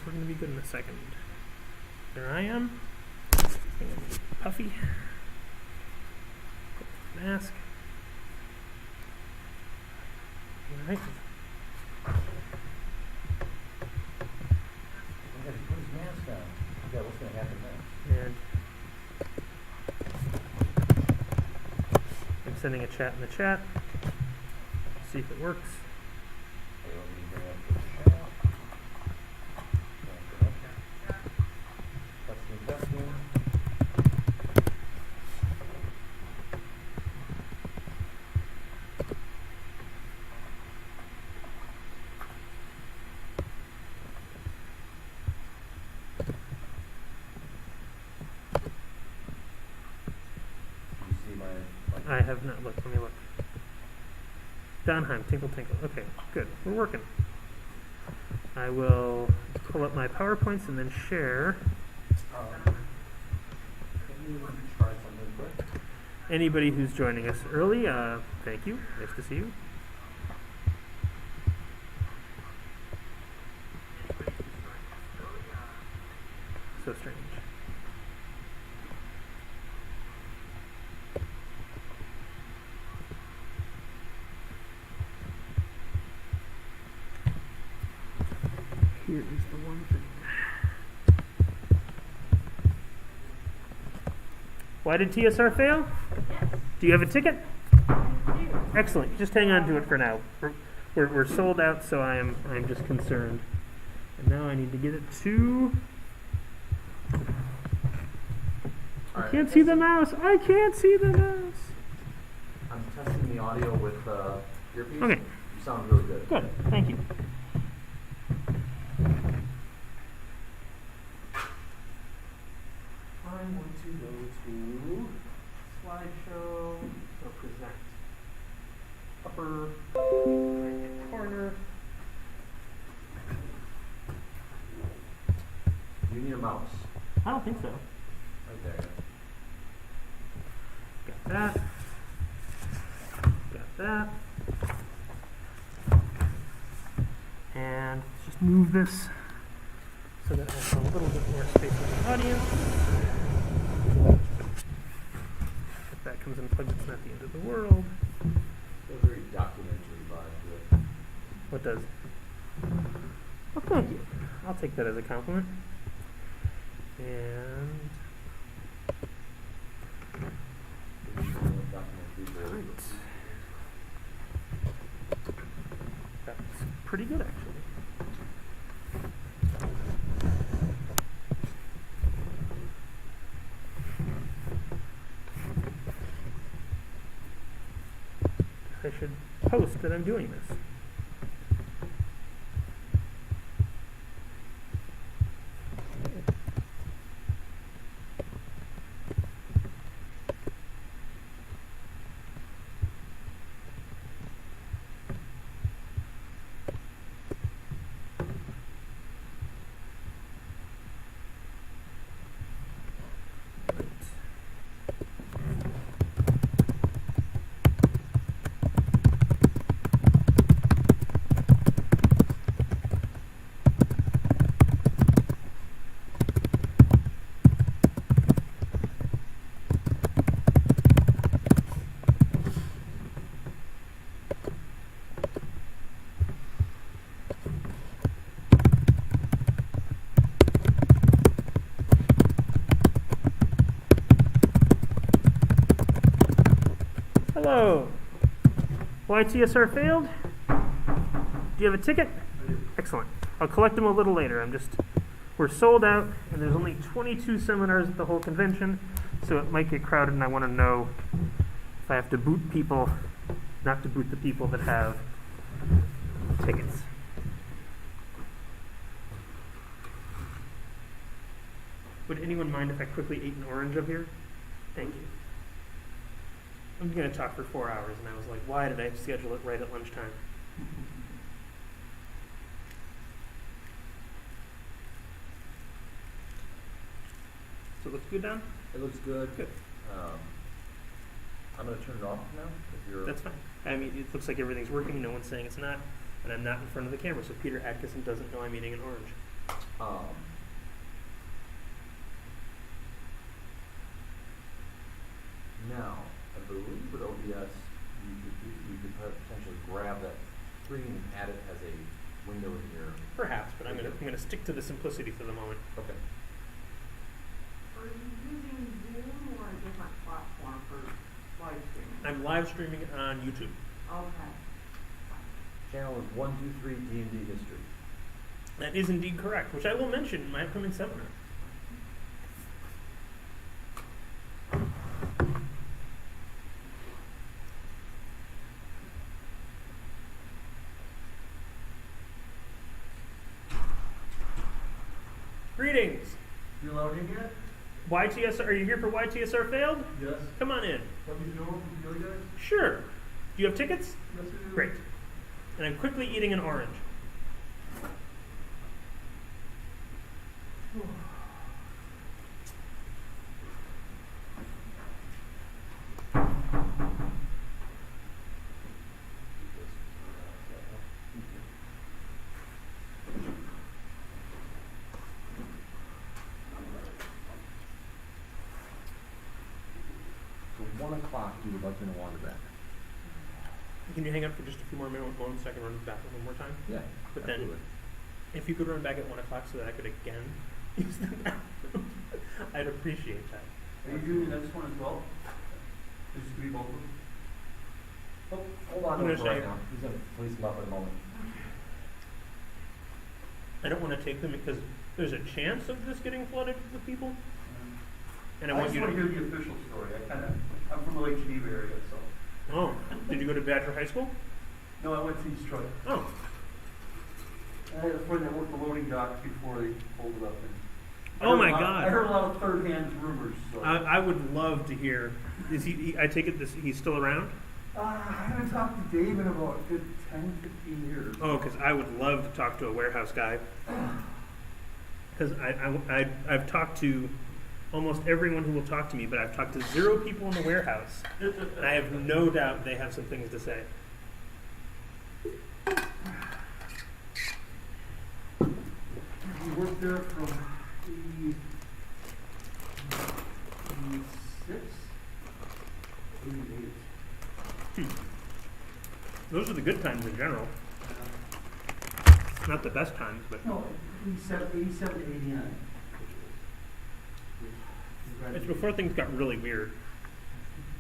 think we're going to be good in a second. There I am. Puffy. Mask. All right. Put his mask on. Yeah, what's going to happen next? And I'm sending a chat in the chat. See if it works. Okay, let me bring up the chat. Testing. You see my I have not looked. Let me look. Donheim, Tinkle Tinkle. Okay, good. We're working. I will pull up my PowerPoints and then share. Can you try something quick? Anybody who's joining us early, thank you. Nice to see you. So strange. Here is the one thing. Why did TSR fail? Yes, Do you have a ticket? I do. Excellent. Just hang on to it for now. We're sold out, so I'm just concerned. And now I need to get it to. I can't see the mouse. I can't see the mouse. I'm testing the audio with earpiece. Okay. You sound really good. Good. Thank you. I'm going to go to slideshow or present. Upper right-hand corner. You need a mouse. I don't think so. Right there. Got that. Got that. And let's just move this so that I have a little bit more space in the audience. If that comes and plugs, it's not the end of the world. A very documentary vibe to it. What does? Well, thank you. I'll take that as a compliment. And right. That's pretty good, actually. I should post that I'm doing this. Hello. Why TSR failed? Do you have a ticket? Excellent. I'll collect them a little later. We're sold out, and there's only 22 seminars at the whole convention, so it might get crowded, and I want to know if I have to boot people, not to boot the people that have tickets. Would anyone mind if I quickly ate an orange up here? Thank you. I'm going to talk for 4 hours, and I was like, why did I schedule it right at lunchtime? So it looks good, Don? It looks good. Good. I'm going to turn it off now. If you're That's fine. I mean, it looks like everything's working. No one's saying it's not. And I'm not in front of the camera, so Peter Atkinson doesn't know I'm eating an orange. Um, Now, I believe with OBS, you could potentially grab that screen and add it as a window in your. Perhaps, but I'm gonna stick to the simplicity for the moment. Okay. Are you using Zoom or a different platform for live streaming? I'm live streaming on YouTube. Okay. Channel is 123 D&D History. That is indeed correct, which I will mention in my upcoming seminar. Greetings. You allowed in yet? YTSR, are you here for YTSR Failed? Yes. Come on in. Want me to go over to the other guys? Sure. Do you have tickets? Yes, I do. Great. And I'm quickly eating an orange. So 1 o'clock, you would like me to wander back. Can you hang up for just a few more moments so I can run to the bathroom one more time? Yeah, But then- absolutely. If you could run back at 1 o'clock so that I could again use the bathroom, I'd appreciate that. Are you doing the next one as well? Just to be both of them? Oh, hold on I'm to gonna it for right say- now. He's gonna police him up in a moment. I don't want to take them because there's a chance of this getting flooded with people, and I want just you want to. to hear the official story. I'm from the Lake Geneva area, so. Oh, did you go to Badger High School? No, I went to East Troy. Oh, I had a friend that worked the loading dock before they pulled it up. And I Oh heard my a lot- God. I heard a lot of third-hand rumors, so. I would love to hear. Is he? I take it this he's still around. I haven't talked to Dave in about a good 10, 15 years. Oh, because I would love to talk to a warehouse guy. Because I've talked to almost everyone who will talk to me, but I've talked to 0 people in the warehouse. And I have no doubt they have some things to say. He worked there from 86, 88. Those are the good times in general. Not the best times, but No, 87 to 89. it's before things got really weird.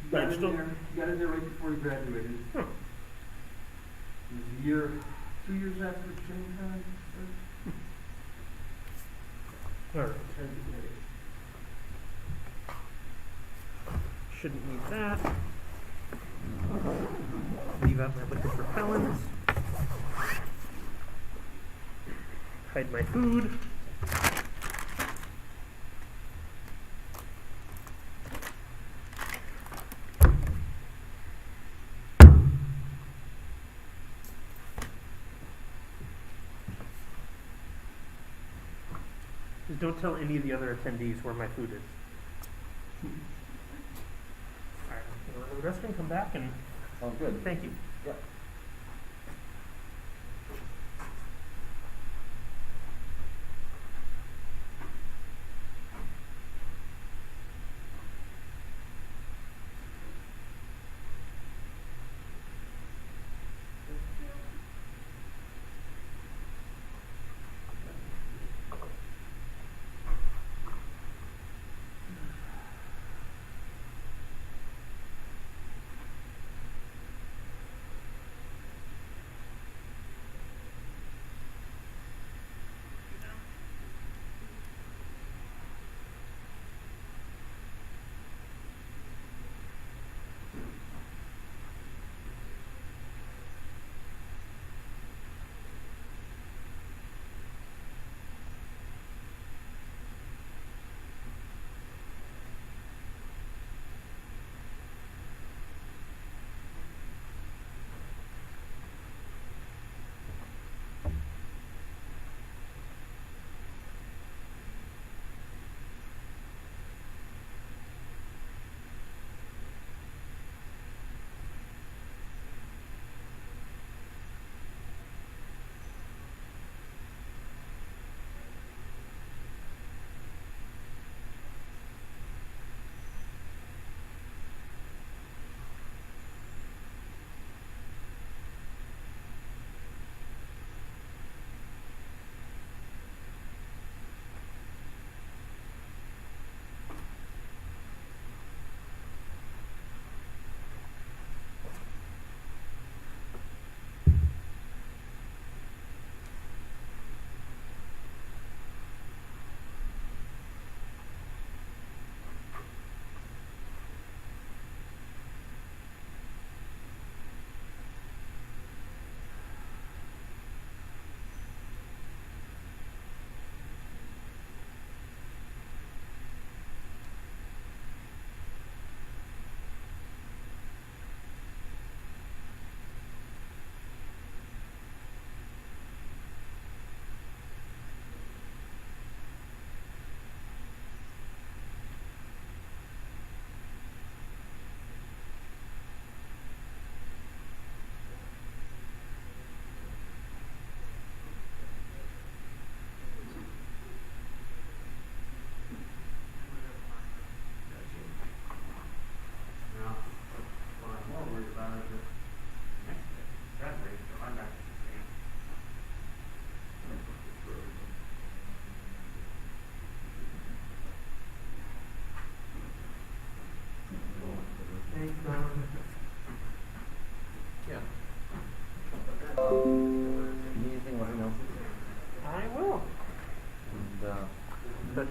He But got, still- he got in there right before he graduated. Huh. It was a year, 2 years after training time. All right. Shouldn't need that. Leave out my liquid repellents. Hide my food. Just don't tell any of the other attendees where my food is. Alright, I'm gonna go to the restroom, come back, and Sounds good. thank you. Yep.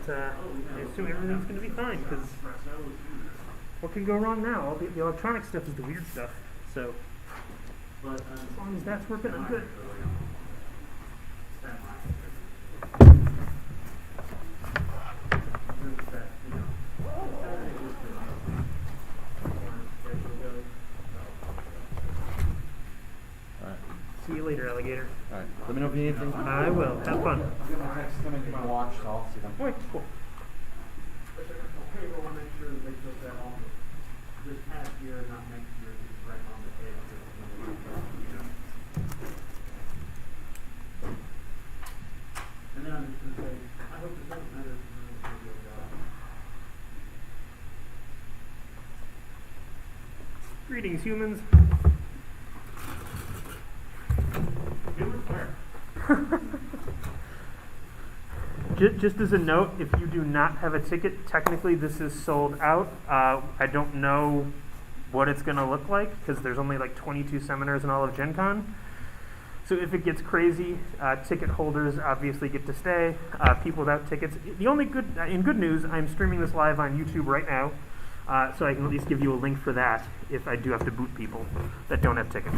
I assume everything's going to be fine, because what can go wrong now? All the electronic stuff is the weird stuff. So as long as that's working, I'm good. Alright. See you later, alligator. Alright. Let me know if you need anything. I will. Have fun. I'll get my text coming to my watch, so I'll see them. All right, cool. Payroll will make sure that they took that off this past year, not next year, it's right on the head. And then I'm just gonna say, I hope it doesn't matter if you're doing a video job. Greetings, humans. Just as a note, if you do not have a ticket, technically this is sold out. I don't know what it's going to look like because there's only like 22 seminars in all of Gen Con. So if it gets crazy, ticket holders obviously get to stay. People without tickets. The only good news, I'm streaming this live on YouTube right now, so I can at least give you a link for that if I do have to boot people that don't have tickets.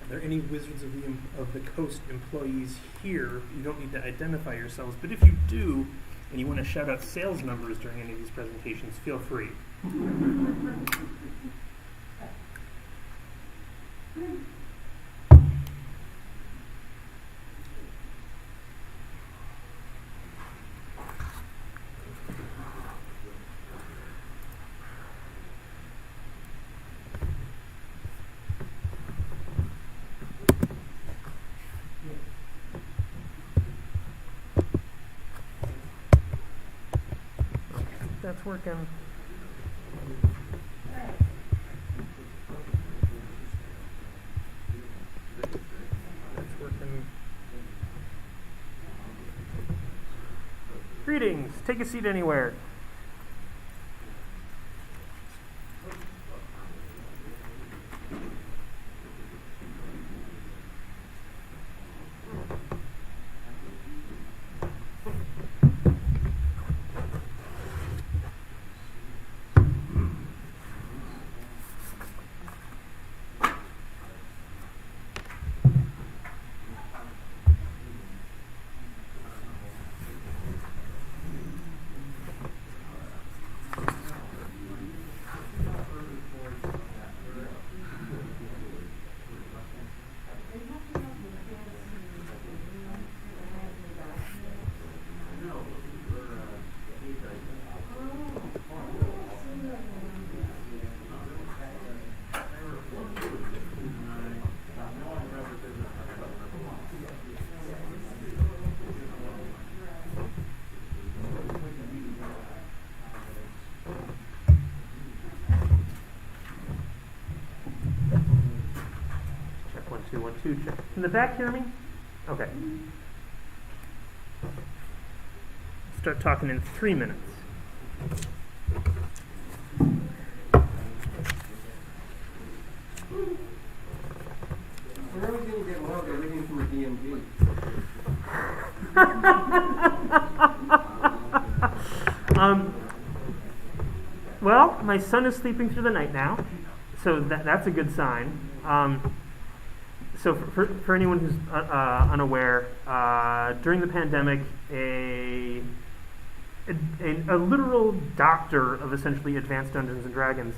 Are there any Wizards of the Coast employees here? You don't need to identify yourselves, but if you do, and you want to shout out sales numbers during any of these presentations, feel free. that's working. That's working. Greetings. Take a seat anywhere. Check 1 2 1 2. Check. Can the back hear me? Okay. Start talking in 3 minutes. Where are we going to get more of everything from the DMV? Well, my son is sleeping through the night now, so that's a good sign. So for anyone who's unaware, during the pandemic, a literal doctor of essentially Advanced Dungeons and Dragons,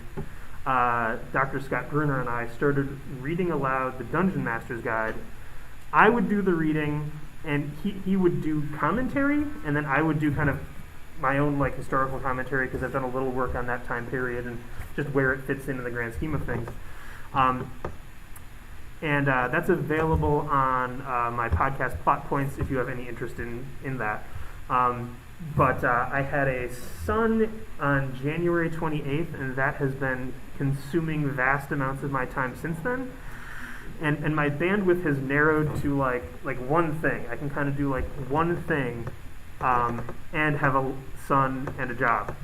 Dr. Scott Bruner, and I started reading aloud the Dungeon Master's Guide. I would do the reading, and he would do commentary, and then I would do kind of my own like historical commentary because I've done a little work on that time period and just where it fits into the grand scheme of things. And that's available on my podcast Plot Points if you have any interest in that. But I had a son on January 28th, and that has been consuming vast amounts of my time since then. And my bandwidth has narrowed to like one thing. I can kind of do like one thing and have a son and a job.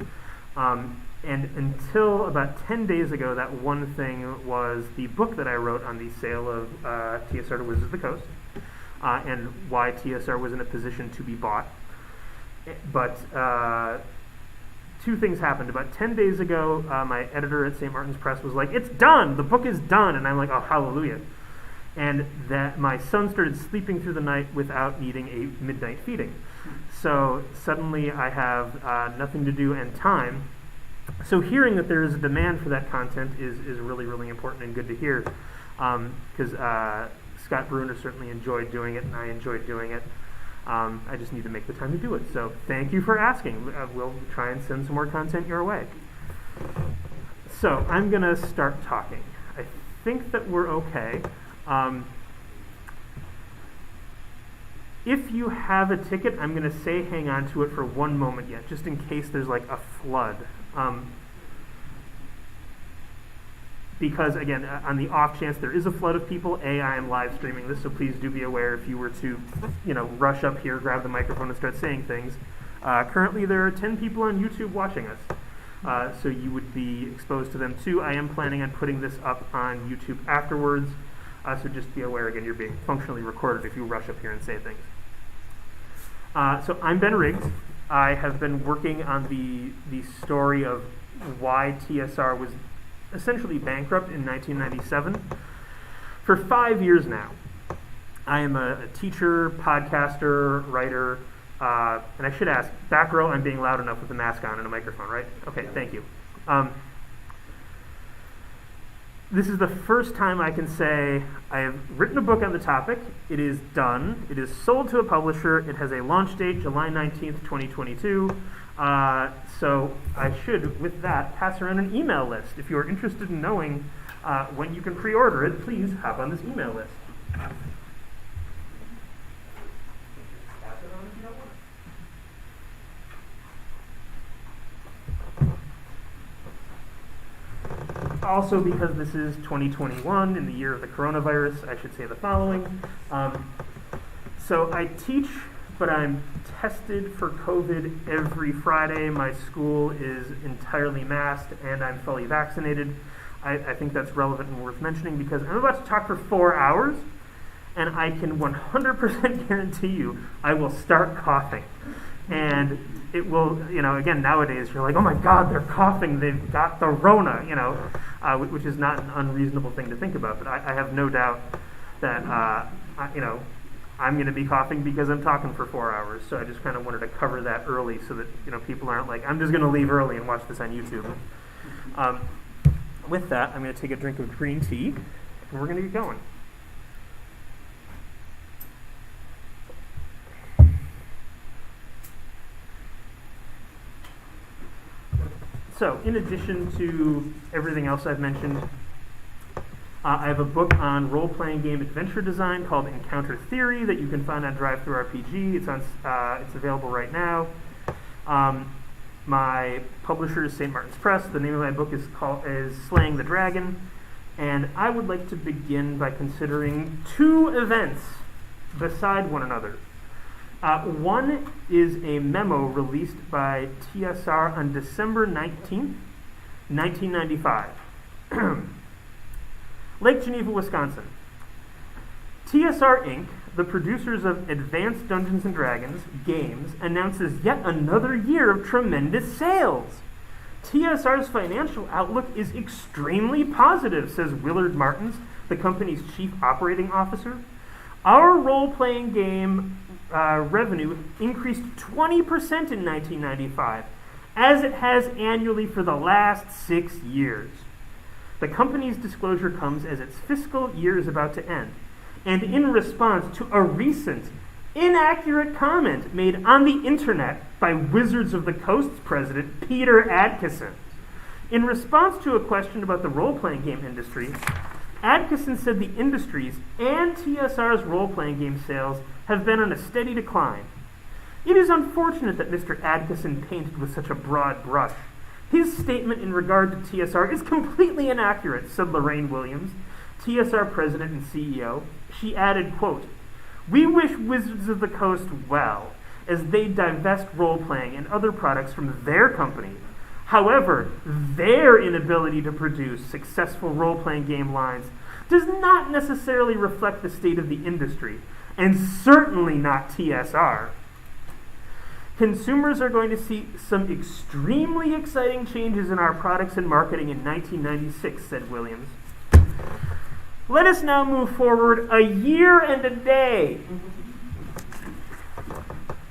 And until about 10 days ago, that one thing was the book that I wrote on the sale of TSR to Wizards of the Coast and why TSR was in a position to be bought. But two things happened. About 10 days ago, my editor at St. Martin's Press was like, "It's done! The book is done!" And I'm like, "Oh, hallelujah." And that my son started sleeping through the night without needing a midnight feeding. So suddenly I have nothing to do and time. So hearing that there is a demand for that content is really, really important and good to hear. Because Scott Bruner certainly enjoyed doing it, and I enjoyed doing it. I just need to make the time to do it. So thank you for asking. We'll try and send some more content your way. So I'm going to start talking. I think that we're okay. If you have a ticket, I'm going to say hang on to it for one moment yet, just in case there's like a flood. Because again, on the off chance there is a flood of people, I am live streaming this, so please do be aware if you were to, rush up here, grab the microphone and start saying things. Currently there are 10 people on YouTube watching us, so you would be exposed to them too. I am planning on putting this up on YouTube afterwards, so just be aware, again, you're being functionally recorded if you rush up here and say things. So I'm Ben Riggs. I have been working on the story of why TSR was essentially bankrupt in 1997 for 5 years now. I am a teacher, podcaster, writer, and I should ask, back row, I'm being loud enough with the mask on and a microphone, right? Okay, thank you. This is the first time I can say I have written a book on the topic. It is done. It is sold to a publisher. It has a launch date, July 19th, 2022. So I should, with that, pass around an email list. If you are interested in knowing when you can pre-order it, please hop on this email list. Pass it on if you don't want also because this is 2021, in the year of the coronavirus, I should say the following. So I teach, but I'm tested for COVID every Friday. My school is entirely masked, and I'm fully vaccinated. I think that's relevant and worth mentioning because I'm about to talk for 4 hours, and I can 100% guarantee you I will start coughing. And it will, again, nowadays you're like, oh my God, they're coughing, they've got the Rona, which is not an unreasonable thing to think about. But I have no doubt that, I'm going to be coughing because I'm talking for 4 hours. So I just kind of wanted to cover that early so that, people aren't like, I'm just going to leave early and watch this on YouTube. With that, I'm going to take a drink of green tea, and we're going to get going. So, in addition to everything else I've mentioned, I have a book on role-playing game adventure design called Encounter Theory that you can find on DriveThruRPG. It's available right now. My publisher is St. Martin's Press. The name of my book is Slaying the Dragon, and I would like to begin by considering two events beside one another. One is a memo released by TSR on December 19th, 1995. Lake Geneva, Wisconsin. TSR Inc., the producers of Advanced Dungeons & Dragons games, announces yet another year of tremendous sales. TSR's financial outlook is extremely positive, says Willard Martins, the company's chief operating officer. Our role-playing game revenue increased 20% in 1995, as it has annually for the last 6 years. The company's disclosure comes as its fiscal year is about to end, and in response to a recent inaccurate comment made on the internet by Wizards of the Coast's president, Peter Adkison. In response to a question about the role-playing game industry, Adkison said the industry's and TSR's role-playing game sales have been on a steady decline. It is unfortunate that Mr. Adkison painted with such a broad brush. His statement in regard to TSR is completely inaccurate, said Lorraine Williams, TSR president and CEO. She added, quote, "We wish Wizards of the Coast well as they divest role-playing and other products from their company. However, their inability to produce successful role-playing game lines does not necessarily reflect the state of the industry, and certainly not TSR. Consumers are going to see some extremely exciting changes in our products and marketing in 1996, said Williams. Let us now move forward a year and a day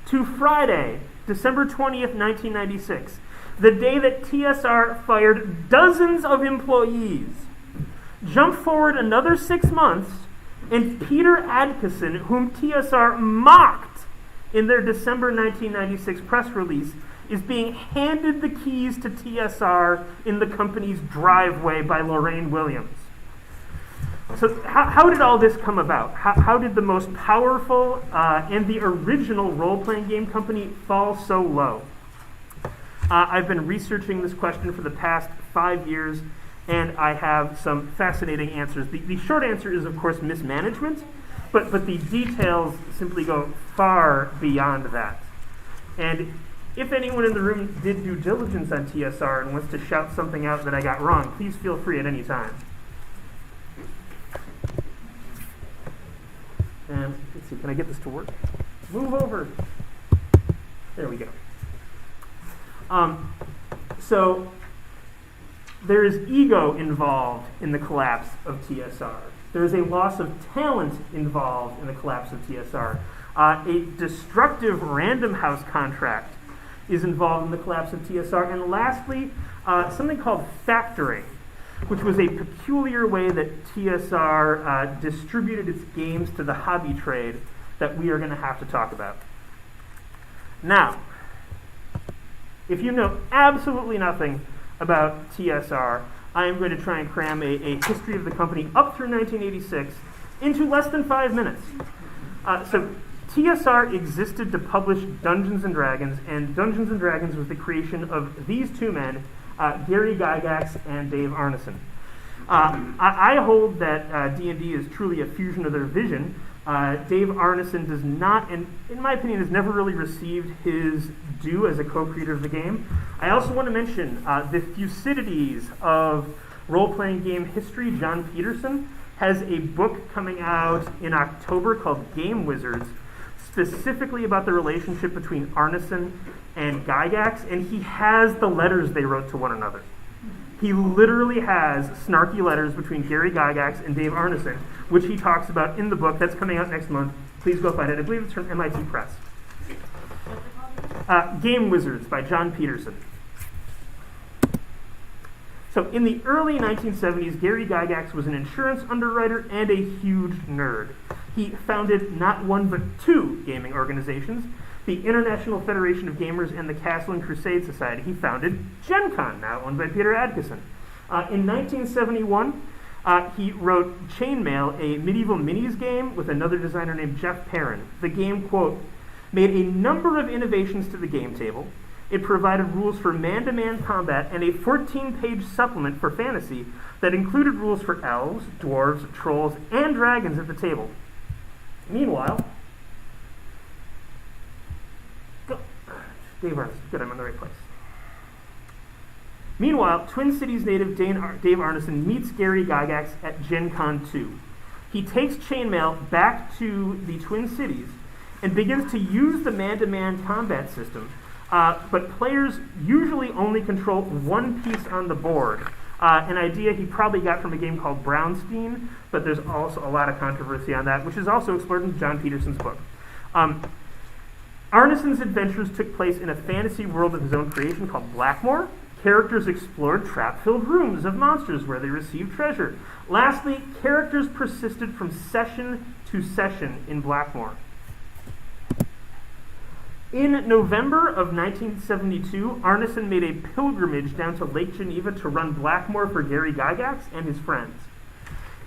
to Friday, December 20th, 1996, the day that TSR fired dozens of employees. Jump forward another 6 months, and Peter Adkison, whom TSR mocked in their December 1996 press release, is being handed the keys to TSR in the company's driveway by Lorraine Williams. So how did all this come about? How did the most powerful and the original role-playing game company fall so low? I've been researching this question for the past 5 years, and I have some fascinating answers. The short answer is, of course, mismanagement, but the details simply go far beyond that. And if anyone in the room did due diligence on TSR and wants to shout something out that I got wrong, please feel free at any time. And let's see, can I get this to work? Move over. There we go. So there is ego involved in the collapse of TSR. There is a loss of talent involved in the collapse of TSR. A destructive Random House contract is involved in the collapse of TSR. And lastly, something called factoring, which was a peculiar way that TSR distributed its games to the hobby trade that we are going to have to talk about. Now, if you know absolutely nothing about TSR, I am going to try and cram a history of the company up through 1986 into less than 5 minutes. So TSR existed to publish Dungeons & Dragons, and Dungeons & Dragons was the creation of these two men, Gary Gygax and Dave Arneson. I hold that D&D is truly a fusion of their vision. Dave Arneson does not, and in my opinion, has never really received his due as a co-creator of the game. I also want to mention the Thucydides of role-playing game history. John Peterson has a book coming out in October called Game Wizards, specifically about the relationship between Arneson and Gygax, and he has the letters they wrote to one another. He literally has snarky letters between Gary Gygax and Dave Arneson, which he talks about in the book that's coming out next month. Please go find it. I believe it's from MIT Press. Game Wizards by John Peterson. So in the early 1970s, Gary Gygax was an insurance underwriter and a huge nerd. He founded not one but two gaming organizations, the International Federation of Gamers and the Castle and Crusade Society. He founded Gen Con, now owned by Peter Adkison. In 1971, he wrote Chainmail, a medieval minis game with another designer named Jeff Perrin. The game, quote, made a number of innovations to the game table. It provided rules for man-to-man combat and a 14-page supplement for fantasy that included rules for elves, dwarves, trolls, and dragons at the table. Meanwhile, Dave Arneson, good, I'm in the right place. Meanwhile, Twin Cities native Dave Arneson meets Gary Gygax at Gen Con 2. He takes Chainmail back to the Twin Cities and begins to use the man-to-man combat system, but players usually only control one piece on the board, an idea he probably got from a game called Brownstein, but there's also a lot of controversy on that, which is also explored in John Peterson's book. Arneson's adventures took place in a fantasy world of his own creation called Blackmoor. Characters explored trap-filled rooms of monsters where they received treasure. Lastly, characters persisted from session to session in Blackmoor. In November of 1972, Arneson made a pilgrimage down to Lake Geneva to run Blackmoor for Gary Gygax and his friends.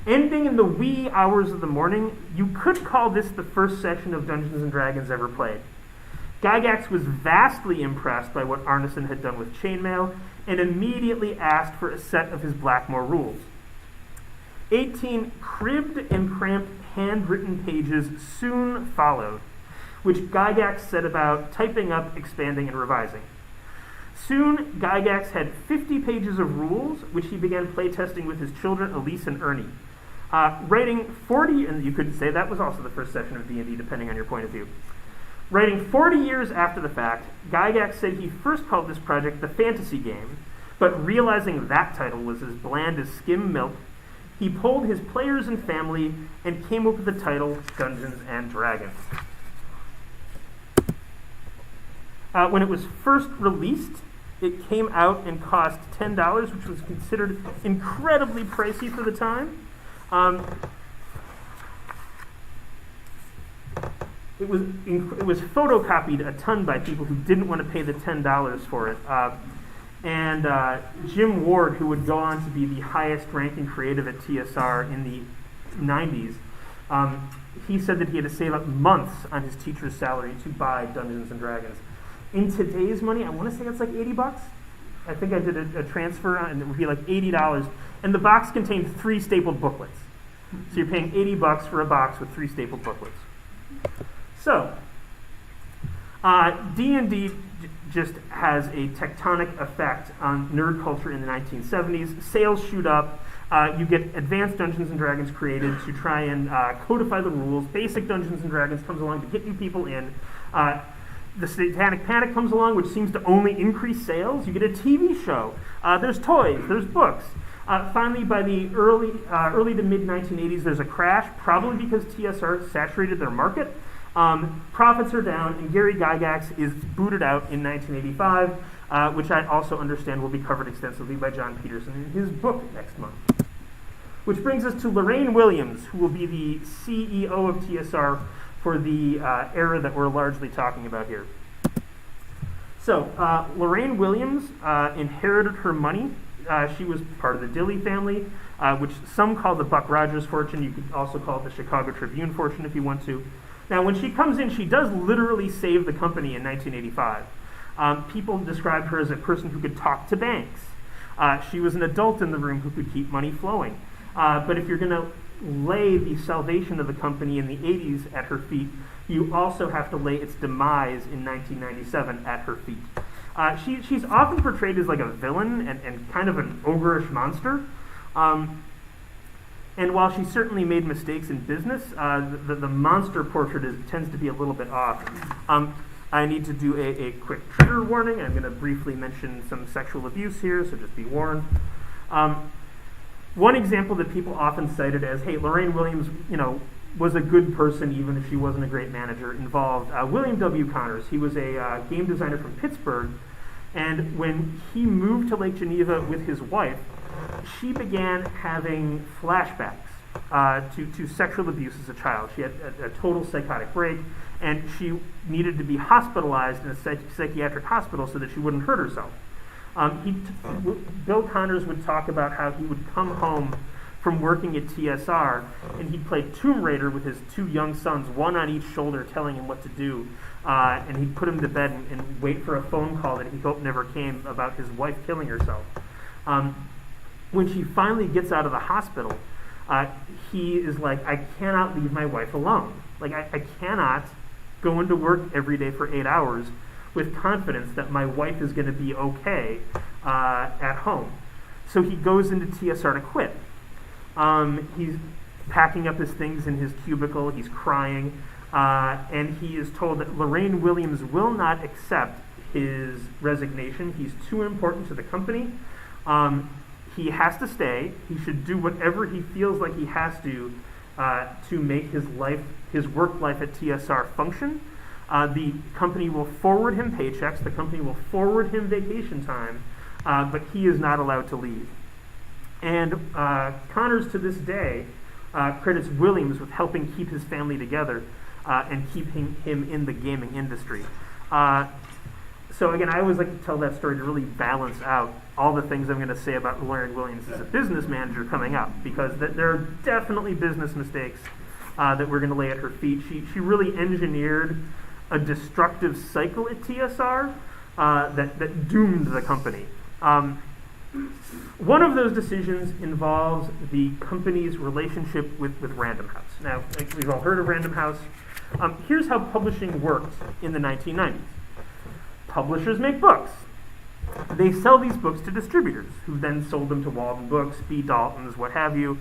Ending in the wee hours of the morning, you could call this the first session of Dungeons & Dragons ever played. Gygax was vastly impressed by what Arneson had done with Chainmail and immediately asked for a set of his Blackmoor rules. 18 cribbed and cramped handwritten pages soon followed, which Gygax set about typing up, expanding, and revising. Soon, Gygax had 50 pages of rules, which he began playtesting with his children, Elise and Ernie. Writing 40, and you could say that was also the first session of D&D, depending on your point of view. Writing 40 years after the fact, Gygax said he first called this project the Fantasy Game, but realizing that title was as bland as skim milk, he polled his players and family and came up with the title Dungeons & Dragons. When it was first released, it came out and cost $10, which was considered incredibly pricey for the time. It was photocopied a ton by people who didn't want to pay the $10 for it. And Jim Ward, who would go on to be the highest ranking creative at TSR in the 90s, he said that he had to save up months on his teacher's salary to buy Dungeons & Dragons. In today's money, I want to say it's like $80. I think I did a transfer, and it would be like $80. And the box contained 3 stapled booklets. So you're paying $80 for a box with 3 stapled booklets. So, D&D just has a tectonic effect on nerd culture in the 1970s. Sales shoot up. You get advanced Dungeons & Dragons created to try and codify the rules. Basic Dungeons & Dragons comes along to get new people in. The Satanic Panic comes along, which seems to only increase sales. You get a TV show. There's toys. There's books. Finally, by the early to mid-1980s, there's a crash, probably because TSR saturated their market. Profits are down, and Gary Gygax is booted out in 1985, which I also understand will be covered extensively by John Peterson in his book next month. Which brings us to Lorraine Williams, who will be the CEO of TSR for the era that we're largely talking about here. So, Lorraine Williams inherited her money. She was part of the Dilley family, which some call the Buck Rogers fortune. You could also call it the Chicago Tribune fortune if you want to. Now, when she comes in, she does literally save the company in 1985. People described her as a person who could talk to banks. She was an adult in the room who could keep money flowing. But if you're going to lay the salvation of the company in the 80s at her feet, you also have to lay its demise in 1997 at her feet. She's often portrayed as like a villain and kind of an ogreish monster. And while she certainly made mistakes in business, the monster portrait tends to be a little bit off. I need to do a quick trigger warning. I'm going to briefly mention some sexual abuse here, so just be warned. One example that people often cited as, hey, Lorraine Williams, was a good person even if she wasn't a great manager, involved William W. Connors. He was a game designer from Pittsburgh, and when he moved to Lake Geneva with his wife, she began having flashbacks to sexual abuse as a child. She had a total psychotic break, and she needed to be hospitalized in a psychiatric hospital so that she wouldn't hurt herself. Bill Connors would talk about how he would come home from working at TSR, and he'd play Tomb Raider with his two young sons, one on each shoulder, telling him what to do, and he'd put him to bed and wait for a phone call that he hoped never came about his wife killing herself. When she finally gets out of the hospital, he is like, I cannot leave my wife alone. Like, I cannot go into work every day for 8 hours with confidence that my wife is going to be okay at home. So he goes into TSR to quit. He's packing up his things in his cubicle, he's crying, and he is told that Lorraine Williams will not accept his resignation. He's too important to the company. He has to stay. He should do whatever he feels like he has to make his work life at TSR function. The company will forward him paychecks. The company will forward him vacation time, but he is not allowed to leave. And Connors, to this day, credits Williams with helping keep his family together and keeping him in the gaming industry. So again, I always like to tell that story to really balance out all the things I'm going to say about Lorraine Williams as a business manager coming up, because there are definitely business mistakes that we're going to lay at her feet. She really engineered a destructive cycle at TSR that doomed the company. One of those decisions involves the company's relationship with Random House. Now, we've all heard of Random House. Here's how publishing worked in the 1990s. Publishers make books. They sell these books to distributors, who then sold them to Walden Books, B. Dalton's, what have you.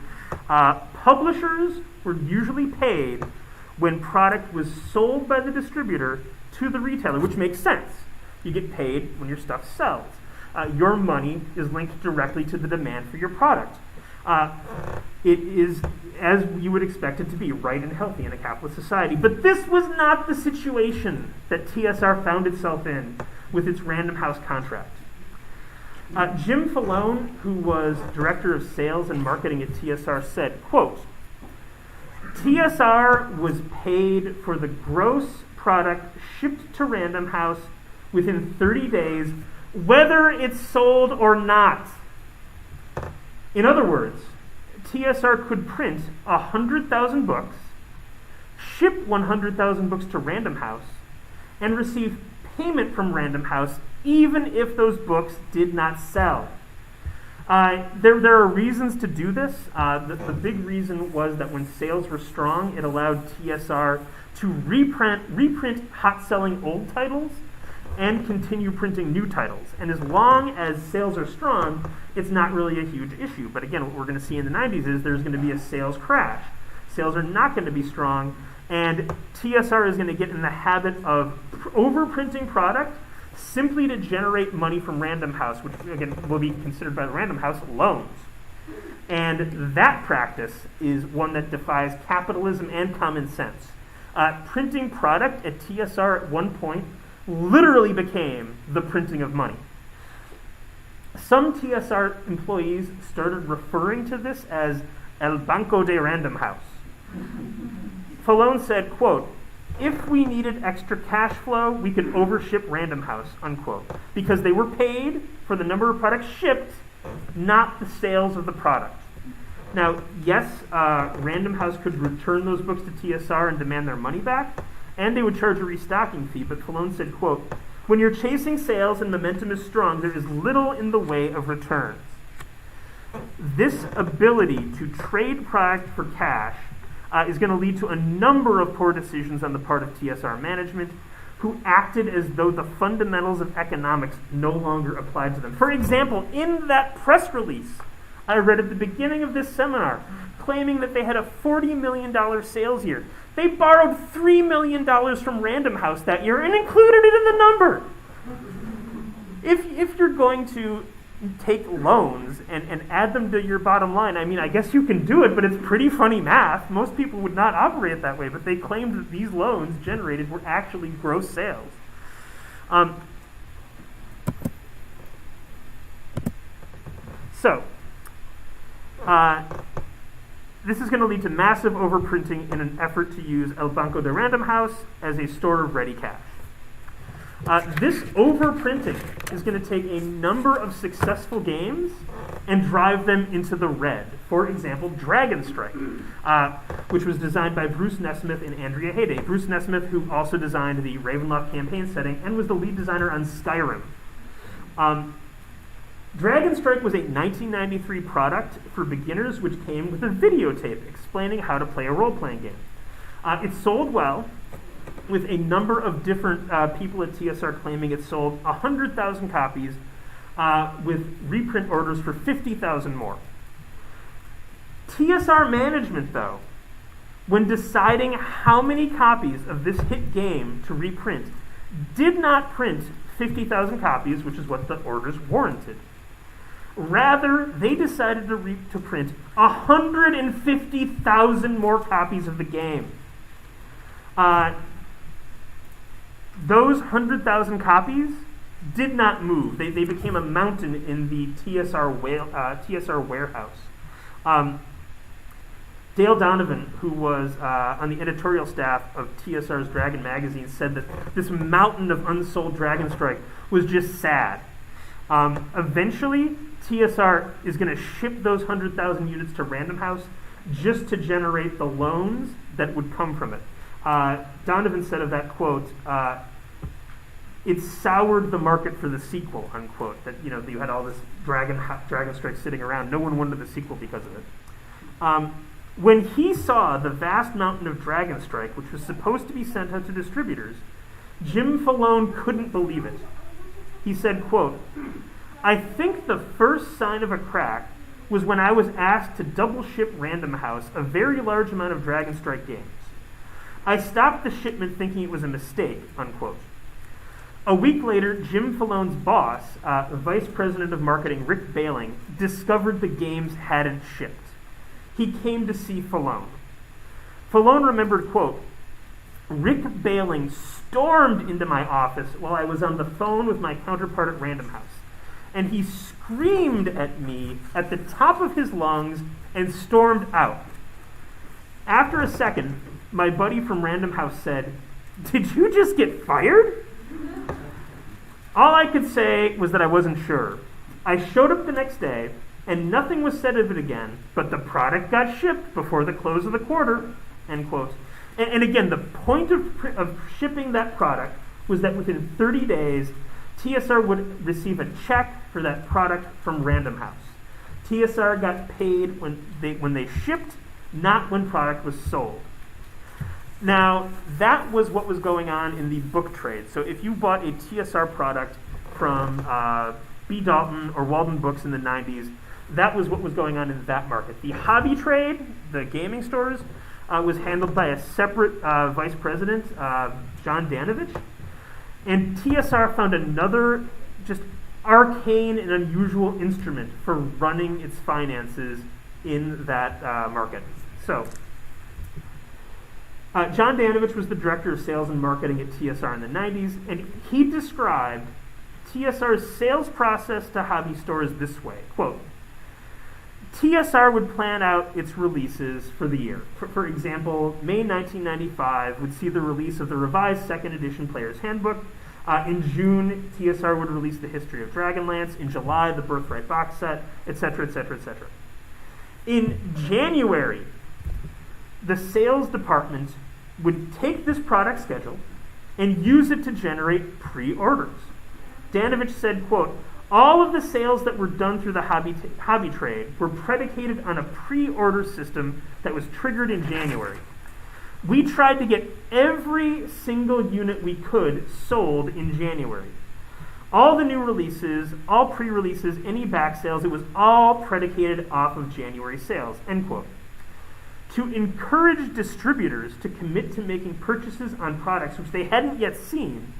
Publishers were usually paid when product was sold by the distributor to the retailer, which makes sense. You get paid when your stuff sells. Your money is linked directly to the demand for your product. It is, as you would expect it to be, right and healthy in a capitalist society. But this was not the situation that TSR found itself in with its Random House contract. Jim Falone, who was director of sales and marketing at TSR, said, quote, TSR was paid for the gross product shipped to Random House within 30 days, whether it's sold or not. In other words, TSR could print 100,000 books, ship 100,000 books to Random House, and receive payment from Random House even if those books did not sell. There are reasons to do this. The big reason was that when sales were strong, it allowed TSR to reprint hot-selling old titles and continue printing new titles. And as long as sales are strong, it's not really a huge issue. But again, what we're going to see in the 90s is there's going to be a sales crash. Sales are not going to be strong, and TSR is going to get in the habit of overprinting product simply to generate money from Random House, which again will be considered by the Random House loans. And that practice is one that defies capitalism and common sense. Printing product at TSR at one point literally became the printing of money. Some TSR employees started referring to this as El Banco de Random House. Falone said, quote, if we needed extra cash flow, we could overship Random House, unquote, because they were paid for the number of products shipped, not the sales of the product. Now, yes, Random House could return those books to TSR and demand their money back, and they would charge a restocking fee, but Falone said, quote, When you're chasing sales and momentum is strong, there is little in the way of returns. This ability to trade product for cash is going to lead to a number of poor decisions on the part of TSR management, who acted as though the fundamentals of economics no longer applied to them. For example, in that press release I read at the beginning of this seminar, claiming that they had a $40 million sales year, they borrowed $3 million from Random House that year and included it in the number. If you're going to take loans and add them to your bottom line, I mean, I guess you can do it, but it's pretty funny math. Most people would not operate that way, but they claimed that these loans generated were actually gross sales. This is going to lead to massive overprinting in an effort to use El Banco de Random House as a store of ready cash. This overprinting is going to take a number of successful games and drive them into the red. For example, Dragon Strike, which was designed by Bruce Nesmith and Andrea Hayday. Bruce Nesmith, who also designed the Ravenloft campaign setting and was the lead designer on Skyrim. Dragon Strike was a 1993 product for beginners, which came with a videotape explaining how to play a role-playing game. It sold well, with a number of different people at TSR claiming it sold 100,000 copies, with reprint orders for 50,000 more. TSR management, though, when deciding how many copies of this hit game to reprint, did not print 50,000 copies, which is what the orders warranted. Rather, they decided to print 150,000 more copies of the game. Those 100,000 copies did not move. They became a mountain in the TSR warehouse. Dale Donovan, who was on the editorial staff of TSR's Dragon magazine, said that this mountain of unsold Dragon Strike was just sad. Eventually, TSR is going to ship those 100,000 units to Random House just to generate the loans that would come from it. Donovan said of that quote, it soured the market for the sequel, unquote. That, you know, you had all this Dragon Strike sitting around. No one wanted the sequel because of it. When he saw the vast mountain of Dragon Strike, which was supposed to be sent out to distributors, Jim Falone couldn't believe it. He said, quote, "I think the first sign of a crack was when I was asked to double ship Random House a very large amount of Dragon Strike games. I stopped the shipment thinking it was a mistake," unquote. A week later, Jim Falone's boss, Vice President of Marketing Rick Baling, discovered the games hadn't shipped. He came to see Falone. Falone remembered, quote, "Rick Baling stormed into my office while I was on the phone with my counterpart at Random House, and he screamed at me at the top of his lungs and stormed out. After a second, my buddy from Random House said, 'Did you just get fired?' All I could say was that I wasn't sure. I showed up the next day, and nothing was said of it again, but the product got shipped before the close of the quarter," end quote. And again, the point of shipping that product was that within 30 days, TSR would receive a check for that product from Random House. TSR got paid when they shipped, not when product was sold. Now, that was what was going on in the book trade. So if you bought a TSR product from B. Dalton or Walden Books in the 90s, that was what was going on in that market. The hobby trade, the gaming stores, was handled by a separate vice president, John Danovich. And TSR found another just arcane and unusual instrument for running its finances in that market. So, John Danovich was the director of sales and marketing at TSR in the 90s, and he described TSR's sales process to hobby stores this way, quote, "TSR would plan out its releases for the year. For example, May 1995 would see the release of the revised second edition Player's Handbook. In June, TSR would release the History of Dragonlance. In July, the Birthright box set, etc., etc., etc. In January, the sales department would take this product schedule and use it to generate pre-orders. Danovich said, quote, all of the sales that were done through the hobby trade were predicated on a pre-order system that was triggered in January. We tried to get every single unit we could sold in January. All the new releases, all pre-releases, any back sales, it was all predicated off of January sales, end quote. To encourage distributors to commit to making purchases on products which they hadn't yet seen,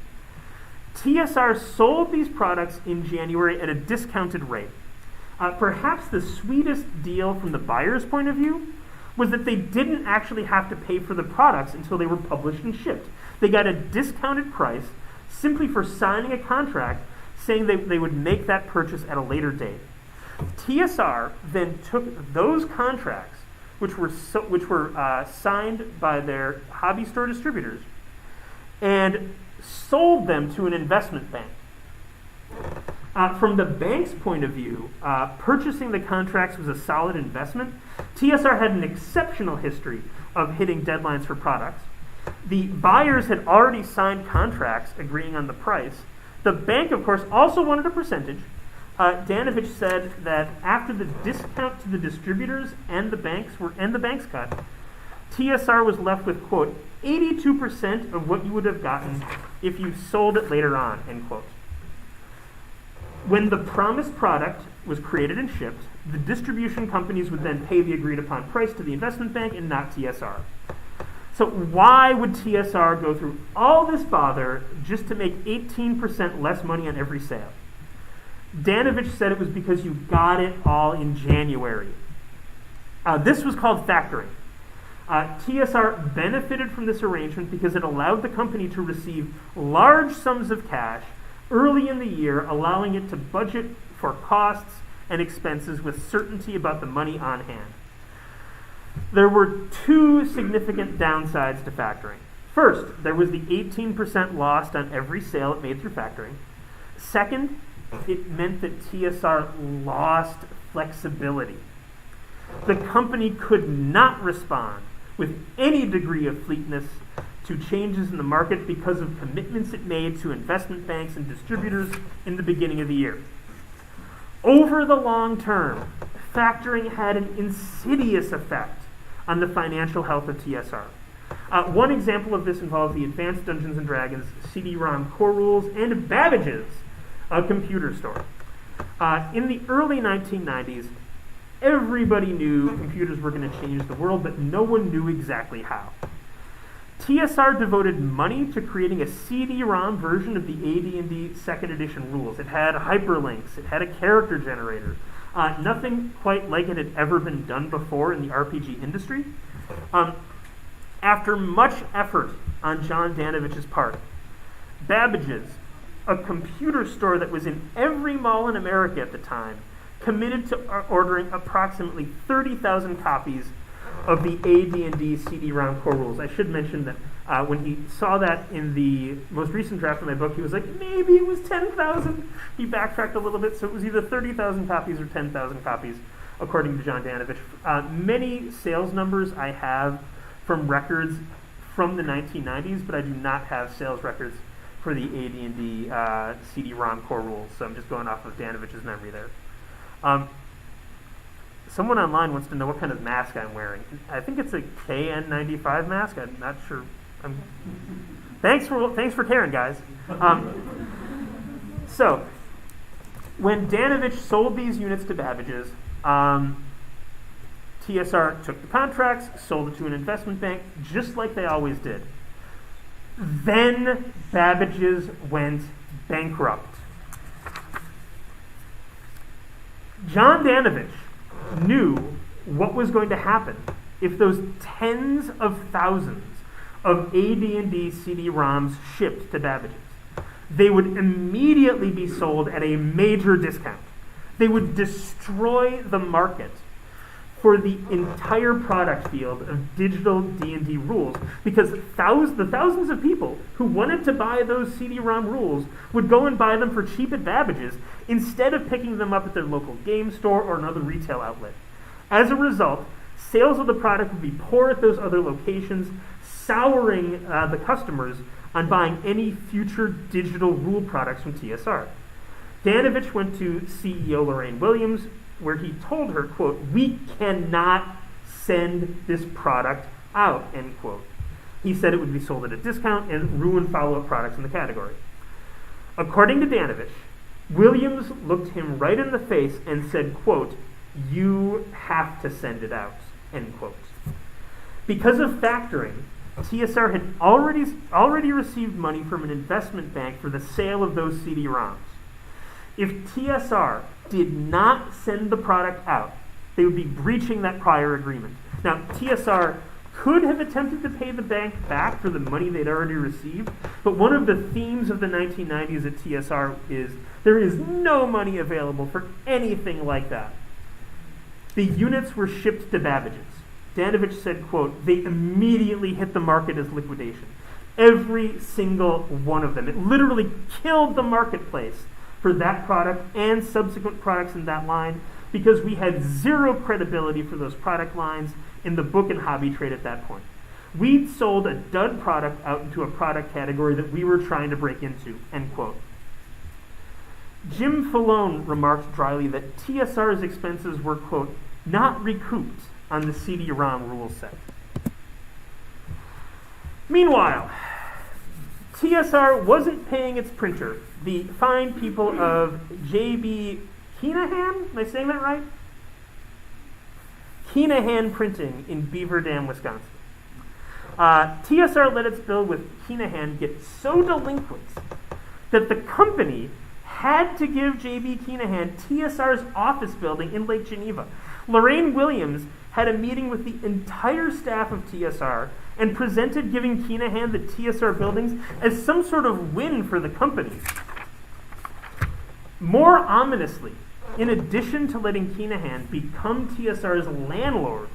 TSR sold these products in January at a discounted rate. Perhaps the sweetest deal from the buyer's point of view was that they didn't actually have to pay for the products until they were published and shipped. They got a discounted price simply for signing a contract saying they would make that purchase at a later date. TSR then took those contracts, which were signed by their hobby store distributors, and sold them to an investment bank. From the bank's point of view, purchasing the contracts was a solid investment. TSR had an exceptional history of hitting deadlines for products. The buyers had already signed contracts agreeing on the price. The bank, of course, also wanted a percentage. Danovich said that after the discount to the distributors and the bank's cut, TSR was left with, quote, 82% of what you would have gotten if you sold it later on, end quote. When the promised product was created and shipped, the distribution companies would then pay the agreed upon price to the investment bank and not TSR. So why would TSR go through all this bother just to make 18% less money on every sale? Danovich said it was because you got it all in January. This was called factoring. TSR benefited from this arrangement because it allowed the company to receive large sums of cash early in the year, allowing it to budget for costs and expenses with certainty about the money on hand. There were two significant downsides to factoring. First, there was the 18% lost on every sale it made through factoring. Second, it meant that TSR lost flexibility. The company could not respond with any degree of fleetness to changes in the market because of commitments it made to investment banks and distributors in the beginning of the year. Over the long term, factoring had an insidious effect on the financial health of TSR. One example of this involves the Advanced Dungeons & Dragons CD-ROM core rules and Babbage's, a computer store. In the early 1990s, everybody knew computers were going to change the world, but no one knew exactly how. TSR devoted money to creating a CD-ROM version of the AD&D 2nd edition rules. It had hyperlinks, it had a character generator. Nothing quite like it had ever been done before in the RPG industry. After much effort on John Danovich's part, Babbage's, a computer store that was in every mall in America at the time, committed to ordering approximately 30,000 copies of the AD&D CD-ROM core rules. I should mention that when he saw that in the most recent draft of my book, he was like, maybe it was 10,000. He backtracked a little bit, so it was either 30,000 copies or 10,000 copies, according to John Danovich. Many sales numbers I have from records from the 1990s, but I do not have sales records for the AD&D CD-ROM core rules, so I'm just going off of Danovich's memory there. Someone online wants to know what kind of mask I'm wearing. I think it's a KN95 mask. I'm not sure. Thanks for caring, guys. So, when Danovich sold these units to Babbage's, TSR took the contracts, sold it to an investment bank, just like they always did. Then Babbage's went bankrupt. John Danovich knew what was going to happen if those tens of thousands of AD&D CD-ROMs shipped to Babbage's. They would immediately be sold at a major discount. They would destroy the market for the entire product field of digital D&D rules, because the thousands of people who wanted to buy those CD-ROM rules would go and buy them for cheap at Babbage's instead of picking them up at their local game store or another retail outlet. As a result, sales of the product would be poor at those other locations, souring the customers on buying any future digital rule products from TSR. Danovich went to CEO Lorraine Williams, where he told her, quote, "We cannot send this product out," end quote. He said it would be sold at a discount and ruin follow-up products in the category. According to Danovich, Williams looked him right in the face and said, quote, "You have to send it out," end quote. Because of factoring, TSR had already received money from an investment bank for the sale of those CD-ROMs. If TSR did not send the product out, they would be breaching that prior agreement. Now, TSR could have attempted to pay the bank back for the money they'd already received, but one of the themes of the 1990s at TSR is there is no money available for anything like that. The units were shipped to Babbage's. Danovich said, quote, "They immediately hit the market as liquidation. Every single one of them. It literally killed the marketplace for that product and subsequent products in that line because we had zero credibility for those product lines in the book and hobby trade at that point. We'd sold a dud product out into a product category that we were trying to break into," end quote. Jim Falone remarked dryly that TSR's expenses were, quote, "not recouped on the CD-ROM rule set." Meanwhile, TSR wasn't paying its printer, the fine people of J.B. Keenahan, am I saying that right? Keenahan Printing in Beaver Dam, Wisconsin. TSR let its bill with Keenahan get so delinquent that the company had to give J.B. Keenahan TSR's office building in Lake Geneva. Lorraine Williams had a meeting with the entire staff of TSR and presented giving Keenahan the TSR buildings as some sort of win for the company. More ominously, in addition to letting Keenahan become TSR's landlord,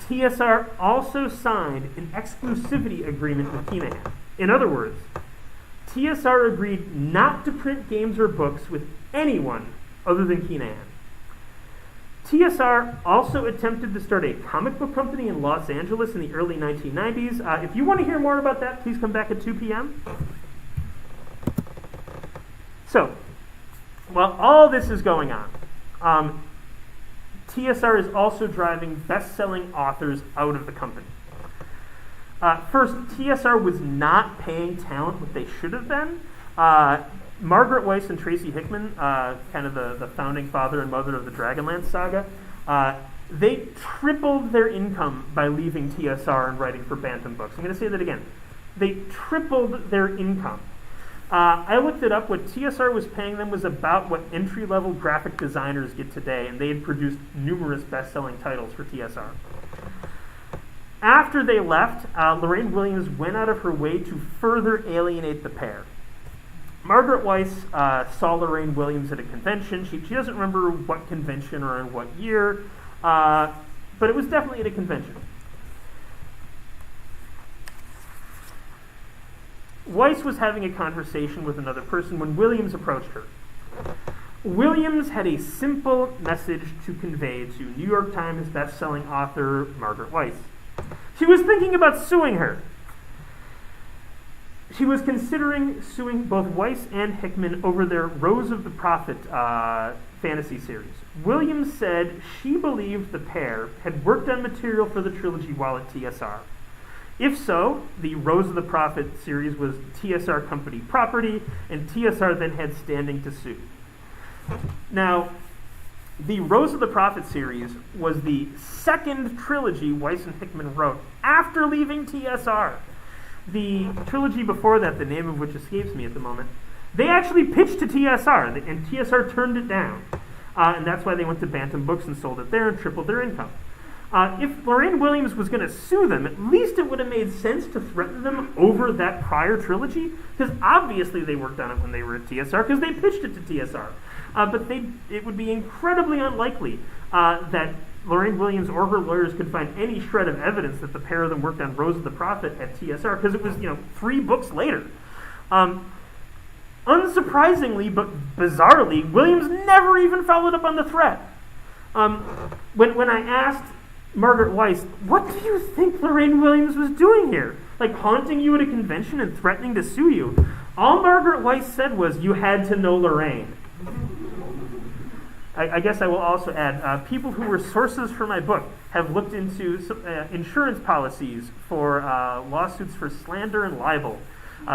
TSR also signed an exclusivity agreement with Keenahan. In other words, TSR agreed not to print games or books with anyone other than Keenahan. TSR also attempted to start a comic book company in Los Angeles in the early 1990s. If you want to hear more about that, please come back at 2 p.m. So, while all this is going on, TSR is also driving best-selling authors out of the company. First, TSR was not paying talent what they should have been. Margaret Weis and Tracy Hickman, kind of the founding father and mother of the Dragonlance saga, they tripled their income by leaving TSR and writing for Bantam Books. I'm going to say that again. They tripled their income. I looked it up. What TSR was paying them was about what entry-level graphic designers get today, and they had produced numerous best-selling titles for TSR. After they left, Lorraine Williams went out of her way to further alienate the pair. Margaret Weis saw Lorraine Williams at a convention. She doesn't remember what convention or in what year, but it was definitely at a convention. Weis was having a conversation with another person when Williams approached her. Williams had a simple message to convey to New York Times best-selling author Margaret Weis. She was thinking about suing her. She was considering suing both Weis and Hickman over their Rose of the Prophet fantasy series. Williams said she believed the pair had worked on material for the trilogy while at TSR. If so, the Rose of the Prophet series was TSR company property, and TSR then had standing to sue. Now, the Rose of the Prophet series was the second trilogy Weis and Hickman wrote after leaving TSR. The trilogy before that, the name of which escapes me at the moment, they actually pitched to TSR, and TSR turned it down. And that's why they went to Bantam Books and sold it there and tripled their income. If Lorraine Williams was going to sue them, at least it would have made sense to threaten them over that prior trilogy, because obviously they worked on it when they were at TSR, because they pitched it to TSR. But it would be incredibly unlikely that Lorraine Williams or her lawyers could find any shred of evidence that the pair of them worked on Rose of the Prophet at TSR, because it was, 3 books later. Unsurprisingly, but bizarrely, Williams never even followed up on the threat. When I asked Margaret Weis, what do you think Lorraine Williams was doing here? like haunting you at a convention and threatening to sue you. All Margaret Weiss said was, you had to know Lorraine. I guess I will also add, people who were sources for my book have looked into insurance policies for lawsuits for slander and libel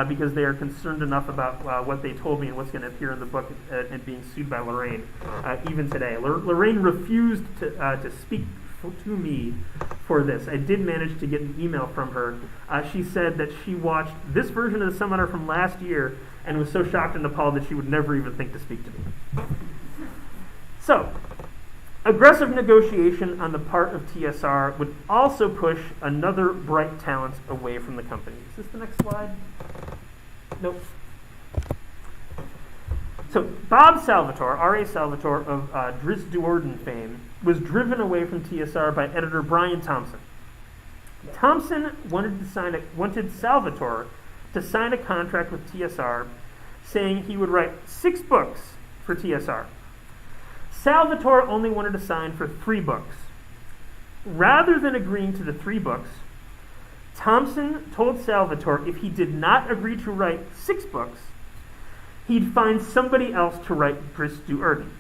because they are concerned enough about what they told me and what's going to appear in the book and being sued by Lorraine even today. Lorraine refused to speak to me for this. I did manage to get an email from her. She said that she watched this version of the seminar from last year and was so shocked and appalled that she would never even think to speak to me. So, aggressive negotiation on the part of TSR would also push another bright talent away from the company. Is this the next slide? Nope. So, Bob Salvatore, R.A. Salvatore of Drizzt Do'Urden fame, was driven away from TSR by editor Brian Thompson. Thompson wanted Salvatore to sign a contract with TSR saying he would write 6 books for TSR. Salvatore only wanted to sign for 3 books. Rather than agreeing to the 3 books, Thompson told Salvatore if he did not agree to write 6 books, he'd find somebody else to write Drizzt Do'Urden.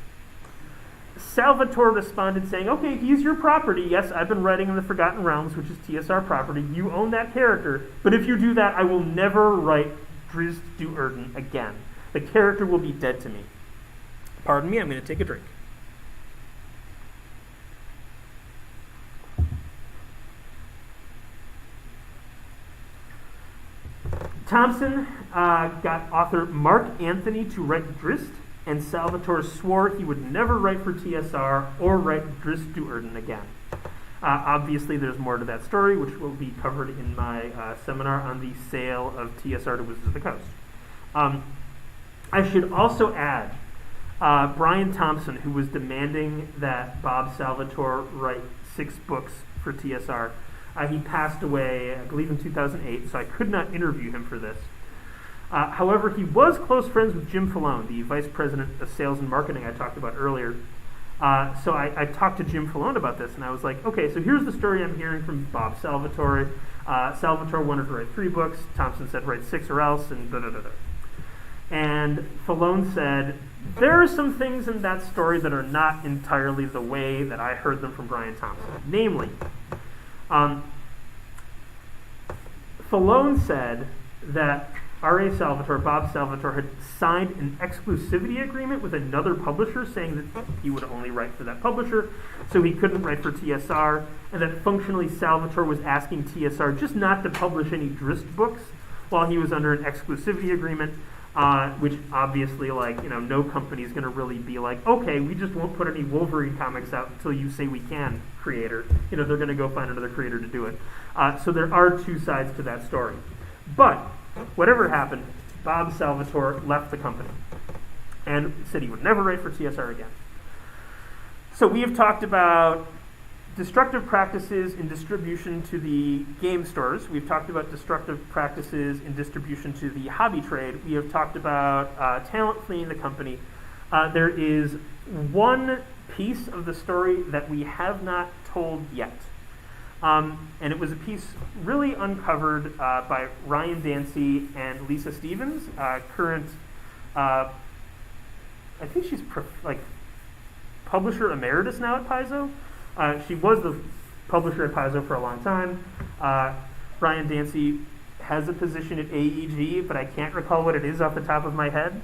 Salvatore responded saying, okay, he's your property. Yes, I've been writing in the Forgotten Realms, which is TSR property. You own that character. But if you do that, I will never write Drizzt Do'Urden again. The character will be dead to me. Pardon me, I'm going to take a drink. Thompson got author Mark Anthony to write Drizzt, and Salvatore swore he would never write for TSR or write Drizzt Do'Urden again. Obviously, there's more to that story, which will be covered in my seminar on the sale of TSR to Wizards of the Coast. I should also add Brian Thompson, who was demanding that Bob Salvatore write 6 books for TSR. He passed away, I believe, in 2008, so I could not interview him for this. However, he was close friends with Jim Falone, the vice president of sales and marketing I talked about earlier. So I talked to Jim Falone about this, and I was like, okay, so here's the story I'm hearing from Bob Salvatore. Salvatore wanted to write 3 books. Thompson said write 6 or else, and da-da-da-da. And Falone said, there are some things in that story that are not entirely the way that I heard them from Brian Thompson. Namely, Falone said that R.A. Salvatore, Bob Salvatore, had signed an exclusivity agreement with another publisher saying that he would only write for that publisher, so he couldn't write for TSR, and that functionally Salvatore was asking TSR just not to publish any Drizzt books while he was under an exclusivity agreement, which obviously, no company's going to really be like, okay, we just won't put any Wolverine comics out until you say we can, creator. They're going to go find another creator to do it. So there are 2 sides to that story. But whatever happened, Bob Salvatore left the company and said he would never write for TSR again. So we have talked about destructive practices in distribution to the game stores. We've talked about destructive practices in distribution to the hobby trade. We have talked about talent fleeing the company. There is one piece of the story that we have not told yet. And it was a piece really uncovered by Ryan Dancy and Lisa Stevens, current, I think she's publisher emeritus now at Paizo. She was the publisher at Paizo for a long time. Ryan Dancy has a position at AEG, but I can't recall what it is off the top of my head.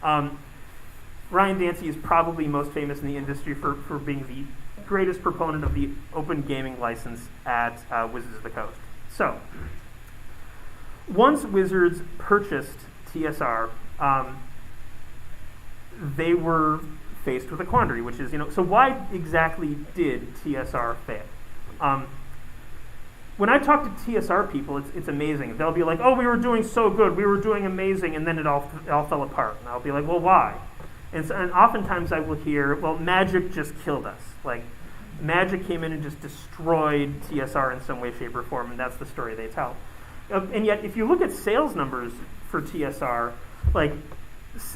Ryan Dancy is probably most famous in the industry for being the greatest proponent of the open gaming license at Wizards of the Coast. So, once Wizards purchased TSR, they were faced with a quandary, which is, so why exactly did TSR fail? When I talk to TSR people, it's amazing. They'll be like, oh, we were doing so good, we were doing amazing, and then it all fell apart. And I'll be like, well, why? And oftentimes I will hear, well, Magic just killed us. Magic came in and just destroyed TSR in some way, shape, or form, and that's the story they tell. And yet, if you look at sales numbers for TSR,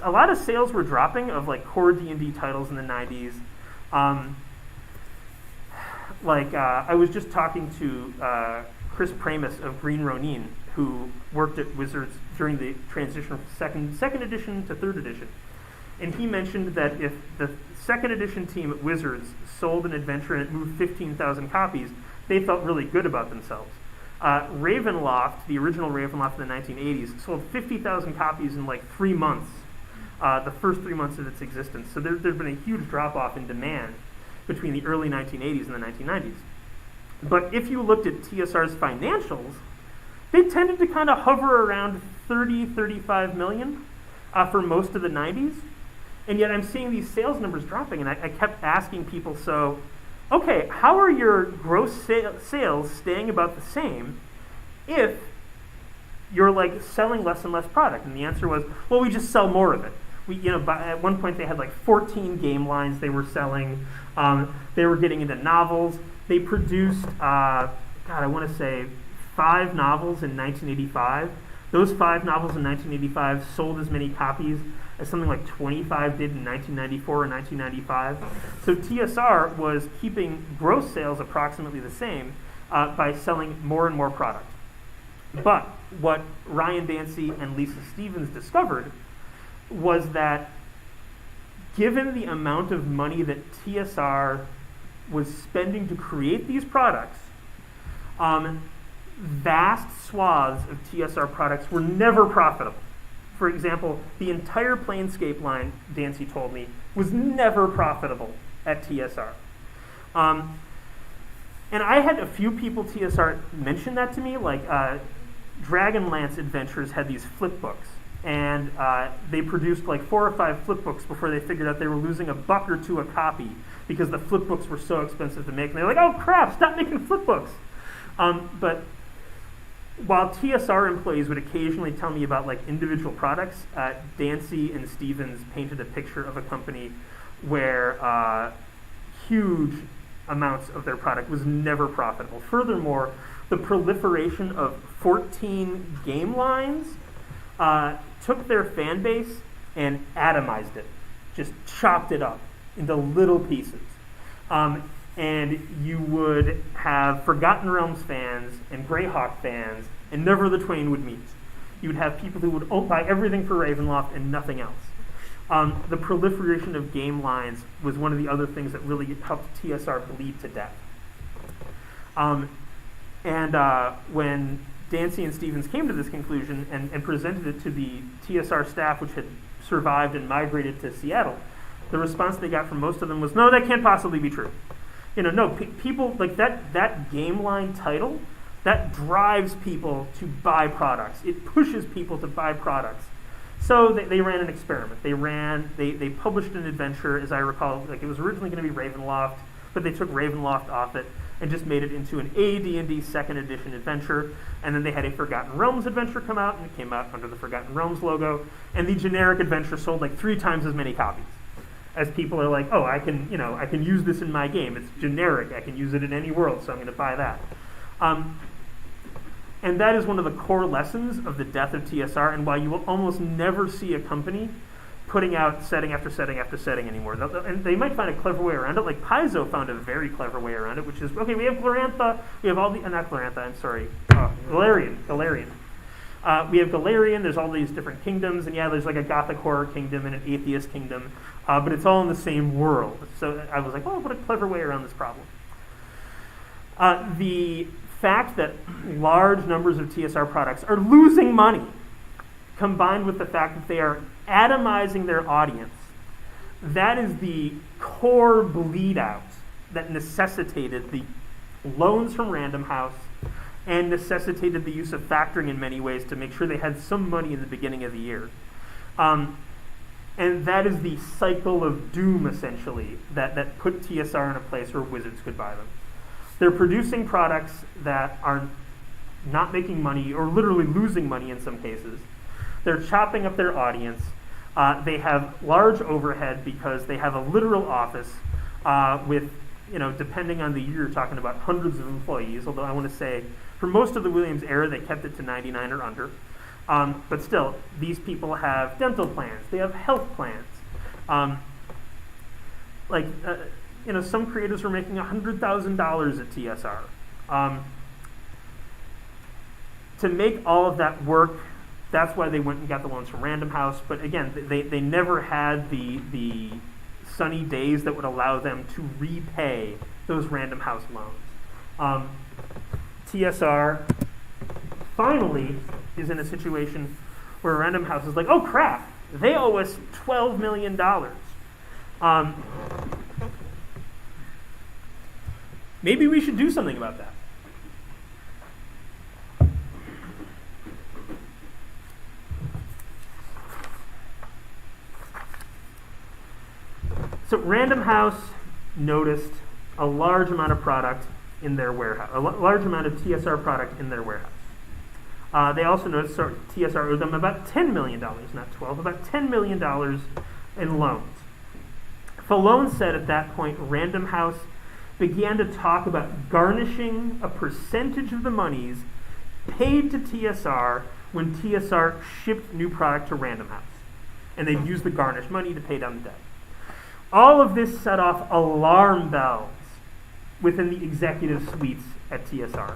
a lot of sales were dropping of core D&D titles in the 90s. I was just talking to Chris Pramus of Green Ronin, who worked at Wizards during the transition from second edition to third edition. And he mentioned that if the second edition team at Wizards sold an adventure and it moved 15,000 copies, they felt really good about themselves. Ravenloft, the original Ravenloft in the 1980s, sold 50,000 copies in like 3 months, the first 3 months of its existence. So there's been a huge drop-off in demand between the early 1980s and the 1990s. But if you looked at TSR's financials, they tended to kind of hover around 30, 35 million for most of the 90s. And yet I'm seeing these sales numbers dropping, and I kept asking people, so, okay, how are your gross sales staying about the same if you're like selling less and less product? And the answer was, well, we just sell more of it. At one point they had like 14 game lines they were selling. They were getting into novels. They produced, I want to say 5 novels in 1985. Those 5 novels in 1985 sold as many copies as something like 25 did in 1994 or 1995. So TSR was keeping gross sales approximately the same by selling more and more product. But what Ryan Dancy and Lisa Stevens discovered was that given the amount of money that TSR was spending to create these products, vast swaths of TSR products were never profitable. For example, the entire Planescape line, Dancy told me, was never profitable at TSR. And I had a few people TSR mention that to me, like Dragonlance Adventures had these flip books, and they produced like 4 or 5 flip books before they figured out they were losing $1 or $2 a copy because the flip books were so expensive to make. And they're like, oh crap, stop making flip books. But while TSR employees would occasionally tell me about like individual products, Dancy and Stevens painted a picture of a company where huge amounts of their product was never profitable. Furthermore, the proliferation of 14 game lines took their fan base and atomized it, just chopped it up into little pieces. And you would have Forgotten Realms fans and Greyhawk fans, and never the twain would meet. You would have people who would buy everything for Ravenloft and nothing else. The proliferation of game lines was one of the other things that really helped TSR bleed to death. When Dancy and Stevens came to this conclusion and presented it to the TSR staff, which had survived and migrated to Seattle, the response they got from most of them was, no, that can't possibly be true. People like that game line title, that drives people to buy products. It pushes people to buy products. So they ran an experiment. They published an adventure, as I recall, like it was originally going to be Ravenloft, but they took Ravenloft off it and just made it into an AD&D 2nd edition adventure. And then they had a Forgotten Realms adventure come out, and it came out under the Forgotten Realms logo. And the generic adventure sold like 3 times as many copies. As people are like, oh, I can use this in my game. It's generic. I can use it in any world, so I'm going to buy that. And that is one of the core lessons of the death of TSR, and why you will almost never see a company putting out setting after setting after setting anymore. And they might find a clever way around it. Like Paizo found a very clever way around it, which is, okay, we have Glorantha, we have all the, not Glorantha, I'm sorry, Golarion. We have Golarion, there's all these different kingdoms, and yeah, there's like a gothic horror kingdom and an atheist kingdom, but it's all in the same world. So I was like, oh, what a clever way around this problem. The fact that large numbers of TSR products are losing money, combined with the fact that they are atomizing their audience, that is the core bleed out that necessitated the loans from Random House and necessitated the use of factoring in many ways to make sure they had some money in the beginning of the year. And that is the cycle of doom, essentially, that put TSR in a place where Wizards could buy them. They're producing products that are not making money, or literally losing money in some cases. They're chopping up their audience. They have large overhead because they have a literal office with, depending on the year, you're talking about hundreds of employees, although I want to say for most of the Williams era, they kept it to 99 or under. But still, these people have dental plans. They have health plans. Some creators were making $100,000 at TSR. to make all of that work, that's why they went and got the loans from Random House. But again, they never had the sunny days that would allow them to repay those Random House loans. TSR finally is in a situation where Random House is like, oh crap, they owe us $12 million. Maybe we should do something about that. So Random House noticed a large amount of product in their warehouse, a large amount of TSR product in their warehouse. They also noticed TSR owed them about $10 million, not 12, about $10 million in loans. Falone said at that point, Random House began to talk about garnishing a percentage of the monies paid to TSR when TSR shipped new product to Random House. And they'd use the garnished money to pay down the debt. All of this set off alarm bells within the executive suites at TSR.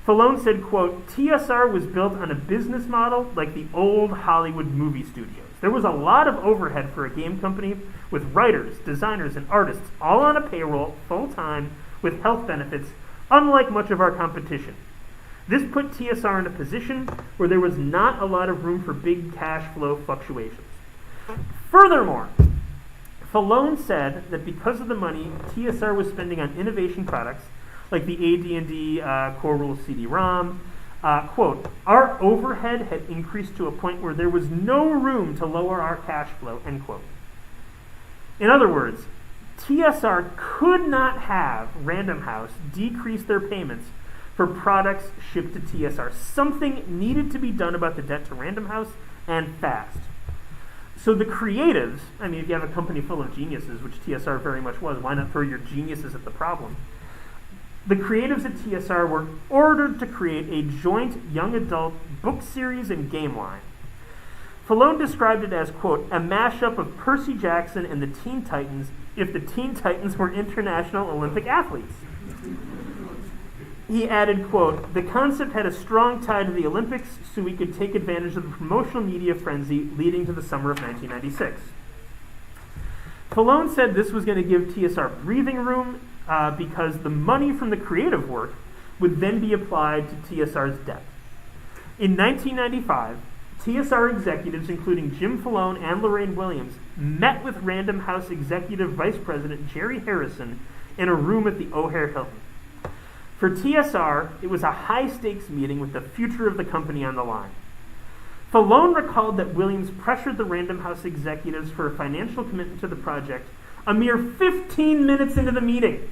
Falone said, quote, TSR was built on a business model like the old Hollywood movie studios. There was a lot of overhead for a game company with writers, designers, and artists all on a payroll full-time with health benefits, unlike much of our competition. This put TSR in a position where there was not a lot of room for big cash flow fluctuations. Furthermore, Falone said that because of the money TSR was spending on innovation products like the AD&D Core Rules CD-ROM, quote, our overhead had increased to a point where there was no room to lower our cash flow, end quote. In other words, TSR could not have Random House decrease their payments for products shipped to TSR. Something needed to be done about the debt to Random House, and fast. So the creatives, I mean, if you have a company full of geniuses, which TSR very much was, why not throw your geniuses at the problem? The creatives at TSR were ordered to create a joint young adult book series and game line. Falone described it as, quote, a mashup of Percy Jackson and the Teen Titans if the Teen Titans were international Olympic athletes. He added, quote, the concept had a strong tie to the Olympics, so we could take advantage of the promotional media frenzy leading to the summer of 1996. Falone said this was going to give TSR breathing room because the money from the creative work would then be applied to TSR's debt. In 1995, TSR executives, including Jim Falone and Lorraine Williams, met with Random House Executive Vice President Jerry Harrison in a room at the O'Hare Hilton. For TSR, it was a high-stakes meeting with the future of the company on the line. Falone recalled that Williams pressured the Random House executives for a financial commitment to the project a mere 15 minutes into the meeting.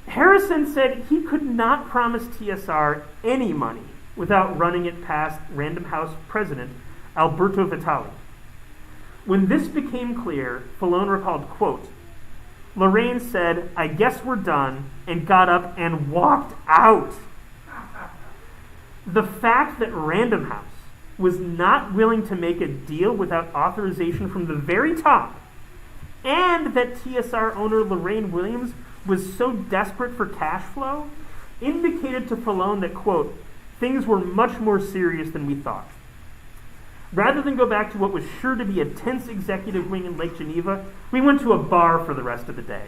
Harrison said he could not promise TSR any money without running it past Random House president Alberto Vitali. When this became clear, Falone recalled, quote, Lorraine said, I guess we're done, and got up and walked out. The fact that Random House was not willing to make a deal without authorization from the very top, and that TSR owner Lorraine Williams was so desperate for cash flow, indicated to Falone that, quote, things were much more serious than we thought. Rather than go back to what was sure to be a tense executive wing in Lake Geneva, we went to a bar for the rest of the day.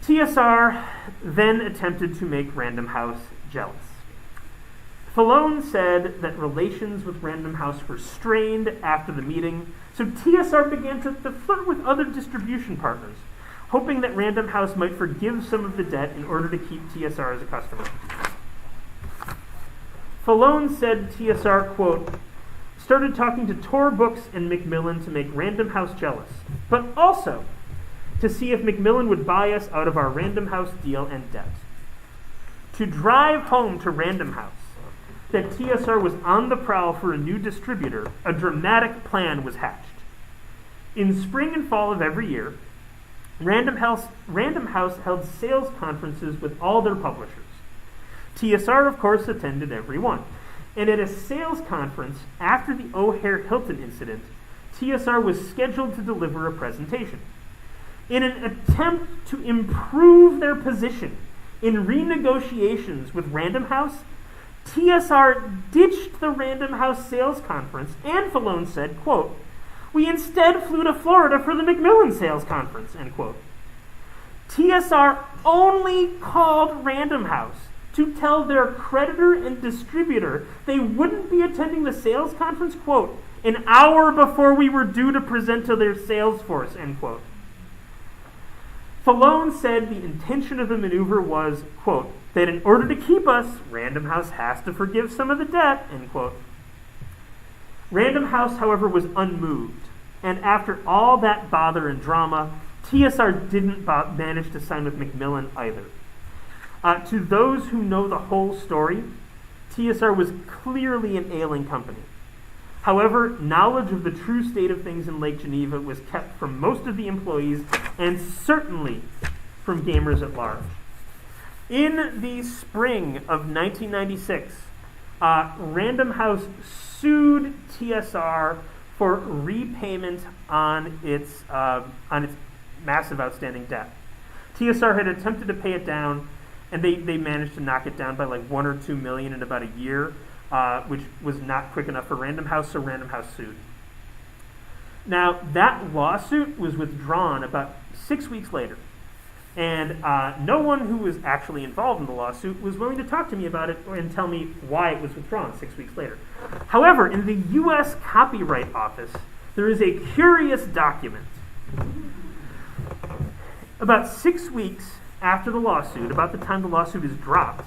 TSR then attempted to make Random House jealous. Falone said that relations with Random House were strained after the meeting, so TSR began to flirt with other distribution partners, hoping that Random House might forgive some of the debt in order to keep TSR as a customer. Falone said TSR, quote, started talking to Tor Books and Macmillan to make Random House jealous, but also to see if Macmillan would buy us out of our Random House deal and debt. To drive home to Random House that TSR was on the prowl for a new distributor, a dramatic plan was hatched. In spring and fall of every year, Random House held sales conferences with all their publishers. TSR, of course, attended every one. And at a sales conference after the O'Hare Hilton incident, TSR was scheduled to deliver a presentation. In an attempt to improve their position In renegotiations with Random House, TSR ditched the Random House sales conference, and Falone said, quote, "We instead flew to Florida for the Macmillan sales conference," end quote. TSR only called Random House to tell their creditor and distributor they wouldn't be attending the sales conference, quote, "an hour before we were due to present to their sales force," end quote. Falone said the intention of the maneuver was, quote, "that in order to keep us, Random House has to forgive some of the debt," end quote. Random House, however, was unmoved, and after all that bother and drama, TSR didn't manage to sign with Macmillan either. To those who know the whole story, TSR was clearly an ailing company. However, knowledge of the true state of things in Lake Geneva was kept from most of the employees and certainly from gamers at large. In the spring of 1996, Random House sued TSR for repayment on its massive outstanding debt. TSR had attempted to pay it down, and they managed to knock it down by like $1 or $2 million in about a year, which was not quick enough for Random House, so Random House sued. Now, that lawsuit was withdrawn about 6 weeks later, and no one who was actually involved in the lawsuit was willing to talk to me about it and tell me why it was withdrawn 6 weeks later. However, in the U.S. Copyright Office, there is a curious document. About 6 weeks after the lawsuit, about the time the lawsuit is dropped,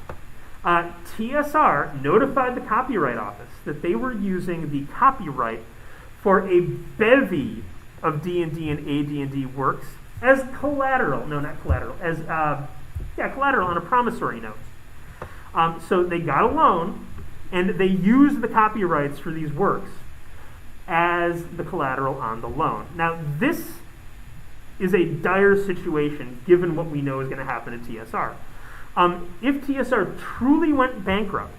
TSR notified the Copyright Office that they were using the copyright for a bevy of D&D and AD&D works as collateral. No, not collateral. As collateral on a promissory note. So they got a loan, and they used the copyrights for these works as the collateral on the loan. Now, this is a dire situation given what we know is going to happen to TSR. If TSR truly went bankrupt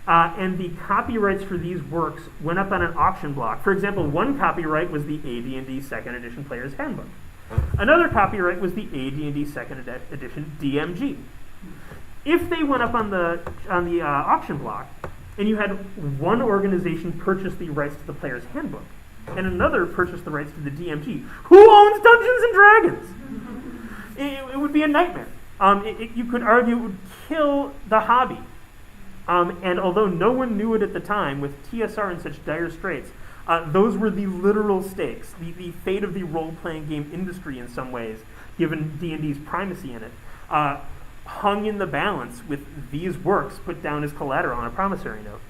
and the copyrights for these works went up on an auction block, for example, one copyright was the AD&D 2nd Edition Player's Handbook. Another copyright was the AD&D 2nd Edition DMG. If they went up on the auction block and you had one organization purchase the rights to the Player's Handbook and another purchase the rights to the DMG, who owns Dungeons and Dragons? It would be a nightmare. You could argue it would kill the hobby. And although no one knew it at the time, with TSR in such dire straits, those were the literal stakes, the fate of the role-playing game industry in some ways, given D&D's primacy in it, hung in the balance with these works put down as collateral on a promissory note.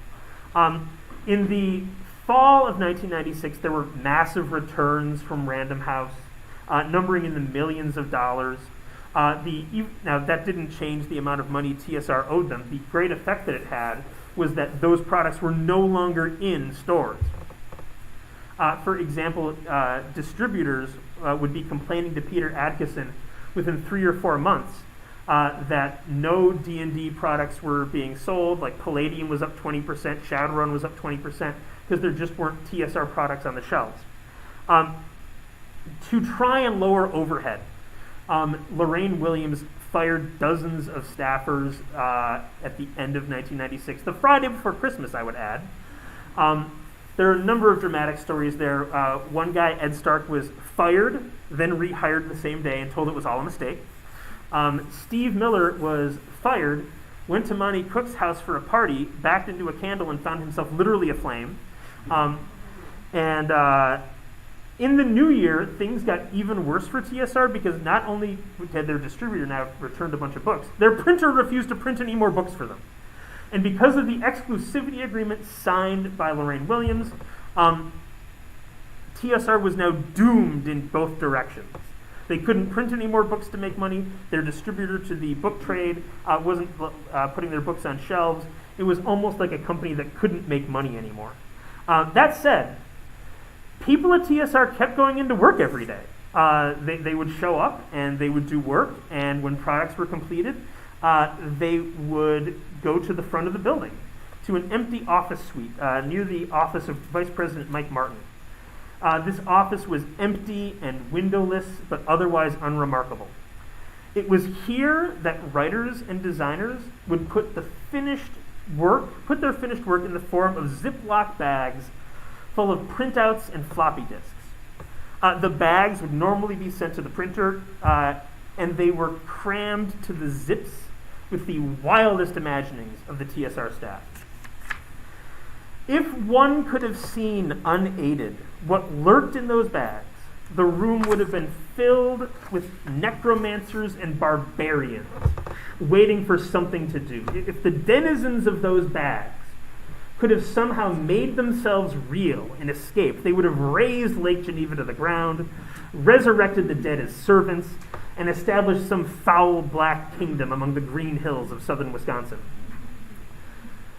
In the fall of 1996, there were massive returns from Random House, numbering in the millions of dollars. Now, that didn't change the amount of money TSR owed them. The great effect that it had was that those products were no longer in stores. For example, distributors would be complaining to Peter Adkison within 3 or 4 months that no D&D products were being sold, like Palladium was up 20%, Shadowrun was up 20%, because there just weren't TSR products on the shelves. To try and lower overhead, Lorraine Williams fired dozens of staffers at the end of 1996, the Friday before Christmas, I would add. There are a number of dramatic stories there. One guy, Ed Stark, was fired, then rehired the same day and told it was all a mistake. Steve Miller was fired, went to Monty Cook's house for a party, backed into a candle and found himself literally aflame. In the new year, things got even worse for TSR because not only had their distributor now returned a bunch of books, their printer refused to print any more books for them. And because of the exclusivity agreement signed by Lorraine Williams, TSR was now doomed in both directions. They couldn't print any more books to make money. Their distributor to the book trade wasn't putting their books on shelves. It was almost like a company that couldn't make money anymore. That said, people at TSR kept going into work every day. They would show up and they would do work, and when products were completed, they would go to the front of the building to an empty office suite near the office of Vice President Mike Martin. This office was empty and windowless, but otherwise unremarkable. It was here that writers and designers would put their finished work in the form of Ziploc bags full of printouts and floppy disks. The bags would normally be sent to the printer, and they were crammed to the zips with the wildest imaginings of the TSR staff. If one could have seen unaided what lurked in those bags, the room would have been filled with necromancers and barbarians waiting for something to do. If the denizens of those bags could have somehow made themselves real and escaped, they would have razed Lake Geneva to the ground, resurrected the dead as servants, and established some foul black kingdom among the green hills of southern Wisconsin.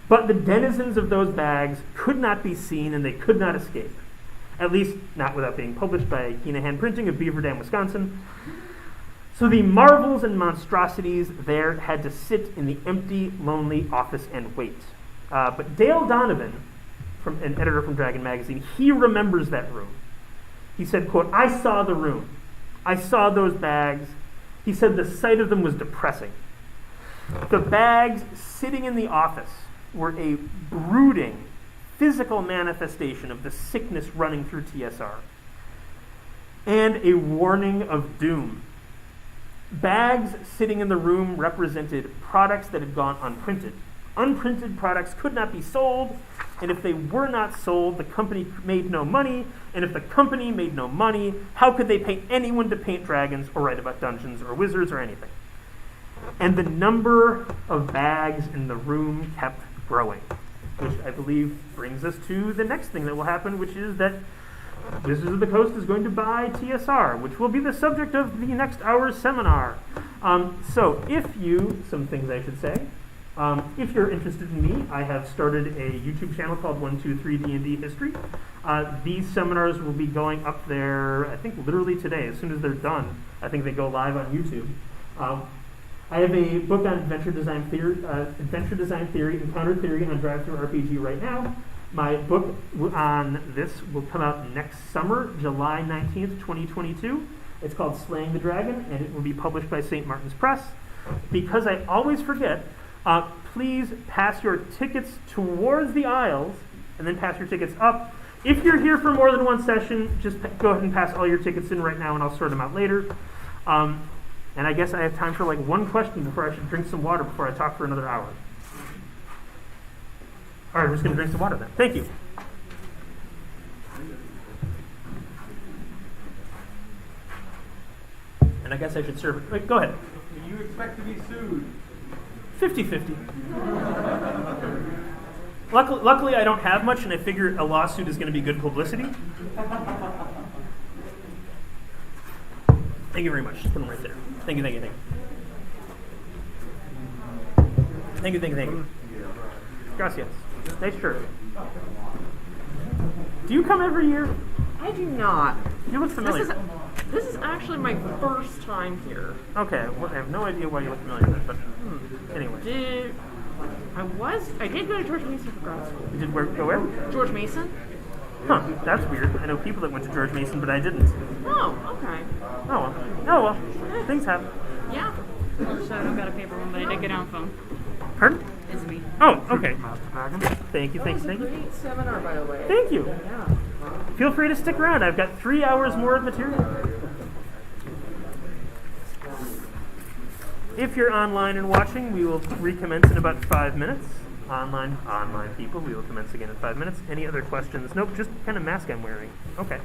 But the denizens of those bags could not be seen, and they could not escape. At least not without being published by Keenahan Printing of Beaver Dam, Wisconsin. So the marvels and monstrosities there had to sit in the empty, lonely office and wait. But Dale Donovan, an editor from Dragon Magazine, he remembers that room. He said, quote, "I saw the room. I saw those bags." He said the sight of them was depressing. The bags sitting in the office were a brooding, physical manifestation of the sickness running through TSR, and a warning of doom. Bags sitting in the room represented products that had gone unprinted. Unprinted products could not be sold, and if they were not sold, the company made no money, and if the company made no money, how could they pay anyone to paint dragons or write about dungeons or wizards or anything? And the number of bags in the room kept growing, which I believe brings us to the next thing that will happen, which is that Wizards of the Coast is going to buy TSR, which will be the subject of the next hour's seminar. Some things I should say. If you're interested in me, I have started a YouTube channel called 123 D&D History. These seminars will be going up there, I think literally today. As soon as they're done, I think they go live on YouTube. I have a book on adventure design theory, encounter theory on Drive-Thru-RPG right now. My book on this will come out next summer, July 19th, 2022. It's called Slaying the Dragon, and it will be published by St. Martin's Press. Because I always forget, please pass your tickets towards the aisles, and then pass your tickets up. If you're here for more than one session, just go ahead and pass all your tickets in right now, and I'll sort them out later. And I guess I have time for like one question before I should drink some water before I talk for another hour. All right, we're just going to drink some water then. Thank you. And I guess I should serve it. Wait, go ahead. Do you expect to be sued? 50-50. Luckily, I don't have much, and I figure a lawsuit is going to be good publicity. Thank you very much. Just put them right there. Thank you. Thank you. Gracias. Nice shirt. Do you come every year? I do not. You look familiar. This is actually my first time here. Okay, well, I have no idea why you look familiar, but anyway. I did go to George Mason for grad school. You did go where? George Mason? Huh, that's weird. I know people that went to George Mason, but I didn't. Oh, okay. Oh well. Things happen. Yeah. So I don't got a paper one, but I did get on phone. Pardon? It's me. Oh, okay. Thank you. That was a great seminar, by the way. Thank you. Yeah. Feel free to stick around. I've got 3 hours more of material. If you're online and watching, we will recommence in about 5 minutes. Online people, we will commence again in 5 minutes. Any other questions? Nope, just kind of mask I'm wearing. Okay.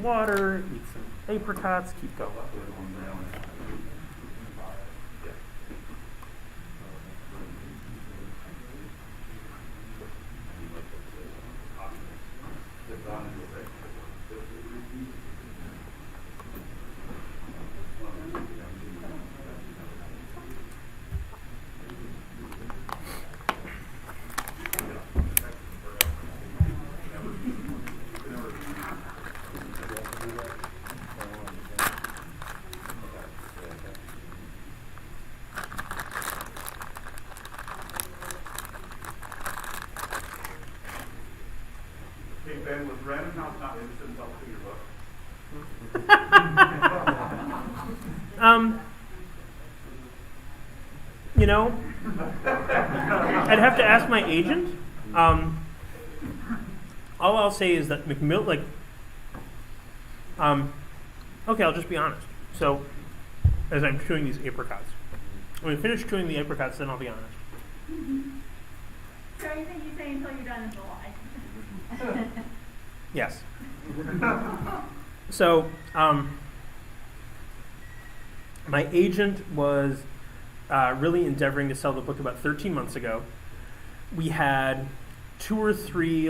water, eat some apricots, keep going. Hey Ben, was Random House not interested in publishing your book? You know, I'd have to ask my agent. All I'll say is that Macmillan, okay, I'll just be honest. So, as I'm chewing these apricots, when I finish chewing the apricots, then I'll be honest. So anything you say until you're done is a lie. Yes. So, my agent was really endeavoring to sell the book about 13 months ago. We had 2 or 3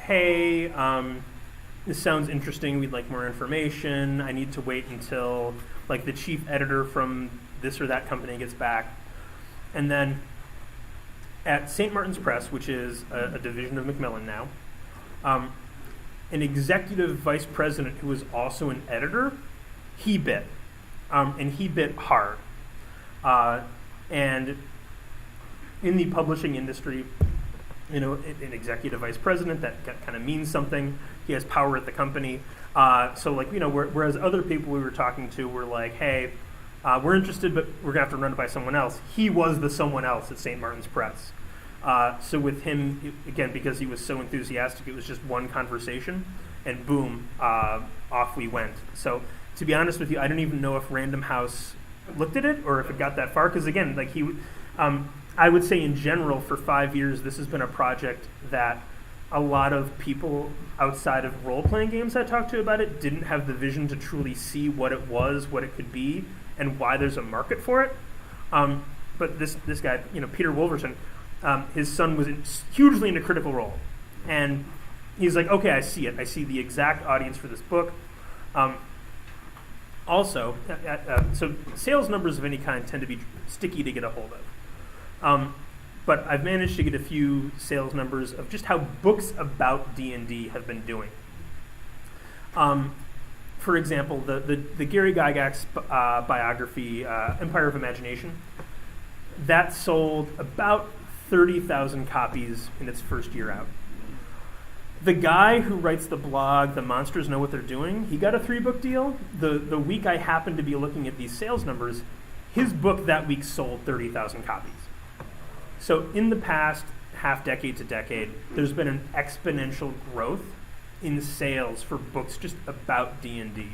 hey, this sounds interesting, we'd like more information, I need to wait until the chief editor from this or that company gets back. And then at St. Martin's Press, which is a division of Macmillan now, an executive vice president who was also an editor, he bit. And he bit hard. And in the publishing industry, an executive vice president, that kind of means something. He has power at the company. Whereas other people we were talking to were like, hey, we're interested, but we're going to have to run it by someone else. He was the someone else at St. Martin's Press. So with him, again, because he was so enthusiastic, it was just one conversation, and boom, off we went. So to be honest with you, I don't even know if Random House looked at it or if it got that far, because again, I would say in general, for 5 years, this has been a project that a lot of people outside of role-playing games I talked to about it didn't have the vision to truly see what it was, what it could be, and why there's a market for it. But this guy, Peter Wolverton, his son was hugely into Critical Role. And he's like, okay, I see it. I see the exact audience for this book. So sales numbers of any kind tend to be sticky to get a hold of. But I've managed to get a few sales numbers of just how books about D&D have been doing. For example, the Gary Gygax biography, Empire of Imagination, that sold about 30,000 copies in its first year out. The guy who writes the blog, The Monsters Know What They're Doing, he got a 3-book deal. The week I happened to be looking at these sales numbers, his book that week sold 30,000 copies. So in the past half decade to decade, there's been an exponential growth in sales for books just about D&D.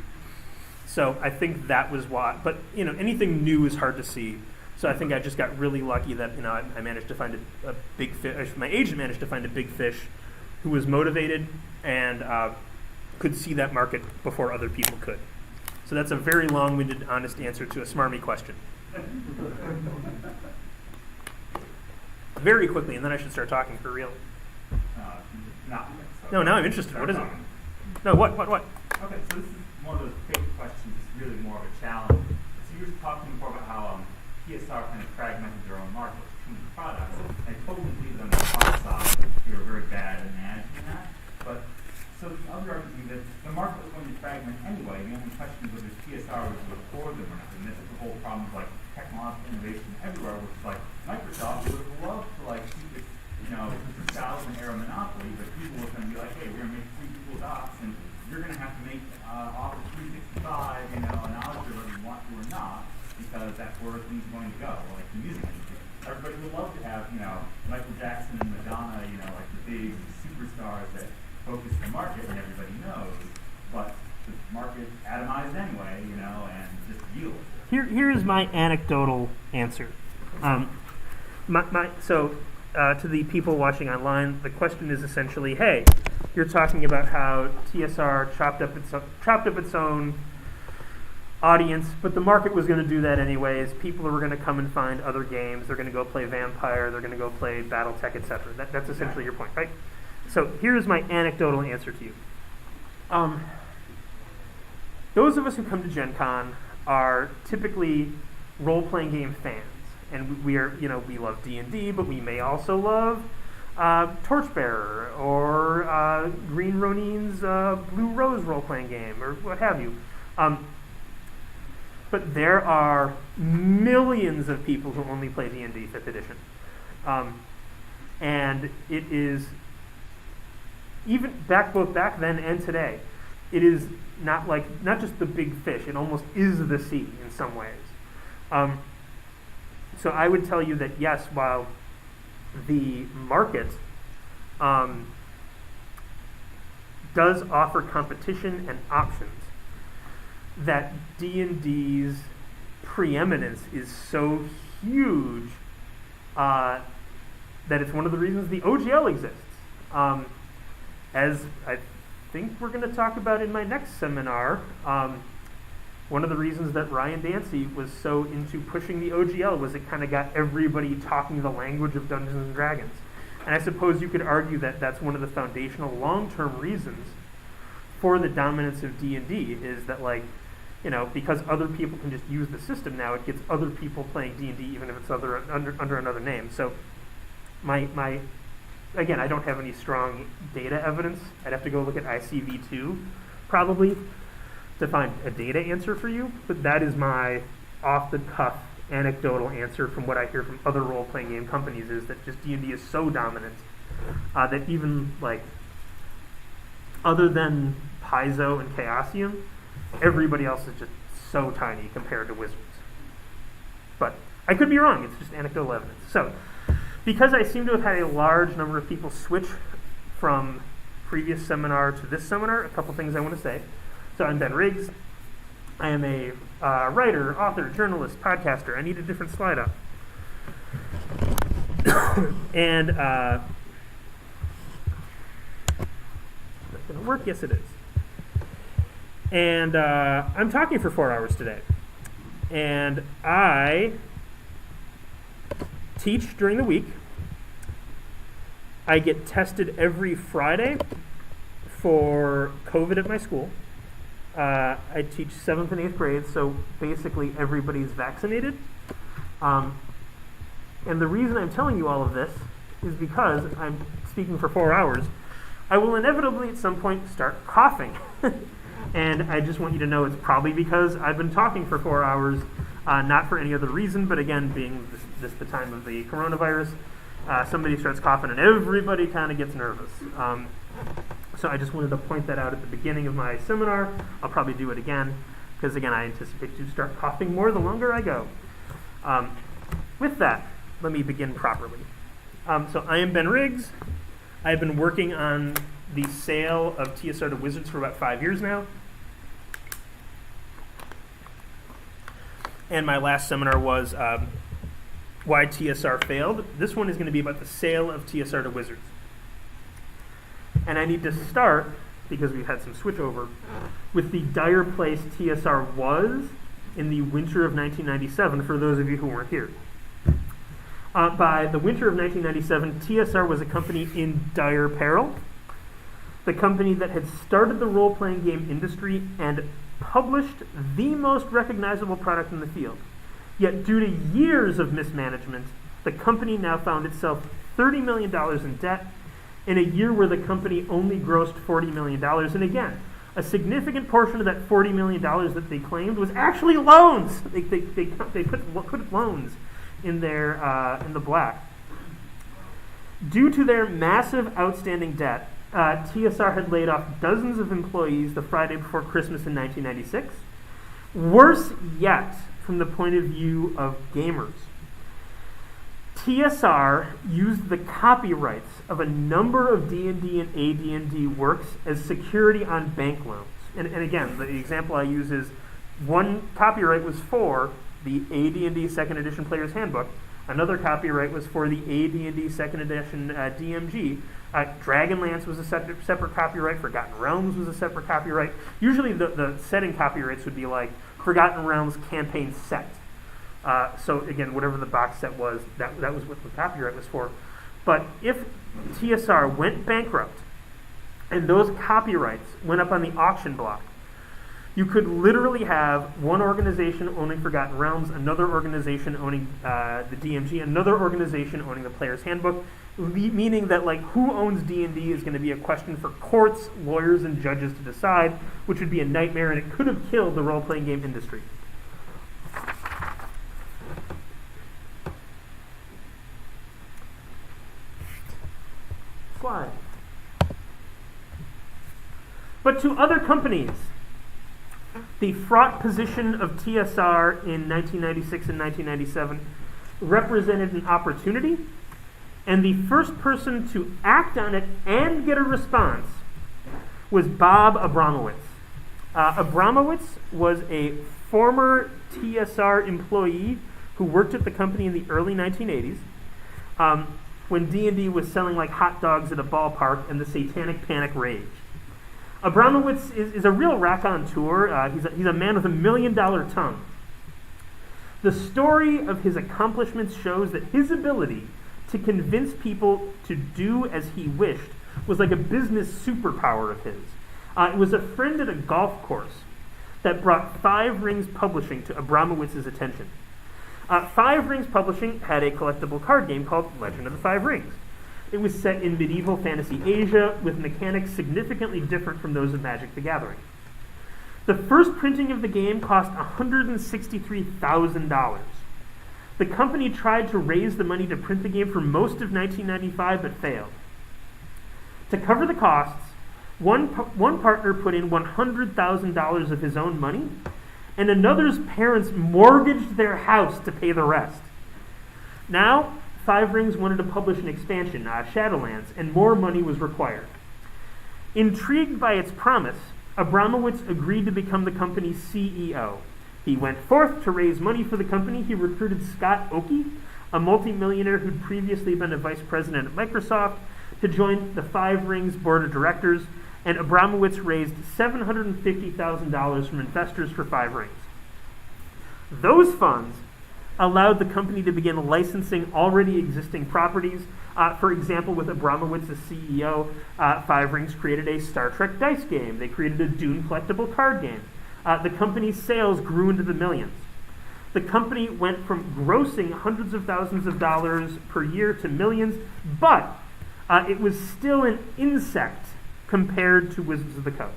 So I think that was why. But anything new is hard to see. So I think I just got really lucky that I managed to find a big fish. My agent managed to find a big fish who was motivated and could see that market before other people could. So that's a very long-winded, honest answer to a smarmy question. Very quickly, and then I should start talking for real. No, now I'm interested. What is it? No, what? Okay, so this is one of those big questions. It's really more of a challenge. So you were talking before about how PSR kind of fragmented their own market with too many products. I totally believe that on the product side, they were very bad at managing that. But so the other argument is that the market was going to fragment anyway. The only question is whether PSR was to afford them or not. And this is the whole problem of technological innovation everywhere, which is Microsoft would have loved to keep its, $1,000-era monopoly, but people were going to be like, hey, we're going to make free Google Docs, and you're going to have to make Office 365, an Azure whether you want to or not, because that's where things are going to go, like the music industry. Everybody would love to have, Michael Jackson and Madonna, the big superstars that focus the market and everybody knows, but the market atomized anyway, and just deal with it. Here is my anecdotal answer. To the people watching online, the question is essentially, hey, you're talking about how TSR chopped up its own audience, but the market was going to do that anyways. People were going to come and find other games. They're going to go play Vampire. They're going to go play BattleTech, etc. That's essentially your point, right? So here's my anecdotal answer to you. Those of us who come to Gen Con are typically role-playing game fans, and we love D&D, but we may also love Torchbearer or Green Ronin's Blue Rose role-playing game, or what have you. But there are millions of people who only play D&D 5th edition. And it is, even both back then and today, it is not just the big fish, it almost is the sea in some ways. So I would tell you that yes, while the market does offer competition and options, that D&D's preeminence is so huge that it's one of the reasons the OGL exists. As I think we're going to talk about in my next seminar, one of the reasons that Ryan Dancy was so into pushing the OGL was it kind of got everybody talking the language of Dungeons and Dragons. And I suppose you could argue that that's one of the foundational long-term reasons for the dominance of D&D is that, because other people can just use the system now, it gets other people playing D&D even if it's under another name. So again, I don't have any strong data evidence. I'd have to go look at ICV2 probably to find a data answer for you, but that is my off-the-cuff anecdotal answer from what I hear from other role-playing game companies is that just D&D is so dominant that even other than Paizo and Chaosium, everybody else is just so tiny compared to Wizards. But I could be wrong, it's just anecdotal evidence. So, because I seem to have had a large number of people switch from previous seminar to this seminar, a couple things I want to say. So I'm Ben Riggs. I am a writer, author, journalist, podcaster. I need a different slide up. And that's going to work? Yes, it is. And I'm talking for 4 hours today. And I teach during the week. I get tested every Friday for COVID at my school. I teach 7th and 8th grades, so basically everybody's vaccinated. And the reason I'm telling you all of this is because I'm speaking for 4 hours. I will inevitably at some point start coughing. And I just want you to know it's probably because I've been talking for 4 hours, not for any other reason, but again, being this the time of the coronavirus, somebody starts coughing and everybody kind of gets nervous. So I just wanted to point that out at the beginning of my seminar. I'll probably do it again, because again, I anticipate to start coughing more the longer I go. With that, let me begin properly. So I am Ben Riggs. I've been working on the sale of TSR to Wizards for about 5 years now. And my last seminar was why TSR failed. This one is going to be about the sale of TSR to Wizards. And I need to start, because we've had some switchover, with the dire place TSR was in the winter of 1997, for those of you who weren't here. By the winter of 1997, TSR was a company in dire peril. The company that had started the role-playing game industry and published the most recognizable product in the field. Yet due to years of mismanagement, the company now found itself $30 million in debt in a year where the company only grossed $40 million. And again, a significant portion of that $40 million that they claimed was actually loans. They put loans in in the black. Due to their massive outstanding debt, TSR had laid off dozens of employees the Friday before Christmas in 1996. Worse yet, from the point of view of gamers, TSR used the copyrights of a number of D&D and AD&D works as security on bank loans. And again, the example I use is one copyright was for the AD&D 2nd edition Player's Handbook. Another copyright was for the AD&D Second Edition DMG. Dragonlance was a separate copyright. Forgotten Realms was a separate copyright. Usually the setting copyrights would be like Forgotten Realms campaign set. So again, whatever the box set was, that was what the copyright was for. But if TSR went bankrupt and those copyrights went up on the auction block, you could literally have one organization owning Forgotten Realms, another organization owning the DMG, another organization owning the Player's Handbook, meaning that like who owns D&D is going to be a question for courts, lawyers, and judges to decide, which would be a nightmare, and it could have killed the role-playing game industry. Slide. But to other companies, the fraught position of TSR in 1996 and 1997 represented an opportunity, and the first person to act on it and get a response was Bob Abramowitz. Abramowitz was a former TSR employee who worked at the company in the early 1980s when D&D was selling like hot dogs at a ballpark and the satanic panic raged. Abramowitz is a real raconteur. He's a man with $1 million tongue. The story of his accomplishments shows that his ability to convince people to do as he wished was like a business superpower of his. It was a friend at a golf course that brought Five Rings Publishing to Abramowitz's attention. Five Rings Publishing had a collectible card game called Legend of the Five Rings. It was set in medieval fantasy Asia with mechanics significantly different from those of Magic the Gathering. The first printing of the game cost $163,000. The company tried to raise the money to print the game for most of 1995 but failed. To cover the costs, one partner put in $100,000 of his own money, and another's parents mortgaged their house to pay the rest. Now, Five Rings wanted to publish an expansion, Shadowlands, and more money was required. Intrigued by its promise, Abramowitz agreed to become the company's CEO. He went forth to raise money for the company. He recruited Scott Oakey, a multimillionaire who'd previously been a vice president at Microsoft, to join the Five Rings board of directors, and Abramowitz raised $750,000 from investors for Five Rings. Those funds allowed the company to begin licensing already existing properties. For example, with Abramowitz as CEO, Five Rings created a Star Trek dice game. They created a Dune collectible card game. The company's sales grew into the millions. The company went from grossing hundreds of thousands of dollars per year to millions, but it was still an insect compared to Wizards of the Coast.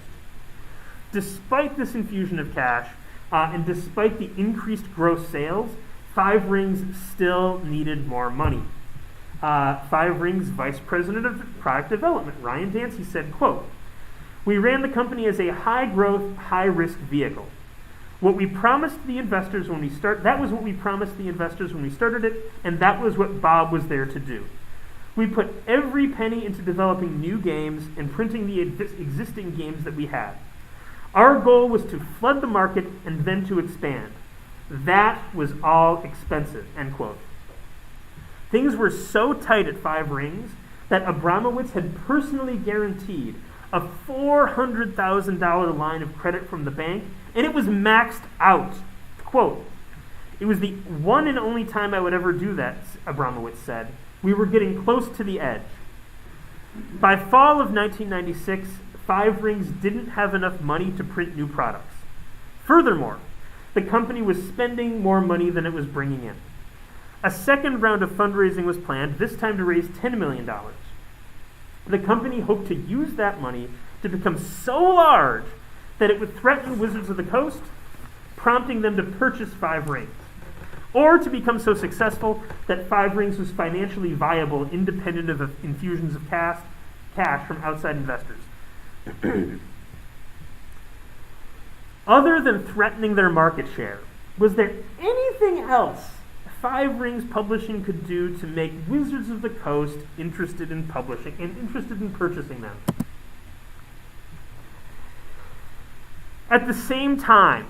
Despite this infusion of cash, and despite the increased gross sales, Five Rings still needed more money. Five Rings Vice President of Product Development, Ryan Dancy, said, quote, "We ran the company as a high-growth, high-risk vehicle. What we promised the investors when we that was what we promised the investors when we started it, and that was what Bob was there to do. We put every penny into developing new games and printing the existing games that we had. Our goal was to flood the market and then to expand. That was all expensive," end quote. Things were so tight at Five Rings that Abramowitz had personally guaranteed a $400,000 line of credit from the bank, and it was maxed out. Quote, "It was the one and only time I would ever do that," Abramowitz said. "We were getting close to the edge." By fall of 1996, Five Rings didn't have enough money to print new products. Furthermore, the company was spending more money than it was bringing in. A second round of fundraising was planned, this time to raise $10 million. The company hoped to use that money to become so large that it would threaten Wizards of the Coast, prompting them to purchase Five Rings, or to become so successful that Five Rings was financially viable, independent of infusions of cash from outside investors. Other than threatening their market share, was there anything else Five Rings Publishing could do to make Wizards of the Coast interested in publishing and interested in purchasing them? At the same time,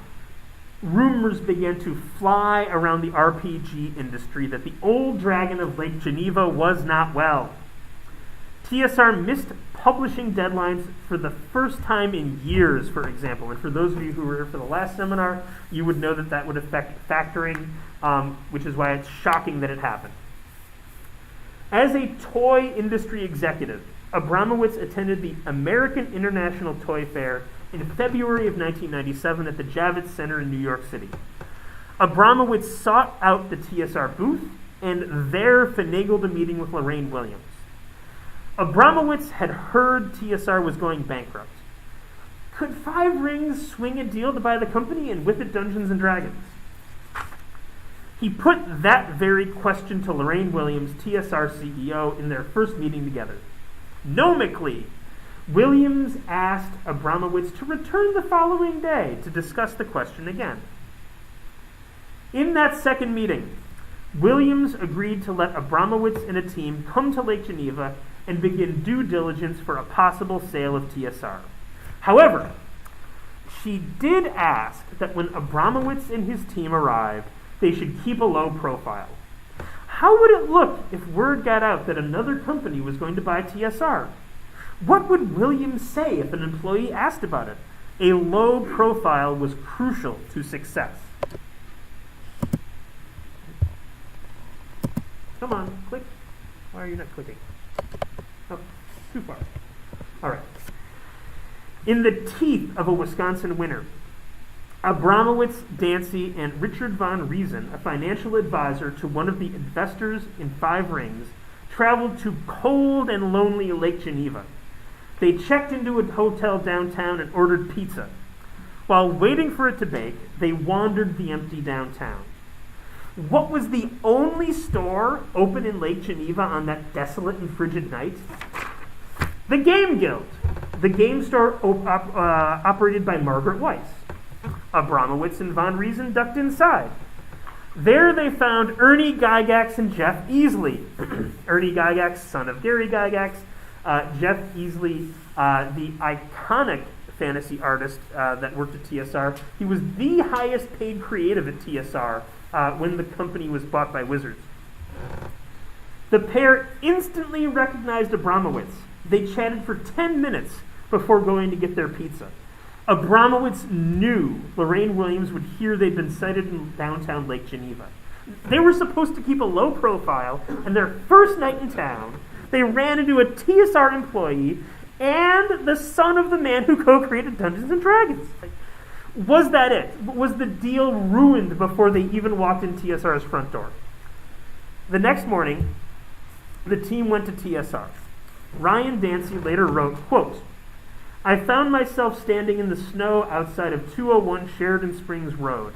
rumors began to fly around the RPG industry that the old dragon of Lake Geneva was not well. TSR missed publishing deadlines for the first time in years, for example. And for those of you who were here for the last seminar, you would know that that would affect factoring, which is why it's shocking that it happened. As a toy industry executive, Abramowitz attended the American International Toy Fair in February of 1997 at the Javits Center in New York City. Abramowitz sought out the TSR booth and there finagled a meeting with Lorraine Williams. Abramowitz had heard TSR was going bankrupt. Could Five Rings swing a deal to buy the company and with it Dungeons & Dragons? He put that very question to Lorraine Williams, TSR CEO, in their first meeting together. Gnomically, Williams asked Abramowitz to return the following day to discuss the question again. In that second meeting, Williams agreed to let Abramowitz and a team come to Lake Geneva and begin due diligence for a possible sale of TSR. However, she did ask that when Abramowitz and his team arrived, they should keep a low profile. How would it look if word got out that another company was going to buy TSR? What would Williams say if an employee asked about it? A low profile was crucial to success. Come on, click. Why are you not clicking? Oh, too far. All right. In the teeth of a Wisconsin winter, Abramowitz, Dancy, and Richard Von Riesen, a financial advisor to one of the investors in Five Rings, traveled to cold and lonely Lake Geneva. They checked into a hotel downtown and ordered pizza. While waiting for it to bake, they wandered the empty downtown. What was the only store open in Lake Geneva on that desolate and frigid night? The Game Guild, the game store operated by Margaret Weiss. Abramowitz and Von Riesen ducked inside. There they found Ernie Gygax and Jeff Easley. Ernie Gygax, son of Gary Gygax. Jeff Easley, the iconic fantasy artist that worked at TSR. He was the highest paid creative at TSR when the company was bought by Wizards. The pair instantly recognized Abramowitz. They chatted for 10 minutes before going to get their pizza. Abramowitz knew Lorraine Williams would hear they'd been sighted in downtown Lake Geneva. They were supposed to keep a low profile, and their first night in town, they ran into a TSR employee and the son of the man who co-created Dungeons & Dragons. Was that it? Was the deal ruined before they even walked in TSR's front door? The next morning, the team went to TSR. Ryan Dancy later wrote, quote, "I found myself standing in the snow outside of 201 Sheridan Springs Road,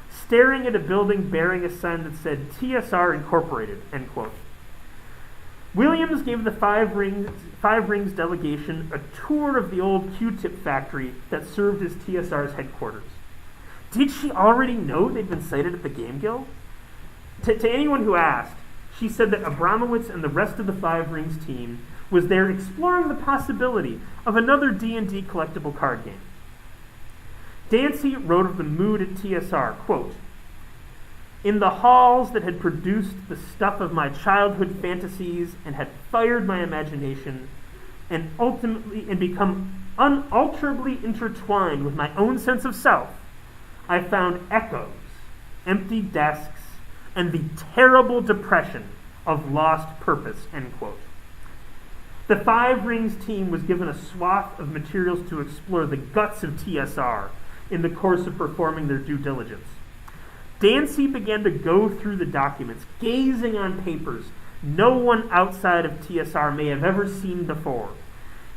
staring at a building bearing a sign that said TSR Incorporated," end quote. Williams gave the Five Rings delegation a tour of the old Q-tip factory that served as TSR's headquarters. Did she already know they'd been sighted at the Game Guild? To anyone who asked, she said that Abramowitz and the rest of the Five Rings team was there exploring the possibility of another D&D collectible card game. Dancy wrote of the mood at TSR, quote, "In the halls that had produced the stuff of my childhood fantasies and had fired my imagination and ultimately become unalterably intertwined with my own sense of self, I found echoes, empty desks, and the terrible depression of lost purpose," end quote. The Five Rings team was given a swath of materials to explore the guts of TSR in the course of performing their due diligence. Dancy began to go through the documents, gazing on papers no one outside of TSR may have ever seen before.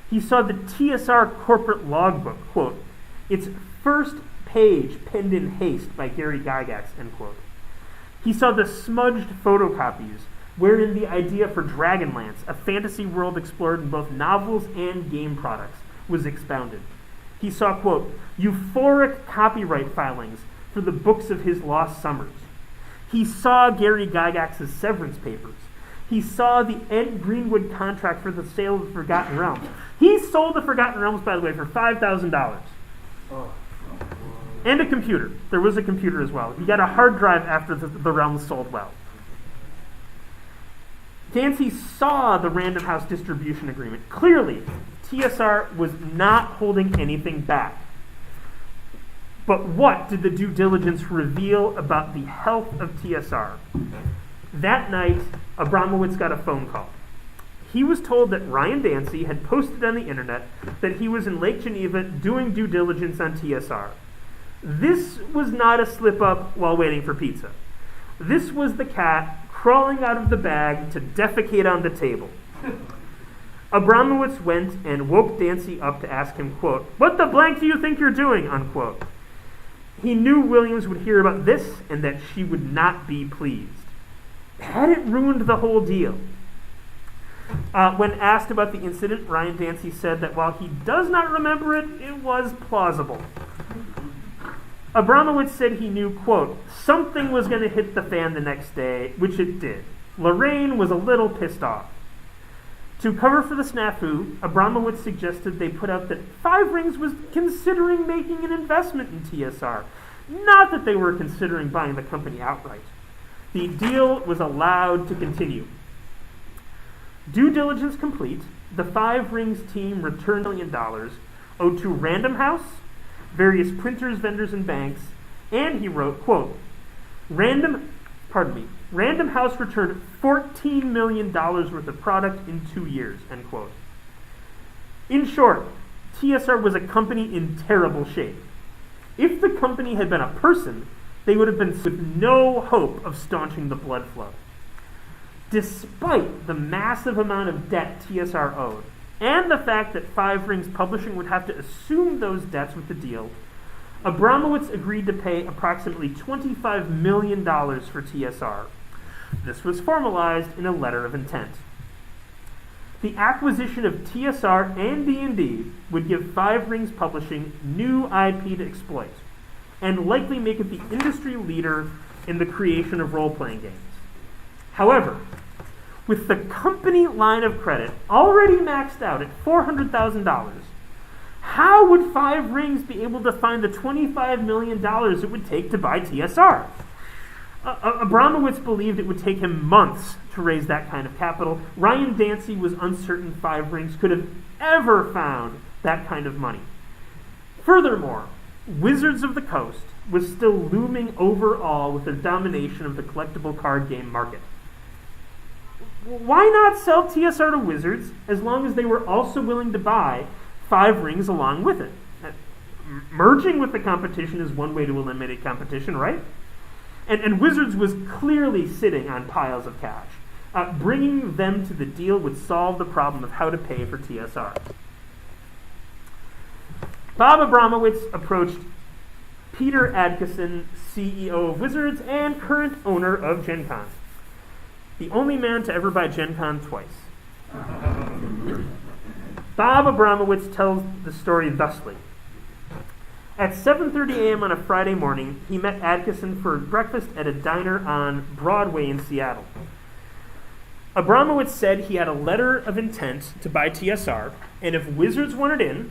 He saw the TSR corporate logbook, quote, "its first page penned in haste by Gary Gygax," end quote. He saw the smudged photocopies, wherein the idea for Dragonlance, a fantasy world explored in both novels and game products, was expounded. He saw, quote, "euphoric copyright filings for the books of his lost summers." He saw Gary Gygax's severance papers. He saw the Ed Greenwood contract for the sale of the Forgotten Realms. He sold the Forgotten Realms, by the way, for $5,000. Oh. And a computer. There was a computer as well. He got a hard drive after the realm sold well. Dancy saw the Random House distribution agreement. Clearly, TSR was not holding anything back. But what did the due diligence reveal about the health of TSR? That night, Abramowitz got a phone call. He was told that Ryan Dancy had posted on the internet that he was in Lake Geneva doing due diligence on TSR. This was not a slip-up while waiting for pizza. This was the cat crawling out of the bag to defecate on the table. Abramowitz went and woke Dancy up to ask him, quote, "What the blank do you think you're doing?" unquote. He knew Williams would hear about this and that she would not be pleased. Had it ruined the whole deal? When asked about the incident, Ryan Dancy said that while he does not remember it, it was plausible. Abramowitz said he knew, quote, something was going to hit the fan the next day, which it did. Lorraine was a little pissed off. To cover for the snafu, Abramowitz suggested they put out that Five Rings was considering making an investment in TSR, not that they were considering buying the company outright. The deal was allowed to continue. Due diligence complete, the Five Rings team returned $1 million owed to Random House, various printers, vendors, and banks, and he wrote, quote, Random House returned $14 million worth of product in 2 years, end quote. In short, TSR was a company in terrible shape. If the company had been a person, they would have been with no hope of staunching the blood flow. Despite the massive amount of debt TSR owed, and the fact that Five Rings Publishing would have to assume those debts with the deal, Abramowitz agreed to pay approximately $25 million for TSR. This was formalized in a letter of intent. The acquisition of TSR and D&D would give Five Rings Publishing new IP to exploit, and likely make it the industry leader in the creation of role-playing games. However, with the company line of credit already maxed out at $400,000, how would Five Rings be able to find the $25 million it would take to buy TSR? Abramowitz believed it would take him months to raise that kind of capital. Ryan Dancy was uncertain Five Rings could have ever found that kind of money. Furthermore, Wizards of the Coast was still looming over all with their domination of the collectible card game market. Why not sell TSR to Wizards as long as they were also willing to buy Five Rings along with it? Merging with the competition is one way to eliminate competition, right? And Wizards was clearly sitting on piles of cash. Bringing them to the deal would solve the problem of how to pay for TSR. Bob Abramowitz approached Peter Adkison, CEO of Wizards and current owner of Gen Con. The only man to ever buy Gen Con twice. Bob Abramowitz tells the story thusly. At 7:30 a.m. on a Friday morning, he met Adkison for breakfast at a diner on Broadway in Seattle. Abramowitz said he had a letter of intent to buy TSR, and if Wizards wanted in,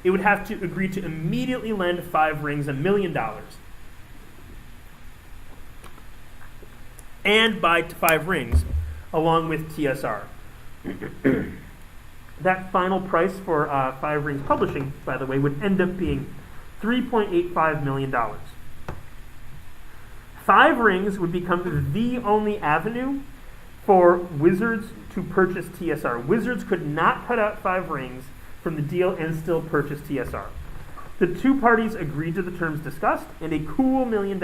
it would have to agree to immediately lend Five Rings $1 million and buy Five Rings along with TSR. That final price for Five Rings Publishing, by the way, would end up being $3.85 million. Five Rings would become the only avenue for Wizards to purchase TSR. Wizards could not cut out Five Rings from the deal and still purchase TSR. The two parties agreed to the terms discussed, and a cool $1 million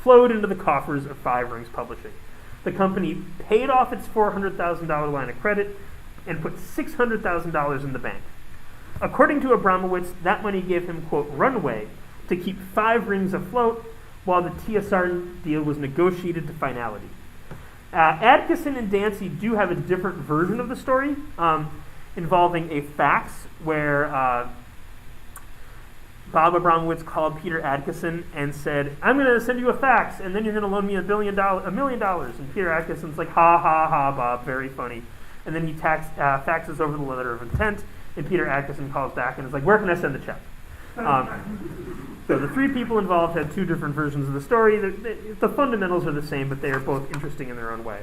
flowed into the coffers of Five Rings Publishing. The company paid off its $400,000 line of credit and put $600,000 in the bank. According to Abramowitz, that money gave him, quote, runway to keep Five Rings afloat while the TSR deal was negotiated to finality. Adkison and Dancy do have a different version of the story, involving a fax where Bob Abramowitz called Peter Adkison and said, I'm going to send you a fax, and then you're going to loan me $1 million. And Peter Adkison's like, ha, ha, ha, Bob, very funny. And then he faxes over the letter of intent, and Peter Adkison calls back and is like, where can I send the check? So the three people involved had two different versions of the story. The fundamentals are the same, but they are both interesting in their own way.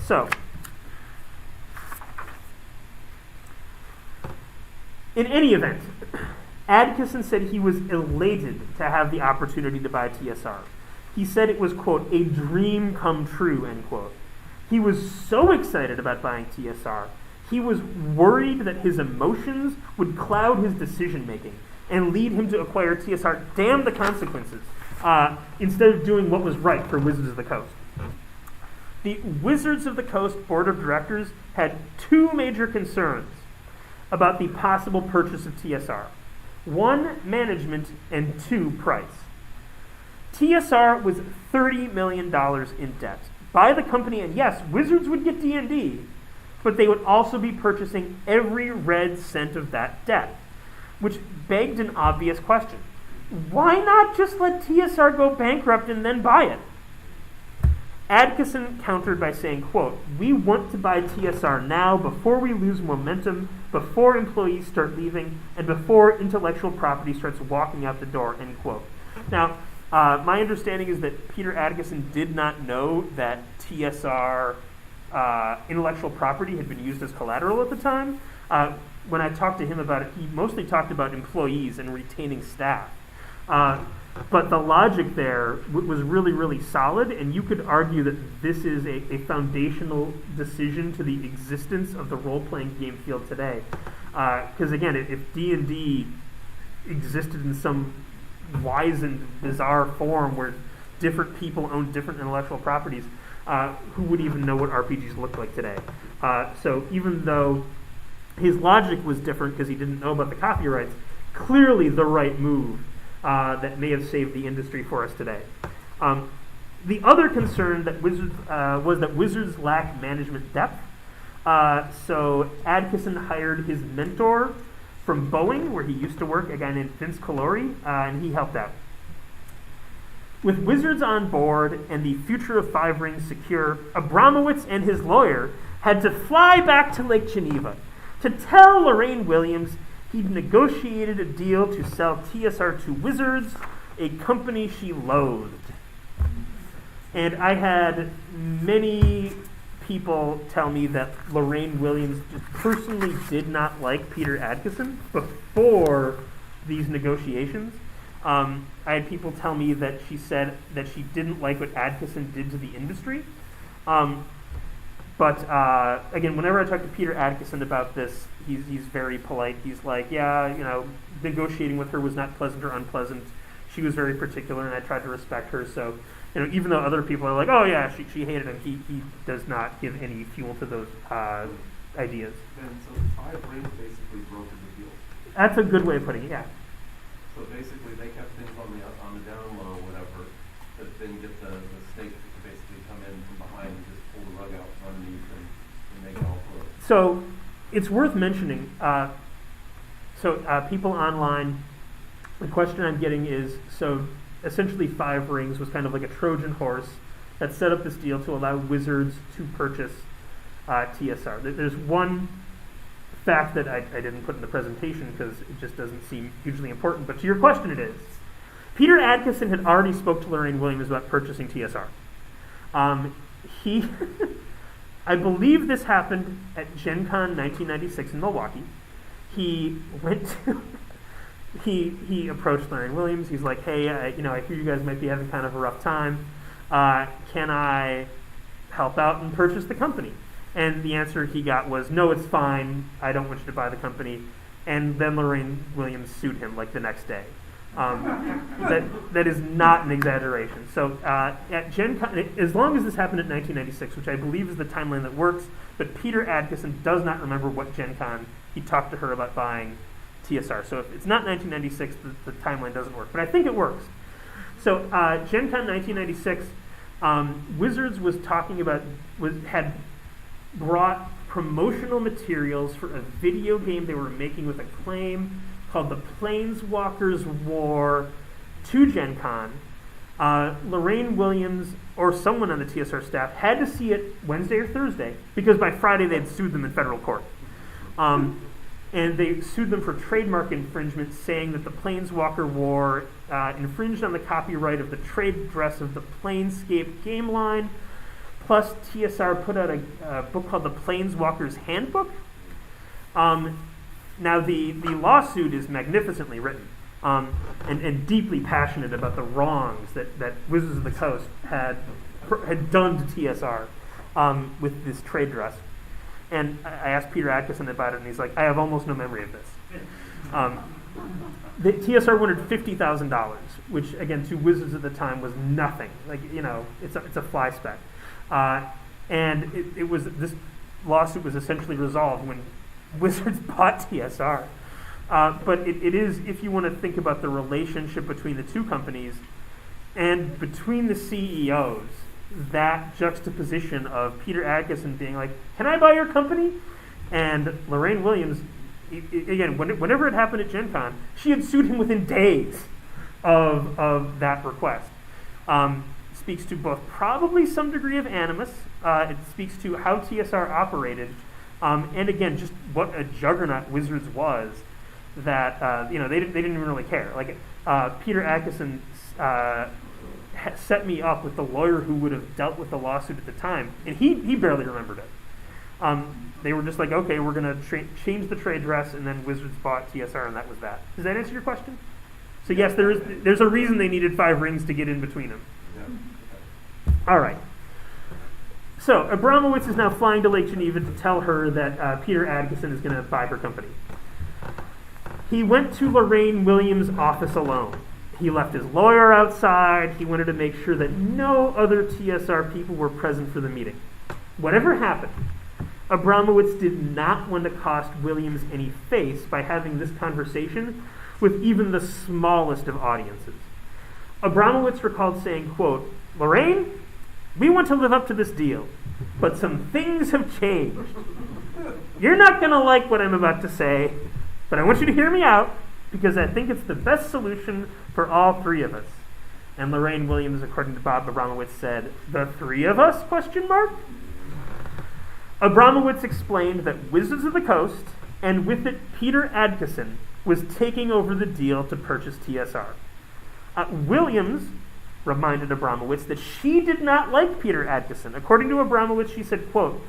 So, in any event, Adkisson said he was elated to have the opportunity to buy TSR. He said it was, quote, a dream come true, end quote. He was so excited about buying TSR, he was worried that his emotions would cloud his decision making and lead him to acquire TSR, damn the consequences, instead of doing what was right for Wizards of the Coast. The Wizards of the Coast Board of Directors had two major concerns about the possible purchase of TSR. One, management, and two, price. TSR was $30 million in debt by the company, and yes, Wizards would get D&D, but they would also be purchasing every red cent of that debt, which begged an obvious question. Why not just let TSR go bankrupt and then buy it? Adkisson countered by saying, quote, we want to buy TSR now before we lose momentum, before employees start leaving, and before intellectual property starts walking out the door, end quote. Now, my understanding is that Peter Adkisson did not know that TSR intellectual property had been used as collateral at the time. When I talked to him about it, he mostly talked about employees and retaining staff. But the logic there was really, really solid, and you could argue that this is a foundational decision to the existence of the role-playing game field today. Because again, if D&D existed in some wise and bizarre form where different people own different intellectual properties, who would even know what RPGs look like today? So even though his logic was different because he didn't know about the copyrights, clearly the right move that may have saved the industry for us today. The other concern that Wizards was that Wizards lacked management depth. So Adkisson hired his mentor from Boeing, where he used to work, a guy named Vince Colori, and he helped out. With Wizards on board and the future of Five Rings secure, Abramowitz and his lawyer had to fly back to Lake Geneva to tell Lorraine Williams he'd negotiated a deal to sell TSR to Wizards, a company she loathed. And I had many people tell me that Lorraine Williams just personally did not like Peter Adkisson before these negotiations. I had people tell me that she said that she didn't like what Adkisson did to the industry. But again, whenever I talk to Peter Adkisson about this, he's very polite. He's like, yeah, negotiating with her was not pleasant or unpleasant. She was very particular, and I tried to respect her. So, even though other people are like, oh yeah, she hated him, he does not give any fuel to those ideas. And so Five Rings basically brokered the deal. That's a good way of putting it, yeah. So basically, they kept things on the down low, whatever, but then get the state to basically come in from behind and just pull the rug out from underneath and make it all flow. So it's worth mentioning. People online, the question I'm getting is, so essentially Five Rings was kind of like a Trojan horse that set up this deal to allow Wizards to purchase TSR. There's one fact that I didn't put in the presentation because it just doesn't seem hugely important, but to your question it is. Peter Adkisson had already spoke to Lorraine Williams about purchasing TSR. I believe this happened at Gen Con 1996 in Milwaukee. He went to, he approached Lorraine Williams. He's like, hey, I hear you guys might be having kind of a rough time. Can I help out and purchase the company? And the answer he got was, no, it's fine. I don't want you to buy the company. And then Lorraine Williams sued him like the next day. That is not an exaggeration. So at Gen Con, as long as this happened in 1996, which I believe is the timeline that works, but Peter Adkisson does not remember what Gen Con he talked to her about buying TSR. So if it's not 1996, the timeline doesn't work. But I think it works. So Gen Con 1996, Wizards was talking about, had brought promotional materials for a video game they were making with Acclaim called The Planeswalkers War to Gen Con. Lorraine Williams or someone on the TSR staff had to see it Wednesday or Thursday because by Friday they had sued them in federal court. and they sued them for trademark infringement, saying that the Planeswalker War infringed on the copyright of the trade dress of the Planescape game line. Plus, TSR put out a book called The Planeswalker's Handbook. Now, the lawsuit is magnificently written and deeply passionate about the wrongs that Wizards of the Coast had done to TSR with this trade dress. And I asked Peter Adkison about it, and he's like, I have almost no memory of this. The TSR wanted $50,000, which, again, to Wizards at the time was nothing. Like, it's a fly speck. And this lawsuit was essentially resolved when Wizards bought TSR. But it is, if you want to think about the relationship between the two companies and between the CEOs, that juxtaposition of Peter Adkison being like, can I buy your company? And Lorraine Williams, again, whenever it happened at Gen Con, she had sued him within days of that request. Speaks to both probably some degree of animus. It speaks to how TSR operated, and again, just what a juggernaut Wizards was. That they didn't even really care. Like Peter Adkison set me up with the lawyer who would have dealt with the lawsuit at the time, and he barely remembered it. They were just like, okay, we're going to change the trade dress, and then Wizards bought TSR, and that was that. Does that answer your question? So yes, there's a reason they needed 5 rings to get in between them. All right. So Abramowitz is now flying to Lake Geneva to tell her that Peter Adkison is going to buy her company. He went to Lorraine Williams' office alone. He left his lawyer outside. He wanted to make sure that no other TSR people were present for the meeting. Whatever happened, Abramowitz did not want to cost Williams any face by having this conversation with even the smallest of audiences. Abramowitz recalled saying, quote, Lorraine, we want to live up to this deal, but some things have changed. You're not going to like what I'm about to say, but I want you to hear me out because I think it's the best solution for all 3 of us. And Lorraine Williams, according to Bob Abramowitz, said, the 3 of us, question mark? Abramowitz explained that Wizards of the Coast, and with it Peter Adkison, was taking over the deal to purchase TSR. Williams reminded Abramowitz that she did not like Peter Adkison. According to Abramowitz, she said, quote,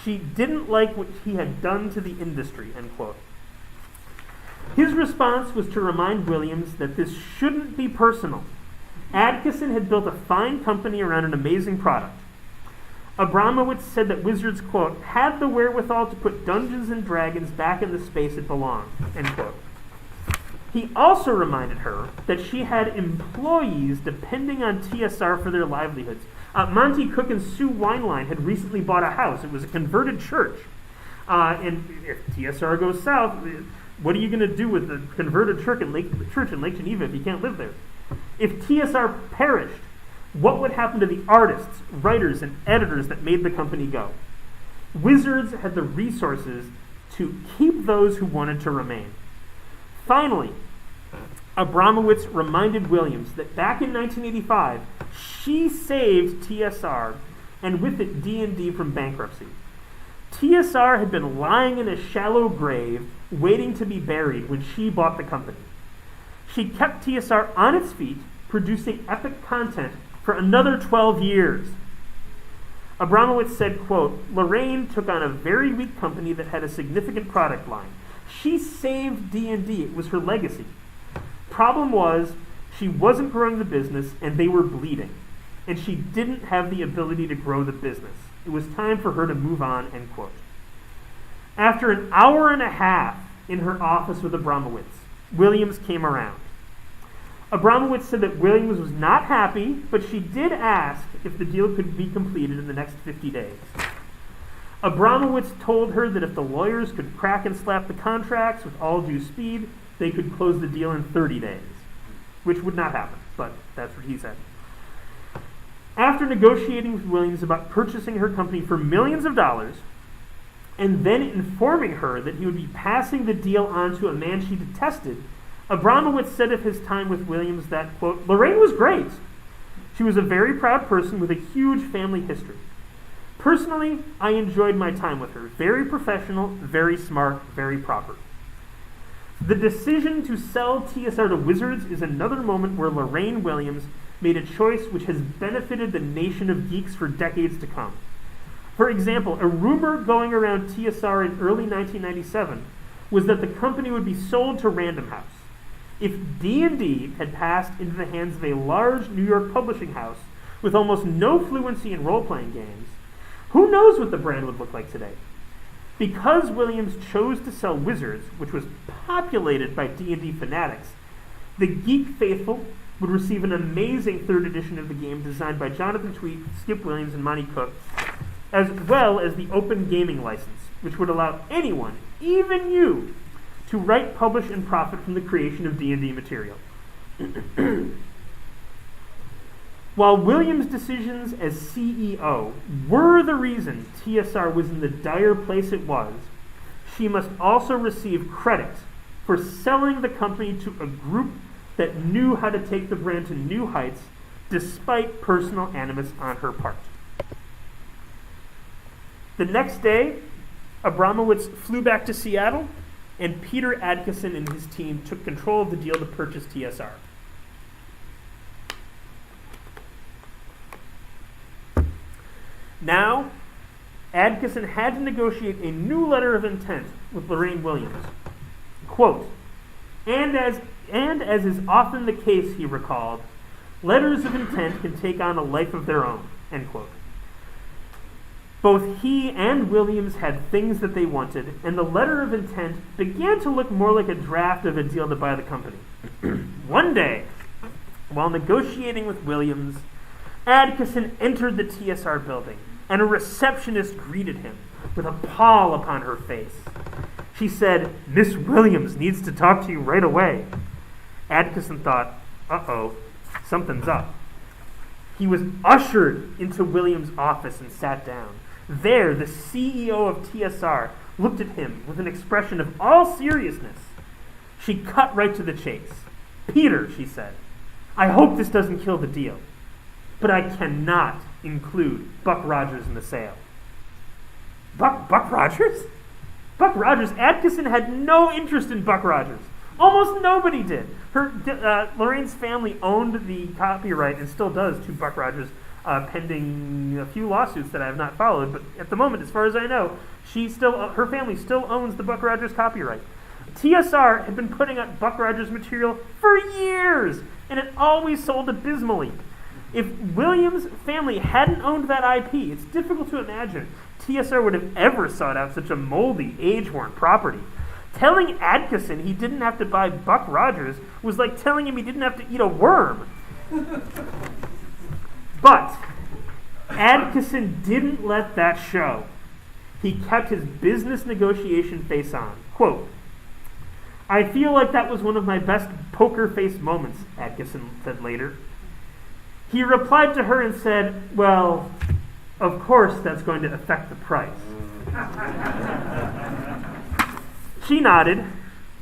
she didn't like what he had done to the industry, end quote. His response was to remind Williams that this shouldn't be personal. Adkison had built a fine company around an amazing product. Abramowitz said that Wizards, quote, had the wherewithal to put Dungeons and Dragons back in the space it belonged, end quote. He also reminded her that she had employees depending on TSR for their livelihoods. Monty Cook and Sue Wineline had recently bought a house. It was a converted church. And if TSR goes south, what are you going to do with the converted church in Lake Geneva if you can't live there? If TSR perished, what would happen to the artists, writers, and editors that made the company go? Wizards had the resources to keep those who wanted to remain. Finally, Abramowitz reminded Williams that back in 1985, she saved TSR, and with it D&D, from bankruptcy. TSR had been lying in a shallow grave, waiting to be buried when she bought the company. She kept TSR on its feet, producing epic content for another 12 years. Abramowitz said, quote, Lorraine took on a very weak company that had a significant product line. She saved D&D. It was her legacy. Problem was, she wasn't growing the business, and they were bleeding. And she didn't have the ability to grow the business. It was time for her to move on, end quote. After an hour and a half in her office with Abramowitz, Williams came around. Abramowitz said that Williams was not happy, but she did ask if the deal could be completed in the next 50 days. Abramowitz told her that if the lawyers could crack and slap the contracts with all due speed, they could close the deal in 30 days, which would not happen, but that's what he said. After negotiating with Williams about purchasing her company for millions of dollars, and then informing her that he would be passing the deal on to a man she detested, Abramowitz said of his time with Williams that, quote, Lorraine was great. She was a very proud person with a huge family history. Personally, I enjoyed my time with her. Very professional, very smart, very proper. The decision to sell TSR to Wizards is another moment where Lorraine Williams made a choice which has benefited the nation of geeks for decades to come. For example, a rumor going around TSR in early 1997 was that the company would be sold to Random House. If D&D had passed into the hands of a large New York publishing house with almost no fluency in role-playing games, who knows what the brand would look like today? Because Williams chose to sell Wizards, which was populated by D&D fanatics, the geek faithful would receive an amazing third edition of the game designed by Jonathan Tweet, Skip Williams, and Monty Cook, as well as the open gaming license, which would allow anyone, even you, to write, publish, and profit from the creation of D&D material. While Williams' decisions as CEO were the reason TSR was in the dire place it was, she must also receive credit for selling the company to a group that knew how to take the brand to new heights despite personal animus on her part. The next day, Abramowitz flew back to Seattle, and Peter Adkison and his team took control of the deal to purchase TSR. Now, Adkison had to negotiate a new letter of intent with Lorraine Williams. Quote, and as is often the case, he recalled, letters of intent can take on a life of their own, end quote. Both he and Williams had things that they wanted, and the letter of intent began to look more like a draft of a deal to buy the company. One day, while negotiating with Williams, Adkison entered the TSR building, and a receptionist greeted him with a pall upon her face. She said, "Miss Williams needs to talk to you right away." Adkison thought, uh-oh, something's up. He was ushered into Williams' office and sat down. There, the CEO of TSR looked at him with an expression of all seriousness. She cut right to the chase. "Peter," she said, "I hope this doesn't kill the deal, but I cannot include Buck Rogers in the sale." Buck Rogers? Buck Rogers? Adkison had no interest in Buck Rogers. Almost nobody did. Lorraine's family owned the copyright and still does to Buck Rogers, pending a few lawsuits that I have not followed. But at the moment, as far as I know, her family still owns the Buck Rogers copyright. TSR had been putting out Buck Rogers material for years, and it always sold abysmally. If Williams' family hadn't owned that IP, it's difficult to imagine TSR would have ever sought out such a moldy, age-worn property. Telling Adkison he didn't have to buy Buck Rogers was like telling him he didn't have to eat a worm. But Adkison didn't let that show. He kept his business negotiation face on. Quote, "I feel like that was one of my best poker face moments," Adkison said later. He replied to her and said, "Well, of course that's going to affect the price." She nodded,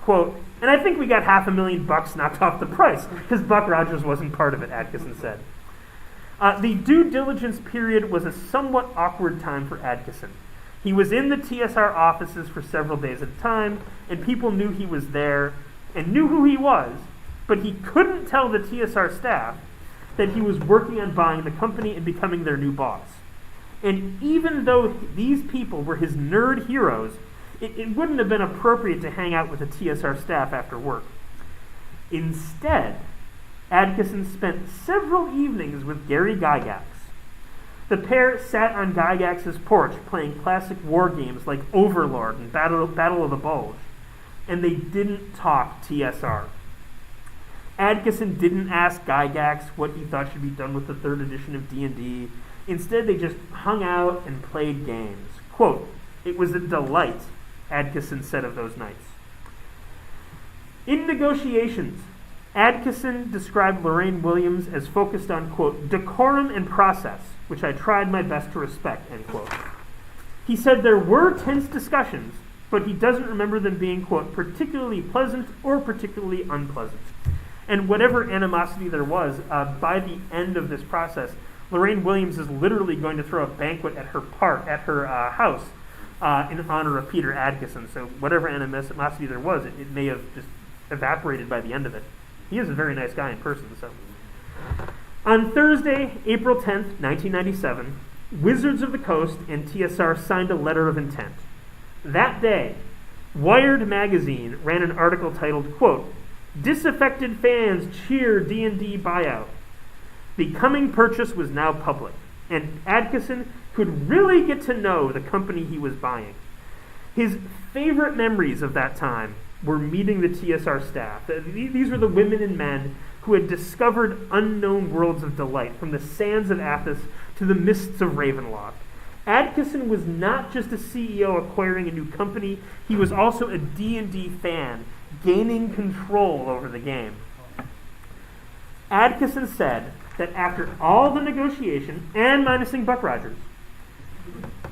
quote, "And I think we got $500,000 knocked off the price, because Buck Rogers wasn't part of it," Adkison said. The due diligence period was a somewhat awkward time for Adkison. He was in the TSR offices for several days at a time, and people knew he was there and knew who he was, but he couldn't tell the TSR staff that he was working on buying the company and becoming their new boss. And even though these people were his nerd heroes, it wouldn't have been appropriate to hang out with the TSR staff after work. Instead, Adkison spent several evenings with Gary Gygax. The pair sat on Gygax's porch playing classic war games like Overlord and Battle of the Bulge, and they didn't talk TSR. Adkison didn't ask Gygax what he thought should be done with the third edition of D&D. Instead, they just hung out and played games. Quote, "It was a delight," Adkison said of those nights. In negotiations, Adkison described Lorraine Williams as focused on, quote, "decorum and process, which I tried my best to respect," end quote. He said there were tense discussions, but he doesn't remember them being, quote, "particularly pleasant or particularly unpleasant." And whatever animosity there was, by the end of this process, Lorraine Williams is literally going to throw a banquet at her house in honor of Peter Adkison. So whatever animosity there was, it may have just evaporated by the end of it. He is a very nice guy in person. So on Thursday, April 10th, 1997, Wizards of the Coast and TSR signed a letter of intent. That day, Wired magazine ran an article titled, quote, "Disaffected fans cheer D&D buyout." The coming purchase was now public, and Adkison could really get to know the company he was buying. His favorite memories of that time were meeting the TSR staff. These were the women and men who had discovered unknown worlds of delight, from the sands of Athos to the mists of Ravenloft. Adkison was not just a CEO acquiring a new company, he was also a D&D fan, gaining control over the game. Adkison said that after all the negotiation, and minusing Buck Rogers,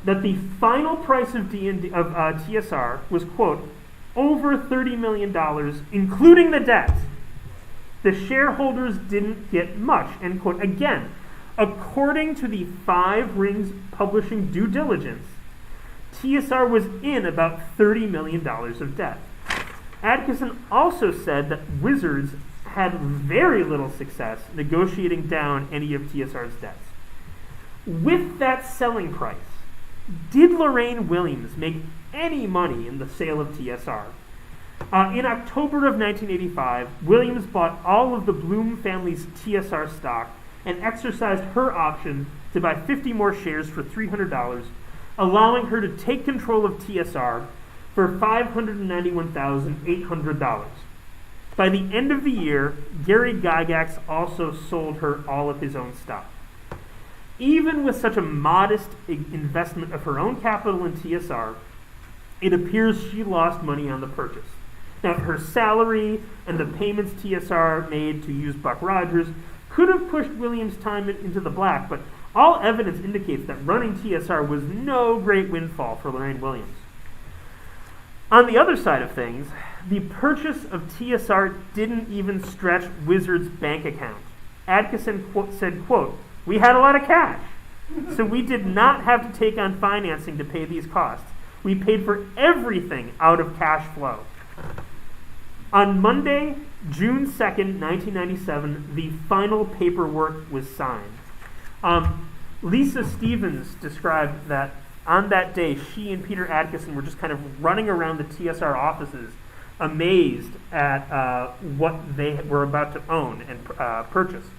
that the final price of TSR was, quote, over $30 million, including the debt. The shareholders didn't get much, end quote. Again, according to the Five Rings Publishing due diligence, TSR was in about $30 million of debt. Adkison also said that Wizards had very little success negotiating down any of TSR's debts. With that selling price, did Lorraine Williams make any money in the sale of TSR? In October of 1985, Williams bought all of the Bloom family's TSR stock and exercised her option to buy 50 more shares for $300, allowing her to take control of TSR for $591,800. By the end of the year, Gary Gygax also sold her all of his own stock. Even with such a modest investment of her own capital in TSR, it appears she lost money on the purchase. Now, her salary and the payments TSR made to use Buck Rogers could have pushed Williams' time into the black, but all evidence indicates that running TSR was no great windfall for Lorraine Williams. On the other side of things, the purchase of TSR didn't even stretch Wizards' bank account. Adkison said, quote, "We had a lot of cash, so we did not have to take on financing to pay these costs. We paid for everything out of cash flow." On Monday, June 2nd, 1997, the final paperwork was signed. Lisa Stevens described that on that day, she and Peter Adkison were just kind of running around the TSR offices, amazed at what they were about to own and purchase.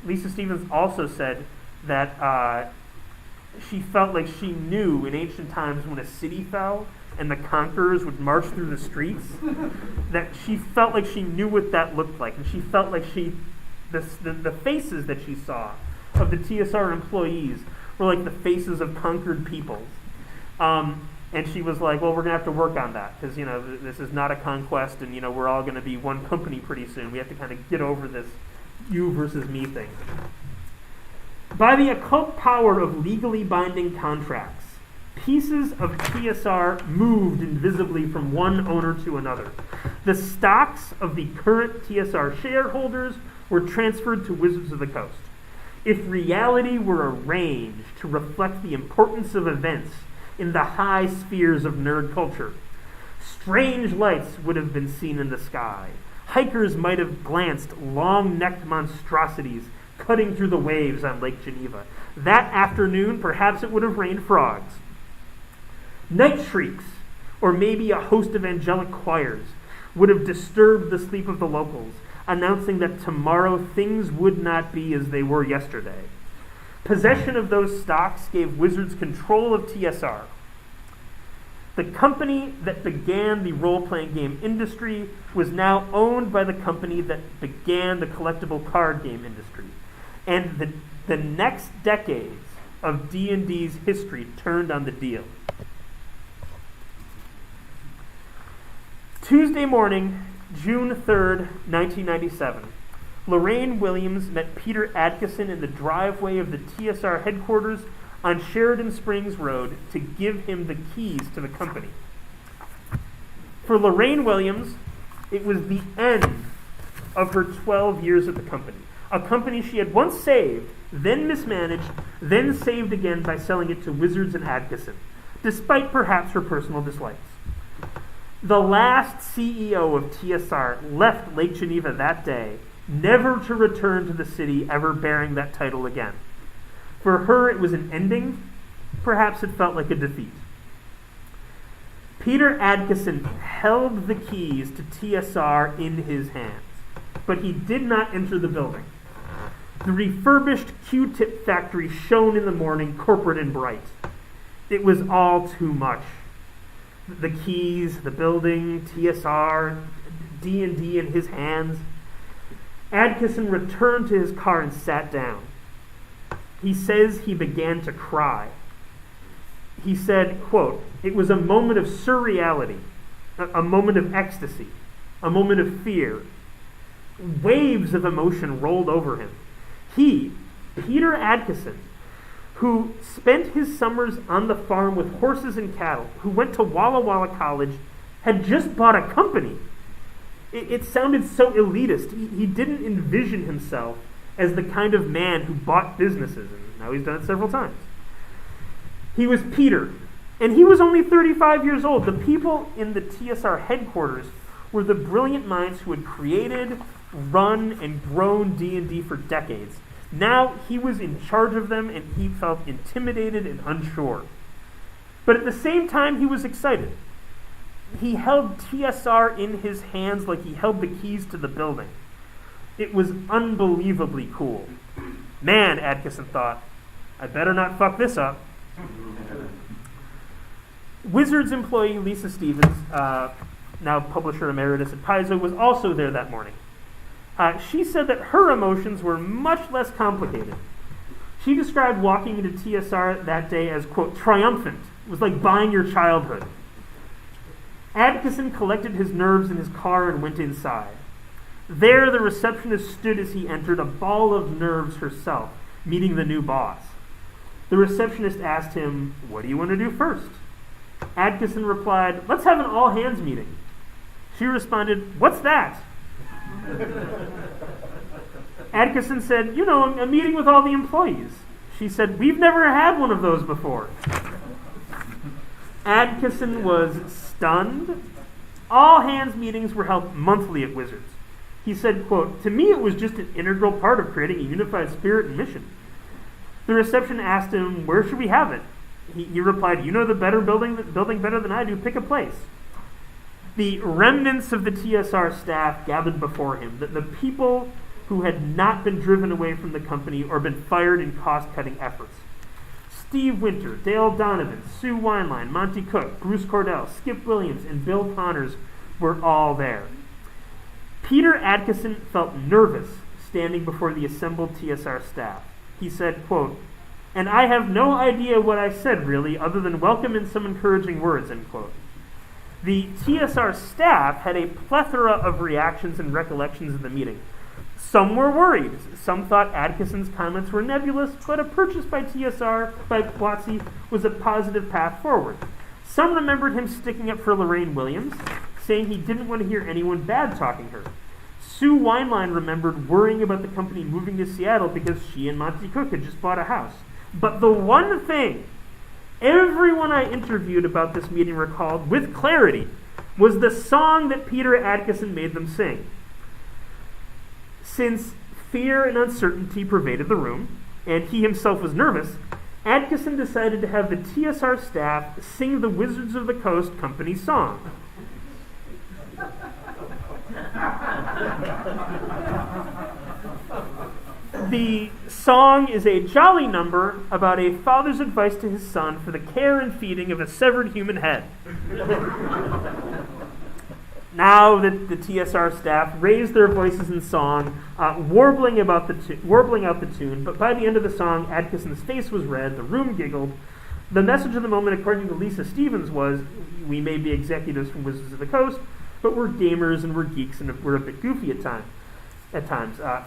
Lisa Stevens also said that she felt like she knew in ancient times when a city fell and the conquerors would march through the streets, that she felt like she knew what that looked like, and she felt like the faces that she saw of the TSR employees were like the faces of conquered peoples. And she was like, well, we're going to have to work on that, because, this is not a conquest, and, we're all going to be one company pretty soon. We have to kind of get over this you versus me thing. By the occult power of legally binding contracts, pieces of TSR moved invisibly from one owner to another. The stocks of the current TSR shareholders were transferred to Wizards of the Coast. If reality were arranged to reflect the importance of events in the high spheres of nerd culture, strange lights would have been seen in the sky. Hikers might have glanced long-necked monstrosities cutting through the waves on Lake Geneva. That afternoon, perhaps it would have rained frogs. Night shrieks, or maybe a host of angelic choirs, would have disturbed the sleep of the locals, announcing that tomorrow things would not be as they were yesterday. Possession of those stocks gave Wizards control of TSR. The company that began the role-playing game industry was now owned by the company that began the collectible card game industry. And the next decades of D&D's history turned on the deal. Tuesday morning, June 3rd, 1997, Lorraine Williams met Peter Adkison in the driveway of the TSR headquarters on Sheridan Springs Road to give him the keys to the company. For Lorraine Williams, it was the end of her 12 years at the company, a company she had once saved, then mismanaged, then saved again by selling it to Wizards and Adkison. despite perhaps her personal dislikes. The last CEO of TSR left Lake Geneva that day, never to return to the city ever bearing that title again. For her, it was an ending. Perhaps it felt like a defeat. Peter Adkison held the keys to TSR in his hands, but he did not enter the building. The refurbished Q-tip factory shone in the morning, corporate and bright. It was all too much. The keys, the building, TSR, D&D in his hands. Adkison returned to his car and sat down. He says he began to cry. He said, quote, "It was a moment of surreality, a moment of ecstasy, a moment of fear. Waves of emotion rolled over him. He, Peter Adkison, who spent his summers on the farm with horses and cattle, who went to Walla Walla College, had just bought a company. It sounded so elitist. He didn't envision himself as the kind of man who bought businesses, and now he's done it several times. He was Peter, and he was only 35 years old. The people in the TSR headquarters were the brilliant minds who had created, run, and grown D&D for decades. Now he was in charge of them, and he felt intimidated and unsure. But at the same time, he was excited. He held TSR in his hands like he held the keys to the building. It was unbelievably cool. Man, Adkison thought, I better not fuck this up. Wizards employee Lisa Stevens, now publisher emeritus at Paizo, was also there that morning. She said that her emotions were much less complicated. She described walking into TSR that day as, quote, triumphant. It was like buying your childhood. Adkison collected his nerves in his car and went inside. There, the receptionist stood as he entered, a ball of nerves herself, meeting the new boss. The receptionist asked him, "What do you want to do first?" Adkison replied, "Let's have an all-hands meeting." She responded, "What's that?" Adkison said, "You know, a meeting with all the employees." She said, "We've never had one of those before." Adkison was stunned. All-hands meetings were held monthly at Wizards. He said, quote, "To me it was just an integral part of creating a unified spirit and mission." The reception asked him, "Where should we have it?" He replied, "You know the building better than I do. Pick a place." The remnants of the TSR staff gathered before him, the people who had not been driven away from the company or been fired in cost-cutting efforts. Steve Winter, Dale Donovan, Sue Wineline, Monty Cook, Bruce Cordell, Skip Williams, and Bill Connors were all there. Peter Adkison felt nervous standing before the assembled TSR staff. He said, quote, "And I have no idea what I said, really, other than welcome and some encouraging words," end quote. The TSR staff had a plethora of reactions and recollections of the meeting. Some were worried. Some thought Adkison's comments were nebulous, but a purchase by TSR, by WotC, was a positive path forward. Some remembered him sticking up for Lorraine Williams, saying he didn't want to hear anyone bad-talking her. Sue Wineline remembered worrying about the company moving to Seattle because she and Monty Cook had just bought a house. But the one thing everyone I interviewed about this meeting recalled with clarity was the song that Peter Adkison made them sing. Since fear and uncertainty pervaded the room, and he himself was nervous, Adkison decided to have the TSR staff sing the Wizards of the Coast company song. The song is a jolly number about a father's advice to his son for the care and feeding of a severed human head. Now that the TSR staff raised their voices in song, warbling out the tune, but by the end of the song, Adkison's face was red, the room giggled. The message of the moment, according to Lisa Stevens, was, "We may be executives from Wizards of the Coast, but we're gamers and we're geeks and we're a bit goofy at times.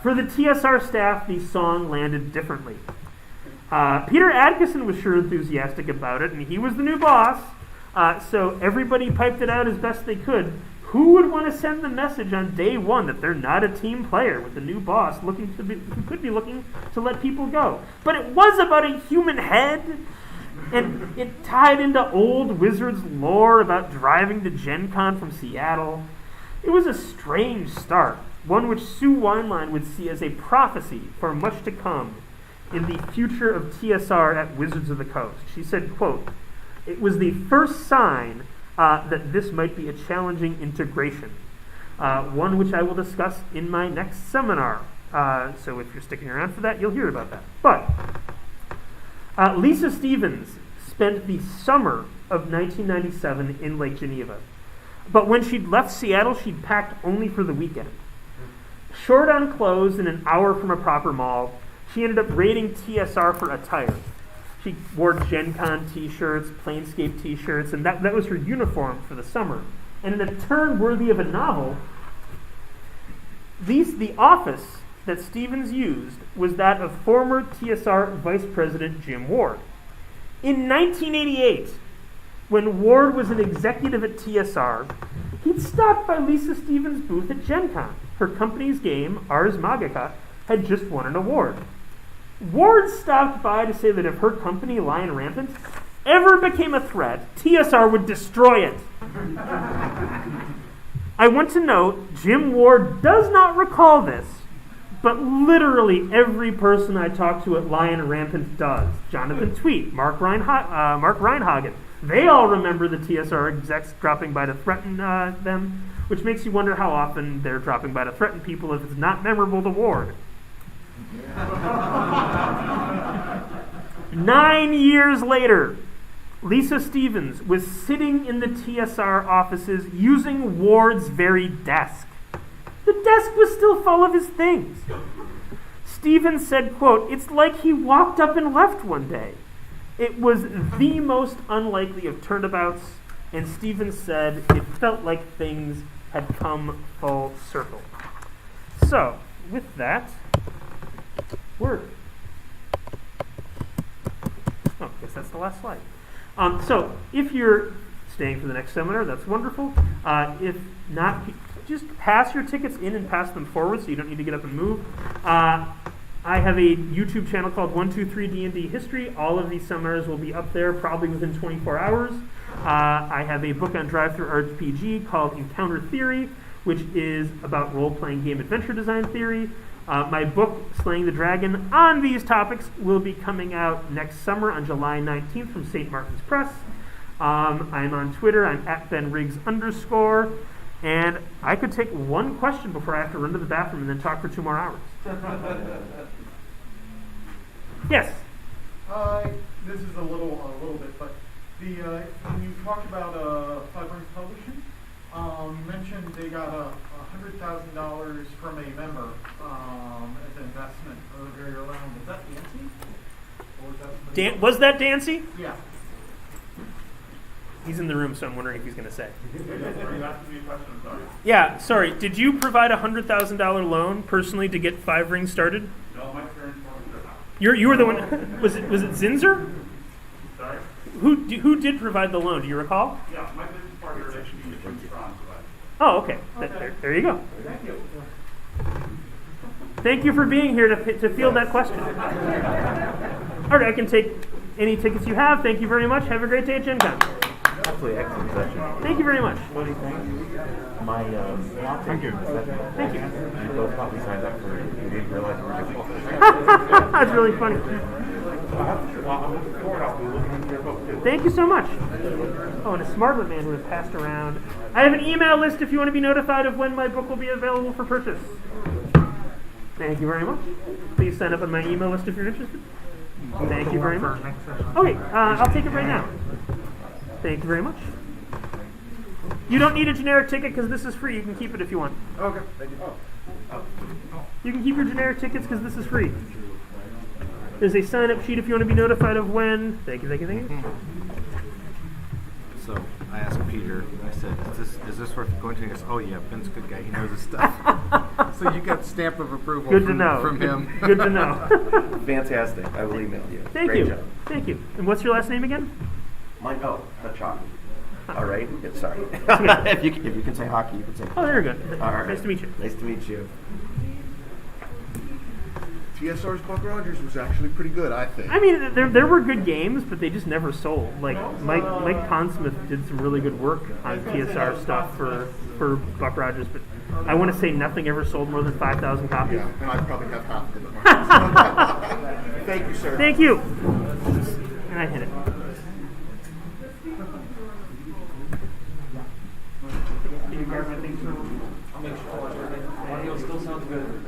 For the TSR staff, the song landed differently. Peter Adkison was sure enthusiastic about it, and he was the new boss, so everybody piped it out as best they could. Who would want to send the message on day one that they're not a team player with the new boss who could be looking to let people go? But it was about a human head. And it tied into old Wizards lore about driving to Gen Con from Seattle. It was a strange start, one which Sue Wineline would see as a prophecy for much to come in the future of TSR at Wizards of the Coast. She said, quote, "It was the first sign that this might be a challenging integration, one which I will discuss in my next seminar." So if you're sticking around for that, you'll hear about that. But Lisa Stevens spent the summer of 1997 in Lake Geneva. But when she'd left Seattle, she'd packed only for the weekend. Short on clothes and an hour from a proper mall, she ended up raiding TSR for attire. She wore Gen Con t-shirts, Planescape t-shirts, and that was her uniform for the summer. And in a turn worthy of a novel, the office that Stevens used was that of former TSR Vice President Jim Ward. In 1988, when Ward was an executive at TSR, he'd stopped by Lisa Stevens' booth at Gen Con. Her company's game, Ars Magica, had just won an award. Ward stopped by to say that if her company, Lion Rampant, ever became a threat, TSR would destroy it. I want to note, Jim Ward does not recall this, but literally every person I talk to at Lion Rampant does. Jonathan Tweet, Mark Reinhagen. They all remember the TSR execs dropping by to threaten them, which makes you wonder how often they're dropping by to threaten people if it's not memorable to Ward. 9 years later, Lisa Stevens was sitting in the TSR offices using Ward's very desk. The desk was still full of his things. Stevens said, quote, "It's like he walked up and left one day. It was the most unlikely of turnabouts," and Stevens said it felt like things had come full circle. So, with that, Word. Oh, I guess that's the last slide. So, if you're staying for the next seminar, that's wonderful. If not, just pass your tickets in and pass them forward so you don't need to get up and move. I have a YouTube channel called 123 D&D History. All of these seminars will be up there probably within 24 hours. I have a book on Drive-Thru RPG called Encounter Theory, which is about role-playing game adventure design theory. My book, Slaying the Dragon, on these topics will be coming out next summer on July 19th from St. Martin's Press. I'm on Twitter. I'm at @BenRiggs_. And I could take one question before I have to run to the bathroom and then talk for 2 more hours. Yes? This is a little bit, but when you talked about Five Rings Publishing, you mentioned they got $100,000 from a member as an investment earlier around. Was that Dancy? Or was that somebody else? Was that Dancy? Yeah. He's in the room, so I'm wondering if he's going to say. Are you asking me a question? I'm sorry. Yeah, sorry. Did you provide a $100,000 loan personally to get Five Rings started? No, my parents weren't. You were the one. Was it Zinzer? Sorry? Who did provide the loan? Do you recall? Yeah, my business partner is actually from France. Oh, okay. There you go. Thank you. Thank you for being here to field that question. All right, I can take any tickets you have. Thank you very much. Have a great day at Gen Con. Absolutely excellent session. Thank you very much. My thank you. Thank you. You both probably signed up for it. You didn't realize we were doing That's really funny. I'm looking forward. I'll be looking into your book too. Thank you so much. Oh, and a Smartlet man who has passed around. I have an email list if you want to be notified of when my book will be available for purchase. Thank you very much. Please sign up on my email list if you're interested. Thank you very much. Okay, I'll take it right now. Thank you very much. You don't need a generic ticket because this is free. You can keep it if you want. Okay, thank you. You can keep your generic tickets because this is free. There's a sign-up sheet if you want to be notified of when. Thank you, thank you, thank you. So I asked Peter, I said, is this worth going to? He goes, oh yeah, Ben's a good guy, he knows his stuff. So you got stamp of approval Good to know. from him. Good to know. Fantastic. I will email you. Thank Great you. job. Thank you. And what's your last name again? Mine, Hutchok. All right. Sorry. if you can say hockey, you can say. Oh, very good. All right. Nice to meet you. Nice to meet you. TSR's Buck Rogers was actually pretty good, I think. I mean, there were good games, but they just never sold. Like Mike Pondsmith did some really good work on TSR stuff for Buck Rogers, but I want to say nothing ever sold more than 5,000 copies. Yeah, and I probably have half of them at home. Thank you, sir. Thank you. And I hit it. Can you grab my things? I'll make sure audio still sounds good.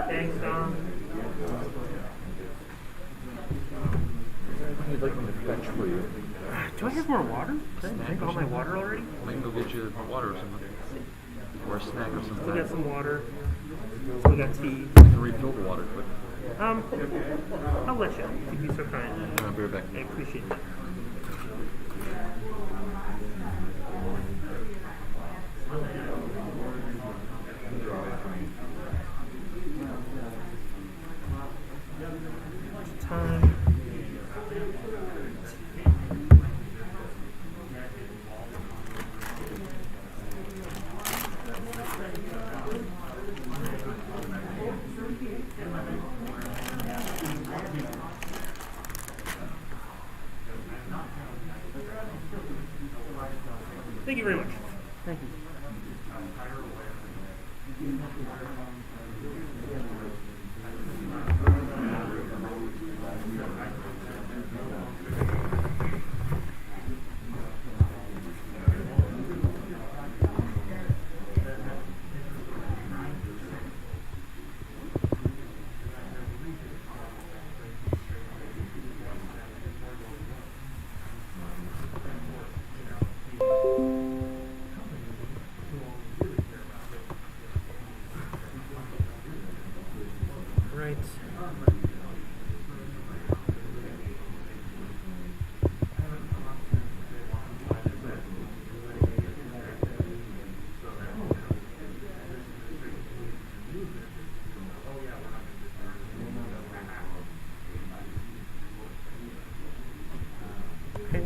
Thanks, Don. I'd like them to fetch for you. Do I have more water? Did I drink all my water already? Maybe go get you water or something. Or a snack or something. We got some water. We got tea. You can refill the water quick. I'll let you. If you'd be so kind. I'll be right back. I appreciate that. Time. Thank you very much. Thank you. Right. Okay.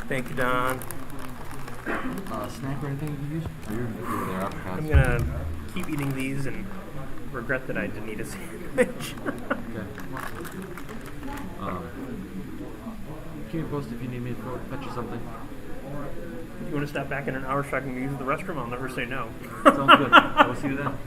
Thank you, Don. Snack or anything you can use? You're there, I'm gonna keep eating these and regret that I didn't eat a sandwich. Okay. Keep me posted if you need me to fetch you something. If you want to stop back in an hour so I can use the restroom, I'll never say no. Sounds good. I will see you then.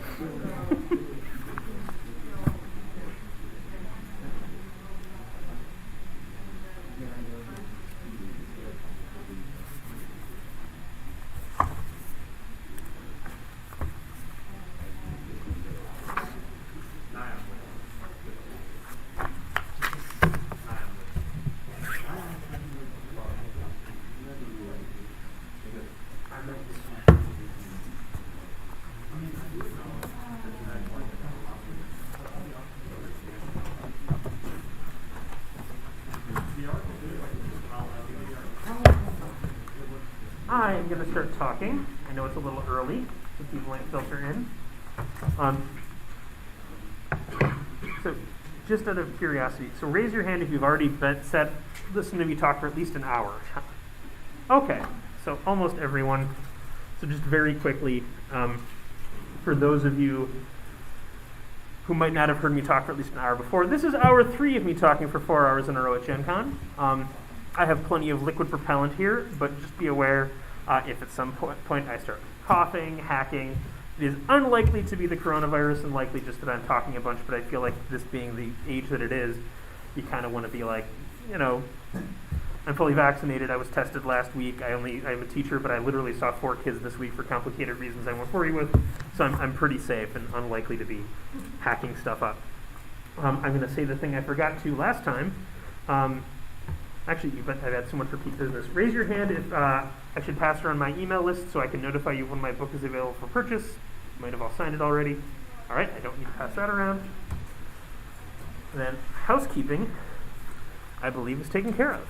I am going to start talking. I know it's a little early, so people might filter in. So, just out of curiosity, so raise your hand if you've already listened to me talk for at least an hour. Okay, so almost everyone. So just very quickly, for those of you who might not have heard me talk for at least an hour before, this is hour 3 of me talking for 4 hours in a row at Gen Con. I have plenty of liquid propellant here, but just be aware if at some point I start coughing, hacking, it is unlikely to be the coronavirus and likely just that I'm talking a bunch, but I feel like this being the age that it is, you kind of want to be like, you know, I'm fully vaccinated. I was tested last week. I'm a teacher, but I literally saw 4 kids this week for complicated reasons I won't worry with, so I'm pretty safe and unlikely to be hacking stuff up. I'm going to say the thing I forgot to last time. Actually, I've had so much repeat business. Raise your hand if I should pass around my email list so I can notify you when my book is available for purchase. You might have all signed it already. All right, I don't need to pass that around. And then housekeeping, I believe, is taken care of.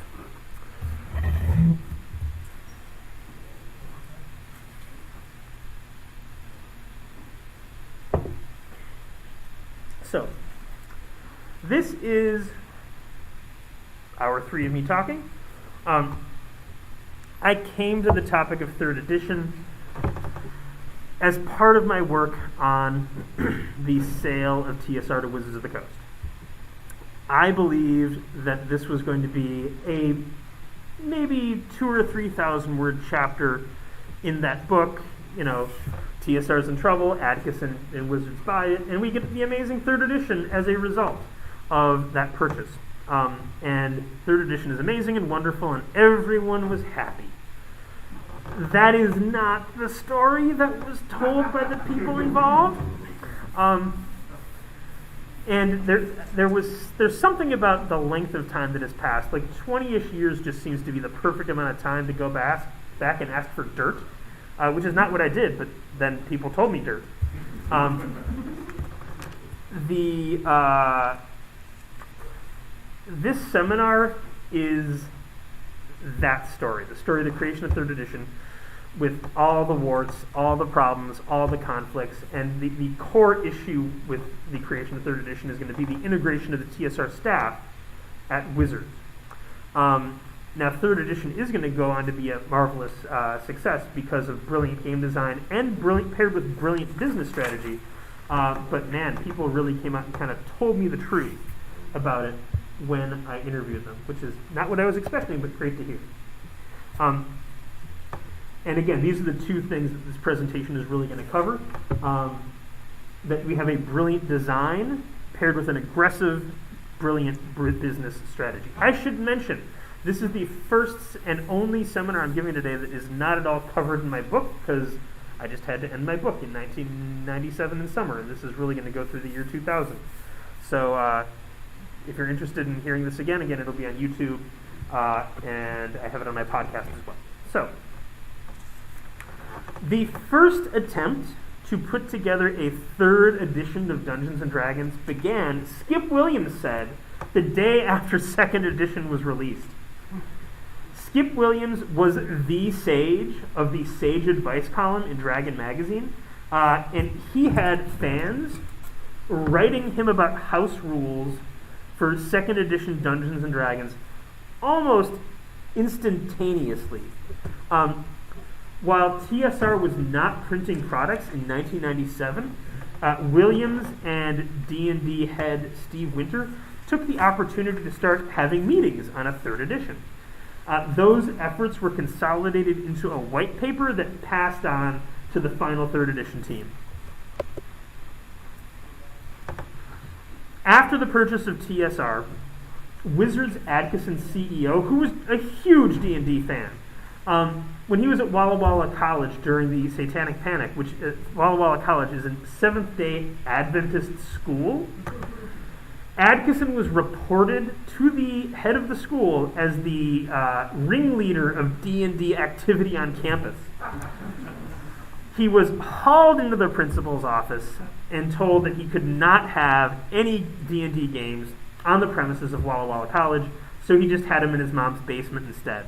So, this is hour 3 of me talking. I came to the topic of 3rd edition as part of my work on the sale of TSR to Wizards of the Coast. I believed that this was going to be a maybe 2,000 or 3,000 word chapter in that book. You know, TSR's in trouble, Atticus and Wizards buy it, and we get the amazing 3rd edition as a result of that purchase. And 3rd edition is amazing and wonderful, and everyone was happy. That is not the story that was told by the people involved. And there's something about the length of time that has passed. Like 20-ish years just seems to be the perfect amount of time to go back and ask for dirt, which is not what I did, but then people told me dirt. This seminar is that story, the story of the creation of 3rd edition, with all the warts, all the problems, all the conflicts, and the core issue with the creation of 3rd edition is going to be the integration of the TSR staff at Wizards. Now, 3rd edition is going to go on to be a marvelous success because of brilliant game design and paired with brilliant business strategy. But man, people really came out and kind of told me the truth about it when I interviewed them, which is not what I was expecting, but great to hear. And again, these are the two things that this presentation is really going to cover. That we have a brilliant design paired with an aggressive, brilliant business strategy. I should mention, this is the first and only seminar I'm giving today that is not at all covered in my book, because I just had to end my book in 1997 in summer, and this is really going to go through the year 2000. So if you're interested in hearing this again, it'll be on YouTube, and I have it on my podcast as well. So, the first attempt to put together a 3rd edition of Dungeons & Dragons began, Skip Williams said, the day after 2nd edition was released. Skip Williams was the sage of the Sage Advice column in Dragon Magazine, and he had fans writing him about house rules for 2nd edition Dungeons & Dragons almost instantaneously. While TSR was not printing products in 1997, Williams and D&D head Steve Winter took the opportunity to start having meetings on a 3rd edition. Those efforts were consolidated into a white paper that passed on to the final 3rd edition team. After the purchase of TSR, Wizards Adkison CEO, who was a huge D&D fan, when he was at Walla Walla College during the Satanic Panic, which Walla Walla College is a Seventh-day Adventist school, Adkison was reported to the head of the school as the ringleader of D&D activity on campus. He was hauled into the principal's office and told that he could not have any D&D games on the premises of Walla Walla College, so he just had him in his mom's basement instead.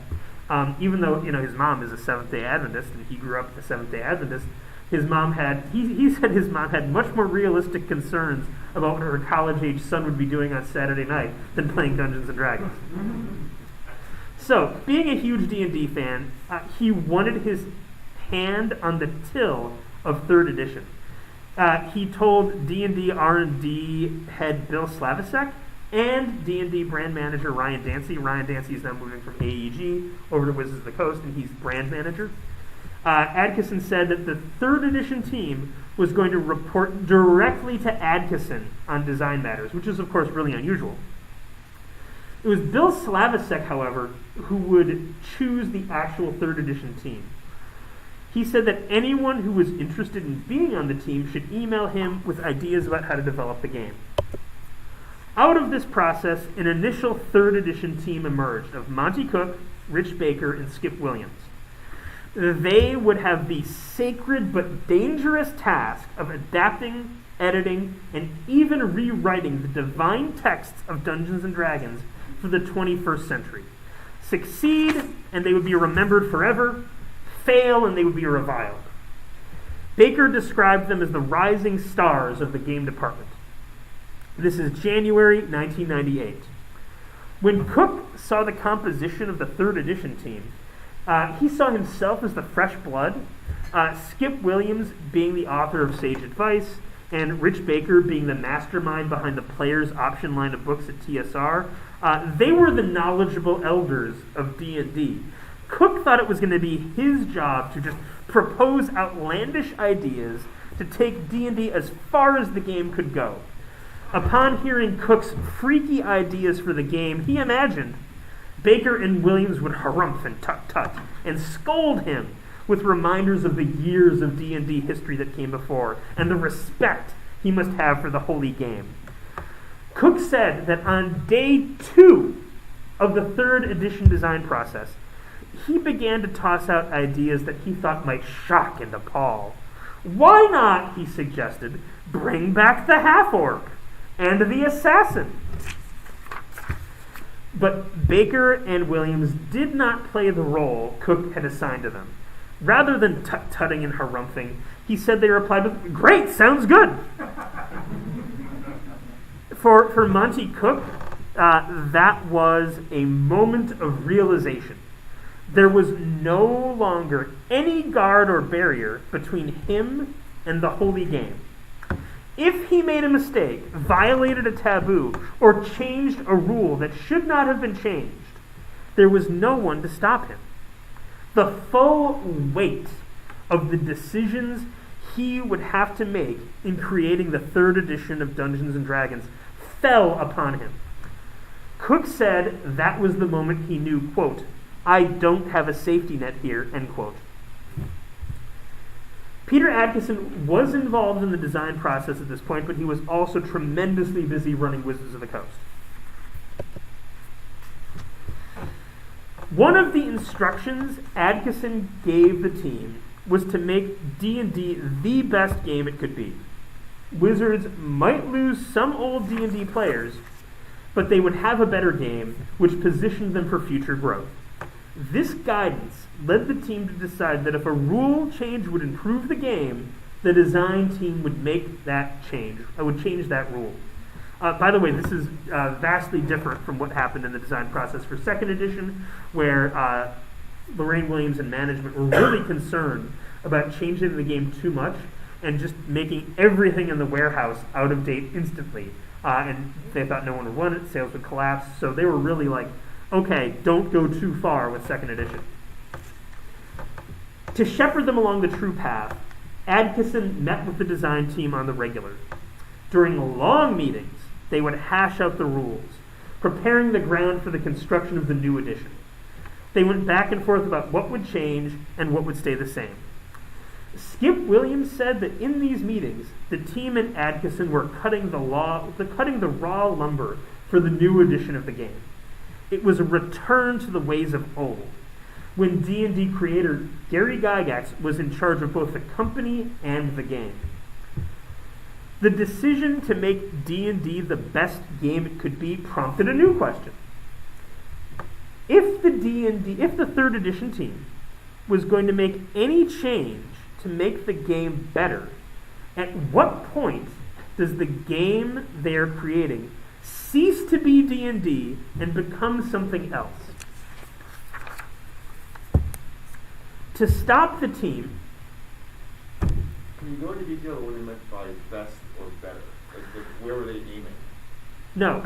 Even though his mom is a Seventh-day Adventist and he grew up a Seventh-day Adventist, his mom he said his mom had much more realistic concerns about what her college-age son would be doing on Saturday night than playing Dungeons & Dragons. So, being a huge D&D fan, he wanted his hand on the till of 3rd edition. He told D&D R&D head Bill Slavisek and D&D brand manager Ryan Dancy. Ryan Dancy is now moving from AEG over to Wizards of the Coast, and he's brand manager. Adkison said that the 3rd edition team was going to report directly to Adkison on design matters, which is, of course, really unusual. It was Bill Slavisek, however, who would choose the actual 3rd edition team. He said that anyone who was interested in being on the team should email him with ideas about how to develop the game. Out of this process, an initial 3rd edition team emerged of Monty Cook, Rich Baker, and Skip Williams. They would have the sacred but dangerous task of adapting, editing, and even rewriting the divine texts of Dungeons & Dragons for the 21st century. Succeed, and they would be remembered forever. Fail, and they would be reviled. Baker described them as the rising stars of the game department. This is January 1998. When Cook saw the composition of the 3rd edition team, he saw himself as the fresh blood, Skip Williams being the author of Sage Advice, and Rich Baker being the mastermind behind the Player's Option line of books at TSR. They were the knowledgeable elders of D&D. Cook thought it was going to be his job to just propose outlandish ideas to take D&D as far as the game could go. Upon hearing Cook's freaky ideas for the game, he imagined Baker and Williams would harumph and tut-tut and scold him with reminders of the years of D&D history that came before and the respect he must have for the holy game. Cook said that on day 2 of the 3rd edition design process, he began to toss out ideas that he thought might shock and appall. Why not, he suggested, bring back the half-orc and the assassin? But Baker and Williams did not play the role Cook had assigned to them. Rather than tut-tutting and harumphing, he said they replied with, "Great, sounds good." For Monty Cook, that was a moment of realization. There was no longer any guard or barrier between him and the holy game. If he made a mistake, violated a taboo, or changed a rule that should not have been changed, there was no one to stop him. The full weight of the decisions he would have to make in creating the 3rd edition of Dungeons & Dragons fell upon him. Cook said that was the moment he knew, quote, "I don't have a safety net here," end quote. Peter Adkison was involved in the design process at this point, but he was also tremendously busy running Wizards of the Coast. One of the instructions Adkison gave the team was to make D&D the best game it could be. Wizards might lose some old D&D players, but they would have a better game, which positioned them for future growth. This guidance led the team to decide that if a rule change would improve the game, the design team would make that change. I would change that rule. By the way, this is vastly different from what happened in the design process for 2nd edition, where Lorraine Williams and management were really concerned about changing the game too much and just making everything in the warehouse out of date instantly. And they thought no one would run it, sales would collapse, so they were really like, okay, don't go too far with 2nd edition. To shepherd them along the true path, Adkison met with the design team on the regular. During long meetings, they would hash out the rules, preparing the ground for the construction of the new edition. They went back and forth about what would change and what would stay the same. Skip Williams said that in these meetings, the team and Adkison were cutting the raw lumber for the new edition of the game. It was a return to the ways of old, when D&D creator Gary Gygax was in charge of both the company and the game. The decision to make D&D the best game it could be prompted a new question. If the 3rd edition team was going to make any change to make the game better, at what point does the game they are creating cease to be D&D and become something else? To stop the team. Can you go into detail what they meant by best or better? Like where were they aiming? No.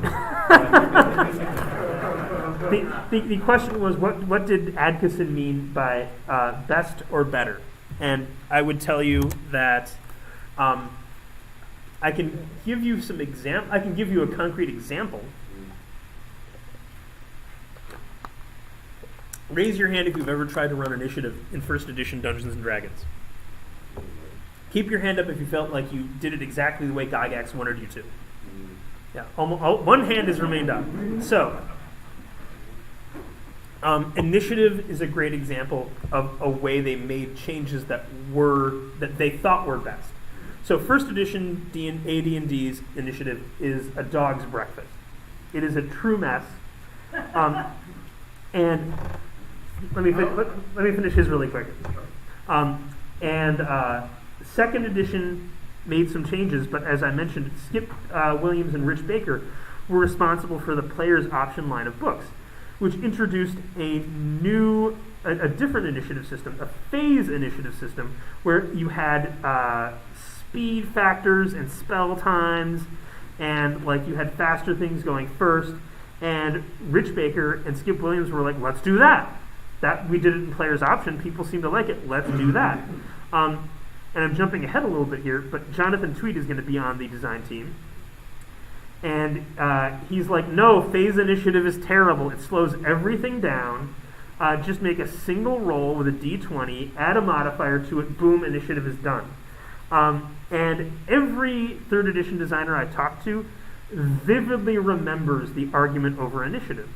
the question was, what did Adkison mean by best or better? And I would tell you that I can give you some I can give you a concrete example. Raise your hand if you've ever tried to run initiative in 1st edition Dungeons & Dragons. Keep your hand up if you felt like you did it exactly the way Gygax wanted you to. Yeah, one hand has remained up. So, initiative is a great example of a way they made changes that they thought were best. So 1st edition AD&D's initiative is a dog's breakfast. It is a true mess. And let me finish his really quick. 2nd edition made some changes, but as I mentioned, Skip Williams and Rich Baker were responsible for the player's option line of books, which introduced a different initiative system, a phase initiative system, where you had speed factors and spell times, and like you had faster things going first. And Rich Baker and Skip Williams were like, let's do that. We did it in player's option. People seem to like it. Let's do that. And I'm jumping ahead a little bit here, but Jonathan Tweed is going to be on the design team. And he's like, no, phase initiative is terrible. It slows everything down. Just make a single roll with a d20, add a modifier to it, boom, initiative is done. And every 3rd edition designer I talked to vividly remembers the argument over initiative.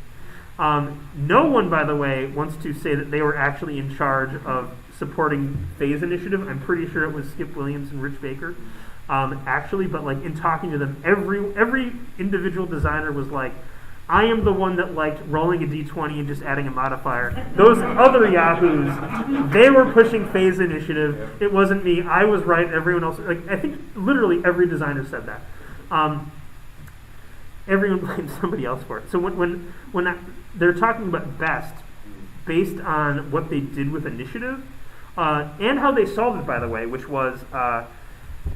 No one, by the way, wants to say that they were actually in charge of supporting phase initiative. I'm pretty sure it was Skip Williams and Rich Baker, actually. But like in talking to them, every individual designer was like, I am the one that liked rolling a d20 and just adding a modifier. Those other yahoos, they were pushing phase initiative. It wasn't me. I was right. Everyone else, like I think literally every designer said that. Everyone blames somebody else for it. So when they're talking about best based on what they did with initiative and how they solved it, by the way, which was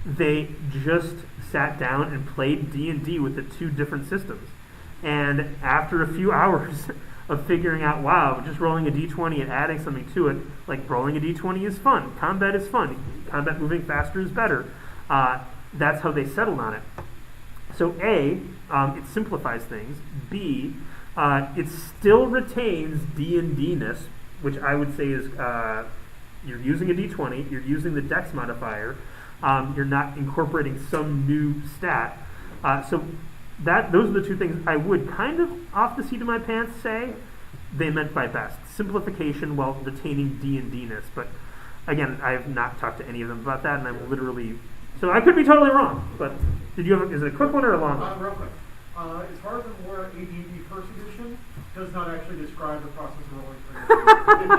they just sat down and played D&D with the two different systems. And after a few hours of figuring out, wow, just rolling a d20 and adding something to it, like rolling a d20 is fun, combat is fun, combat moving faster is better, that's how they settled on it. So A, it simplifies things. B, it still retains D&D-ness, which I would say is you're using a d20, you're using the dex modifier, you're not incorporating some new stat. So those are the two things I would kind of off the seat of my pants say they meant by best. Simplification while retaining D&D-ness. But again, I have not talked to any of them about that, and I'm literally... So I could be totally wrong, but did you have is it a quick one or a long one? Real quick. As far as I'm aware, AD&D First Edition does not actually describe the process of rolling.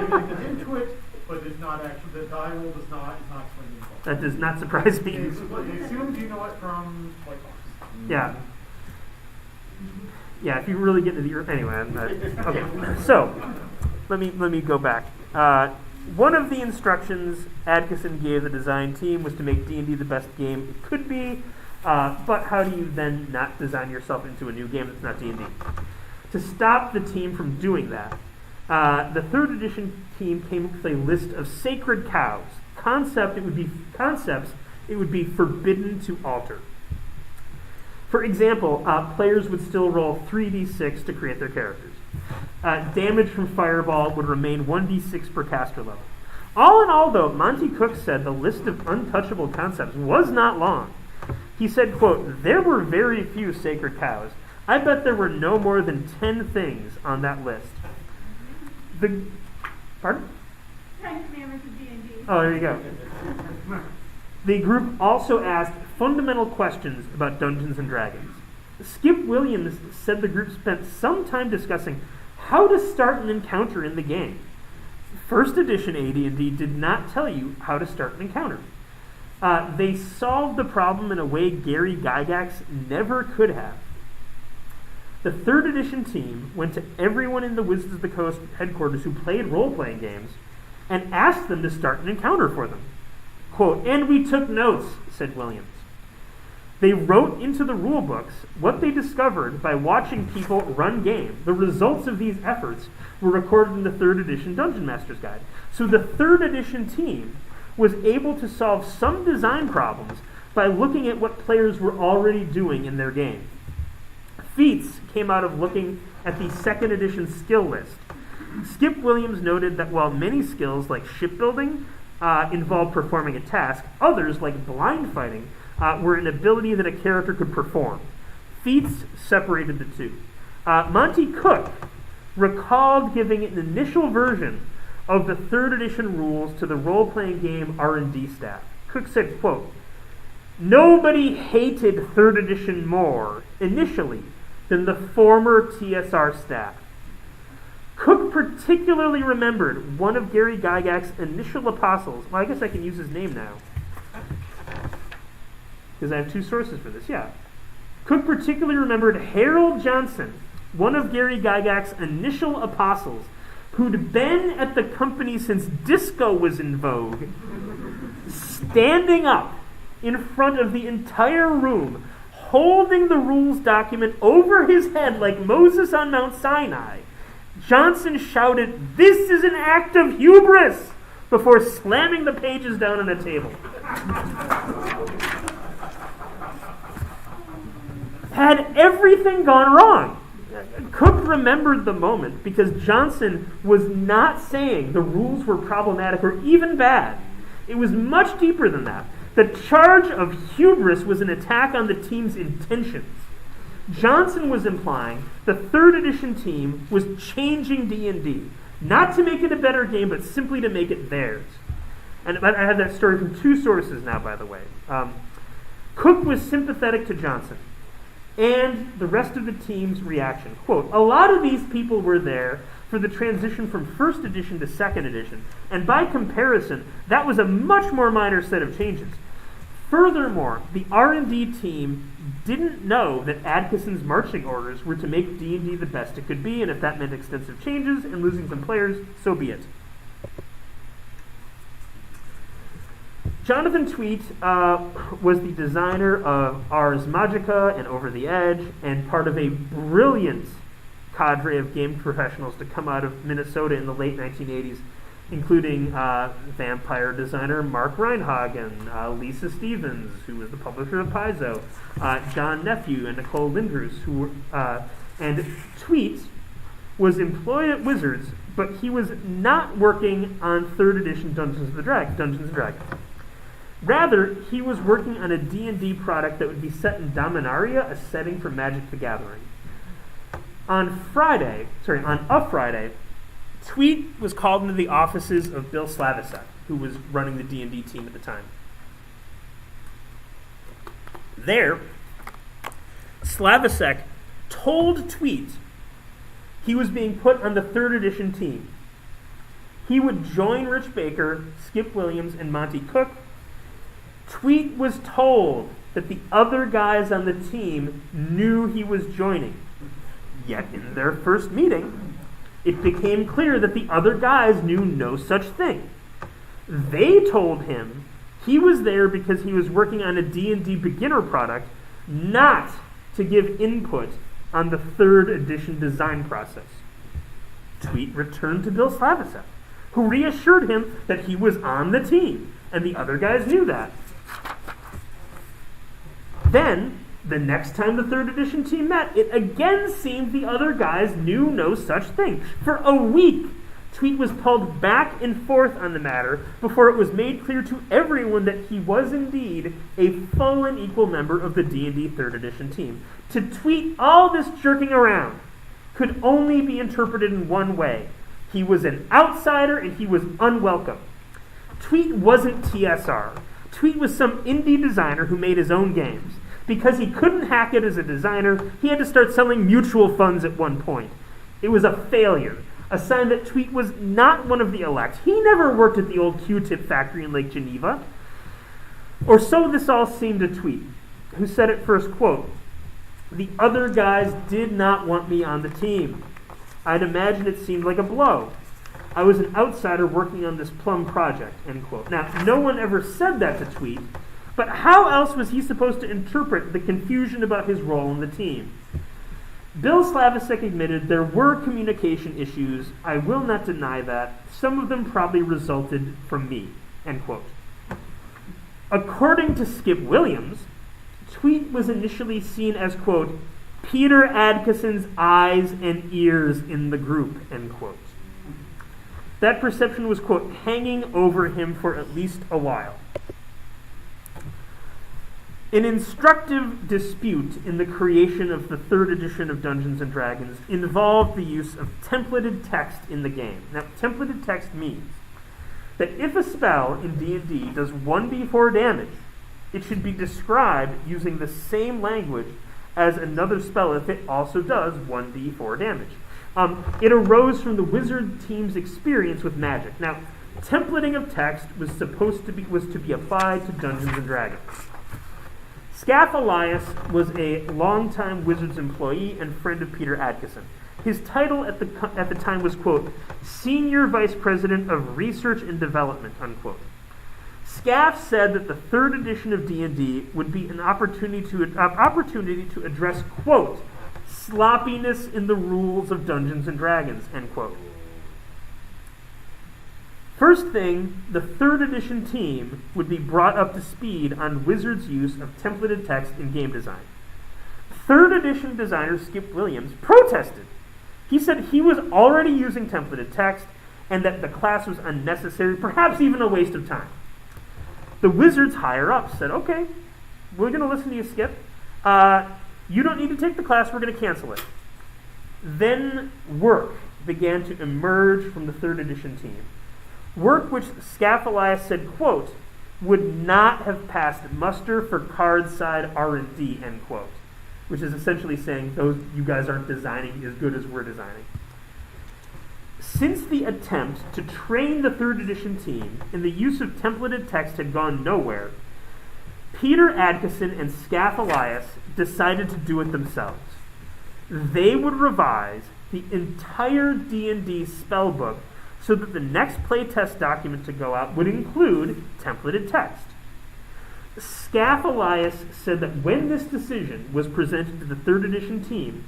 It goes into it, but does not actually, the die roll is not explained in the book. That does not surprise me. They assumed you know it from White Box. Yeah. Yeah, if you really get into the... Anyway, I'm not... Okay, so, let me go back. One of the instructions Adkison gave the design team was to make D&D the best game it could be, but how do you then not design yourself into a new game that's not D&D? To stop the team from doing that, the 3rd edition team came up with a list of sacred cows. Concepts it would be forbidden to alter. For example, players would still roll 3d6 to create their characters. Damage from fireball would remain 1d6 per caster level. All in all, though, Monty Cook said the list of untouchable concepts was not long. He said, quote, "There were very few sacred cows. I bet there were no more than 10 things on that list." Pardon? 10 Commandments of D&D. Oh, there you go. The group also asked fundamental questions about Dungeons and Dragons. Skip Williams said the group spent some time discussing how to start an encounter in the game. First edition AD&D did not tell you how to start an encounter. They solved the problem in a way Gary Gygax never could have. The 3rd edition team went to everyone in the Wizards of the Coast headquarters who played role-playing games and asked them to start an encounter for them. Quote, "And we took notes," said Williams. They wrote into the rule books what they discovered by watching people run game. The results of these efforts were recorded in the 3rd edition Dungeon Master's Guide. So the 3rd edition team was able to solve some design problems by looking at what players were already doing in their game. Feats came out of looking at the 2nd edition skill list. Skip Williams noted that while many skills like shipbuilding involved performing a task, others like blind fighting were an ability that a character could perform. Feats separated the two. Monty Cook recalled giving an initial version of the 3rd edition rules to the role-playing game R&D staff. Cook said, quote, "Nobody hated 3rd edition more, initially, than the former TSR staff. Cook particularly remembered one of Gary Gygax's initial apostles." Well, I guess I can use his name now, because I have 2 sources for this, yeah. Cook particularly remembered Harold Johnson, one of Gary Gygax's initial apostles, who'd been at the company since disco was in vogue, standing up in front of the entire room, holding the rules document over his head like Moses on Mount Sinai. Johnson shouted, "This is an act of hubris," before slamming the pages down on a table. Had everything gone wrong? Cook remembered the moment because Johnson was not saying the rules were problematic or even bad. It was much deeper than that. The charge of hubris was an attack on the team's intentions. Johnson was implying the 3rd edition team was changing D&D, not to make it a better game, but simply to make it theirs. And I have that story from 2 sources now, by the way. Cook was sympathetic to Johnson and the rest of the team's reaction. Quote, "A lot of these people were there for the transition from 1st edition to 2nd edition, and by comparison, that was a much more minor set of changes. Furthermore, the R&D team didn't know that Adkison's marching orders were to make D&D the best it could be, and if that meant extensive changes and losing some players, so be it." Jonathan Tweet was the designer of Ars Magica and Over the Edge, and part of a brilliant cadre of game professionals to come out of Minnesota in the late 1980s, including vampire designer Mark Reinhagen, Lisa Stevens, who was the publisher of Paizo, John Nephew, and Nicole Lindroos, and Tweet was employed at Wizards, but he was not working on 3rd edition Dungeons and Dragons. Rather, he was working on a D&D product that would be set in Dominaria, a setting for Magic the Gathering. On a Friday, Tweet was called into the offices of Bill Slavicsek, who was running the D&D team at the time. There, Slavicsek told Tweet he was being put on the 3rd edition team. He would join Rich Baker, Skip Williams, and Monty Cook. Tweet was told that the other guys on the team knew he was joining. Yet in their first meeting, it became clear that the other guys knew no such thing. They told him he was there because he was working on a D&D beginner product, not to give input on the 3rd edition design process. Tweet returned to Bill Slavicsek, who reassured him that he was on the team, and the other guys knew that. Then, the next time the 3rd edition team met, it again seemed the other guys knew no such thing. For a week, Tweet was pulled back and forth on the matter before it was made clear to everyone that he was indeed a full and equal member of the D&D 3rd edition team. To Tweet, all this jerking around could only be interpreted in one way. He was an outsider and he was unwelcome. Tweet wasn't TSR. Tweet was some indie designer who made his own games. Because he couldn't hack it as a designer, he had to start selling mutual funds at one point. It was a failure, a sign that Tweet was not one of the elect. He never worked at the old Q-tip factory in Lake Geneva. Or so this all seemed to Tweet, who said at first, quote, "The other guys did not want me on the team. I'd imagine it seemed like a blow. I was an outsider working on this plum project," end quote. Now, no one ever said that to Tweet, but how else was he supposed to interpret the confusion about his role in the team? Bill Slavicsek admitted there were communication issues. I will not deny that. Some of them probably resulted from me, end quote. According to Skip Williams, Tweet was initially seen as, quote, Peter Adkison's eyes and ears in the group, end quote. That perception was, quote, hanging over him for at least a while. An instructive dispute in the creation of the 3rd edition of Dungeons & Dragons involved the use of templated text in the game. Now, templated text means that if a spell in D&D does 1d4 damage, it should be described using the same language as another spell if it also does 1d4 damage. It arose from the wizard team's experience with magic. Now, templating of text was to be applied to Dungeons & Dragons. Scaff Elias was a longtime Wizards employee and friend of Peter Adkison. His title at the time was, quote, Senior Vice President of Research and Development, unquote. Scaff said that the 3rd edition of D&D would be an opportunity to address, quote, sloppiness in the rules of Dungeons & Dragons, end quote. First thing, the 3rd edition team would be brought up to speed on Wizards' use of templated text in game design. 3rd edition designer Skip Williams protested. He said he was already using templated text and that the class was unnecessary, perhaps even a waste of time. The Wizards higher-ups said, okay, we're going to listen to you, Skip. You don't need to take the class, we're going to cancel it. Then work began to emerge from the 3rd edition team. Work which Scaff Elias said, quote, would not have passed muster for card side R&D, end quote. Which is essentially saying, you guys aren't designing as good as we're designing. Since the attempt to train the 3rd edition team in the use of templated text had gone nowhere, Peter Adkison and Scaff Elias decided to do it themselves. They would revise the entire D&D spellbook so that the next playtest document to go out would include templated text. Scaff Elias said that when this decision was presented to the 3rd edition team,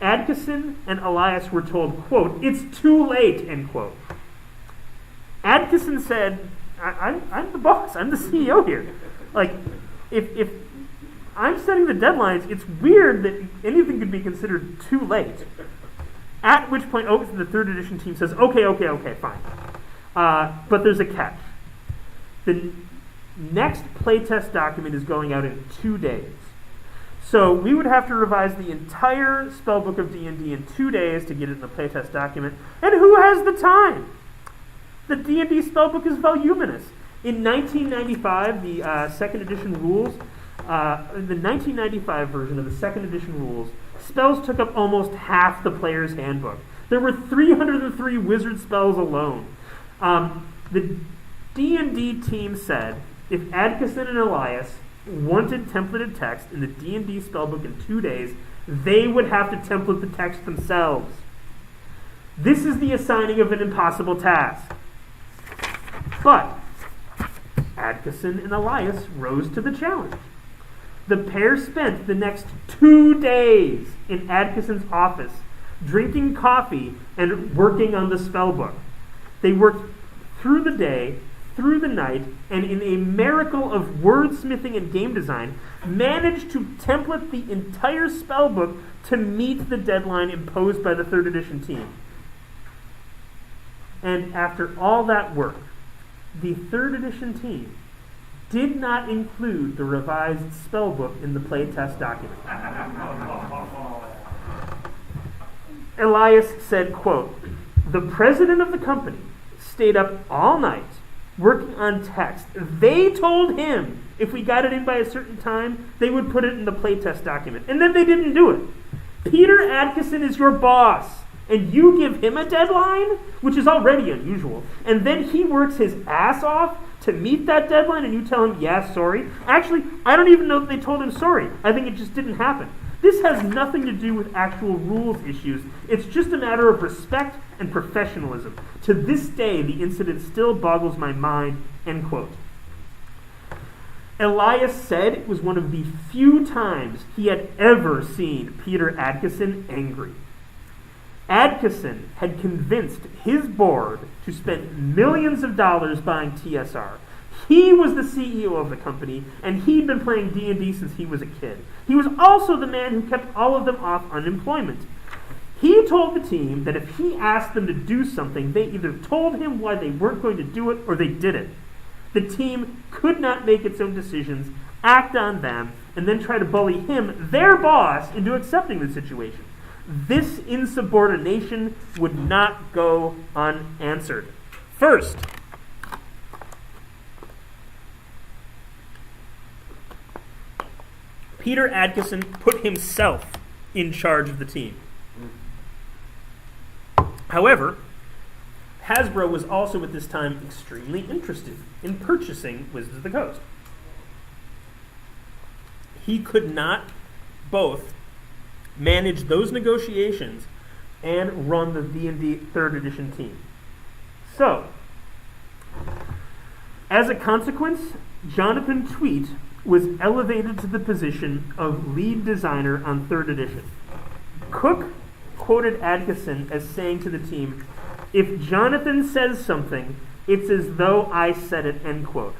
Adkison and Elias were told, quote, "It's too late," end quote. Adkison said, I'm the boss, I'm the CEO here. Like, if I'm setting the deadlines, it's weird that anything could be considered too late. At which point, the 3rd edition team says, okay, fine. But there's a catch. The next playtest document is going out in 2 days. So we would have to revise the entire spellbook of D&D in 2 days to get it in the playtest document. And who has the time? The D&D spellbook is voluminous. In 1995, the 2nd edition rules, the 1995 version of the 2nd edition rules, spells took up almost half the player's handbook. There were 303 wizard spells alone. The D&D team said if Adkison and Elias wanted templated text in the D&D spellbook in 2 days, they would have to template the text themselves. This is the assigning of an impossible task. But Adkison and Elias rose to the challenge. The pair spent the next 2 days in Adkison's office, drinking coffee and working on the spellbook. They worked through the day, through the night, and in a miracle of wordsmithing and game design, managed to template the entire spellbook to meet the deadline imposed by the 3rd edition team. And after all that work, the 3rd edition team did not include the revised spellbook in the playtest document. Elias said, quote, "The president of the company stayed up all night working on text. They told him if we got it in by a certain time, they would put it in the playtest document. And then they didn't do it. Peter Adkison is your boss, and you give him a deadline, which is already unusual, and then he works his ass off to meet that deadline, and you tell him, yeah, sorry. Actually, I don't even know that they told him sorry. I think it just didn't happen. This has nothing to do with actual rules issues. It's just a matter of respect and professionalism. To this day, the incident still boggles my mind," end quote. Elias said it was one of the few times he had ever seen Peter Adkison angry. Adkison had convinced his board to spend millions of dollars buying TSR. He was the CEO of the company, and he'd been playing D&D since he was a kid. He was also the man who kept all of them off unemployment. He told the team that if he asked them to do something, they either told him why they weren't going to do it or they didn't. The team could not make its own decisions, act on them, and then try to bully him, their boss, into accepting the situation. This insubordination would not go unanswered. First, Peter Adkison put himself in charge of the team. However, Hasbro was also at this time extremely interested in purchasing Wizards of the Coast. He could not both manage those negotiations and run the D&D 3rd edition team. So, as a consequence, Jonathan Tweet was elevated to the position of lead designer on 3rd edition. Cook quoted Adkison as saying to the team, "If Jonathan says something, it's as though I said it," end quote.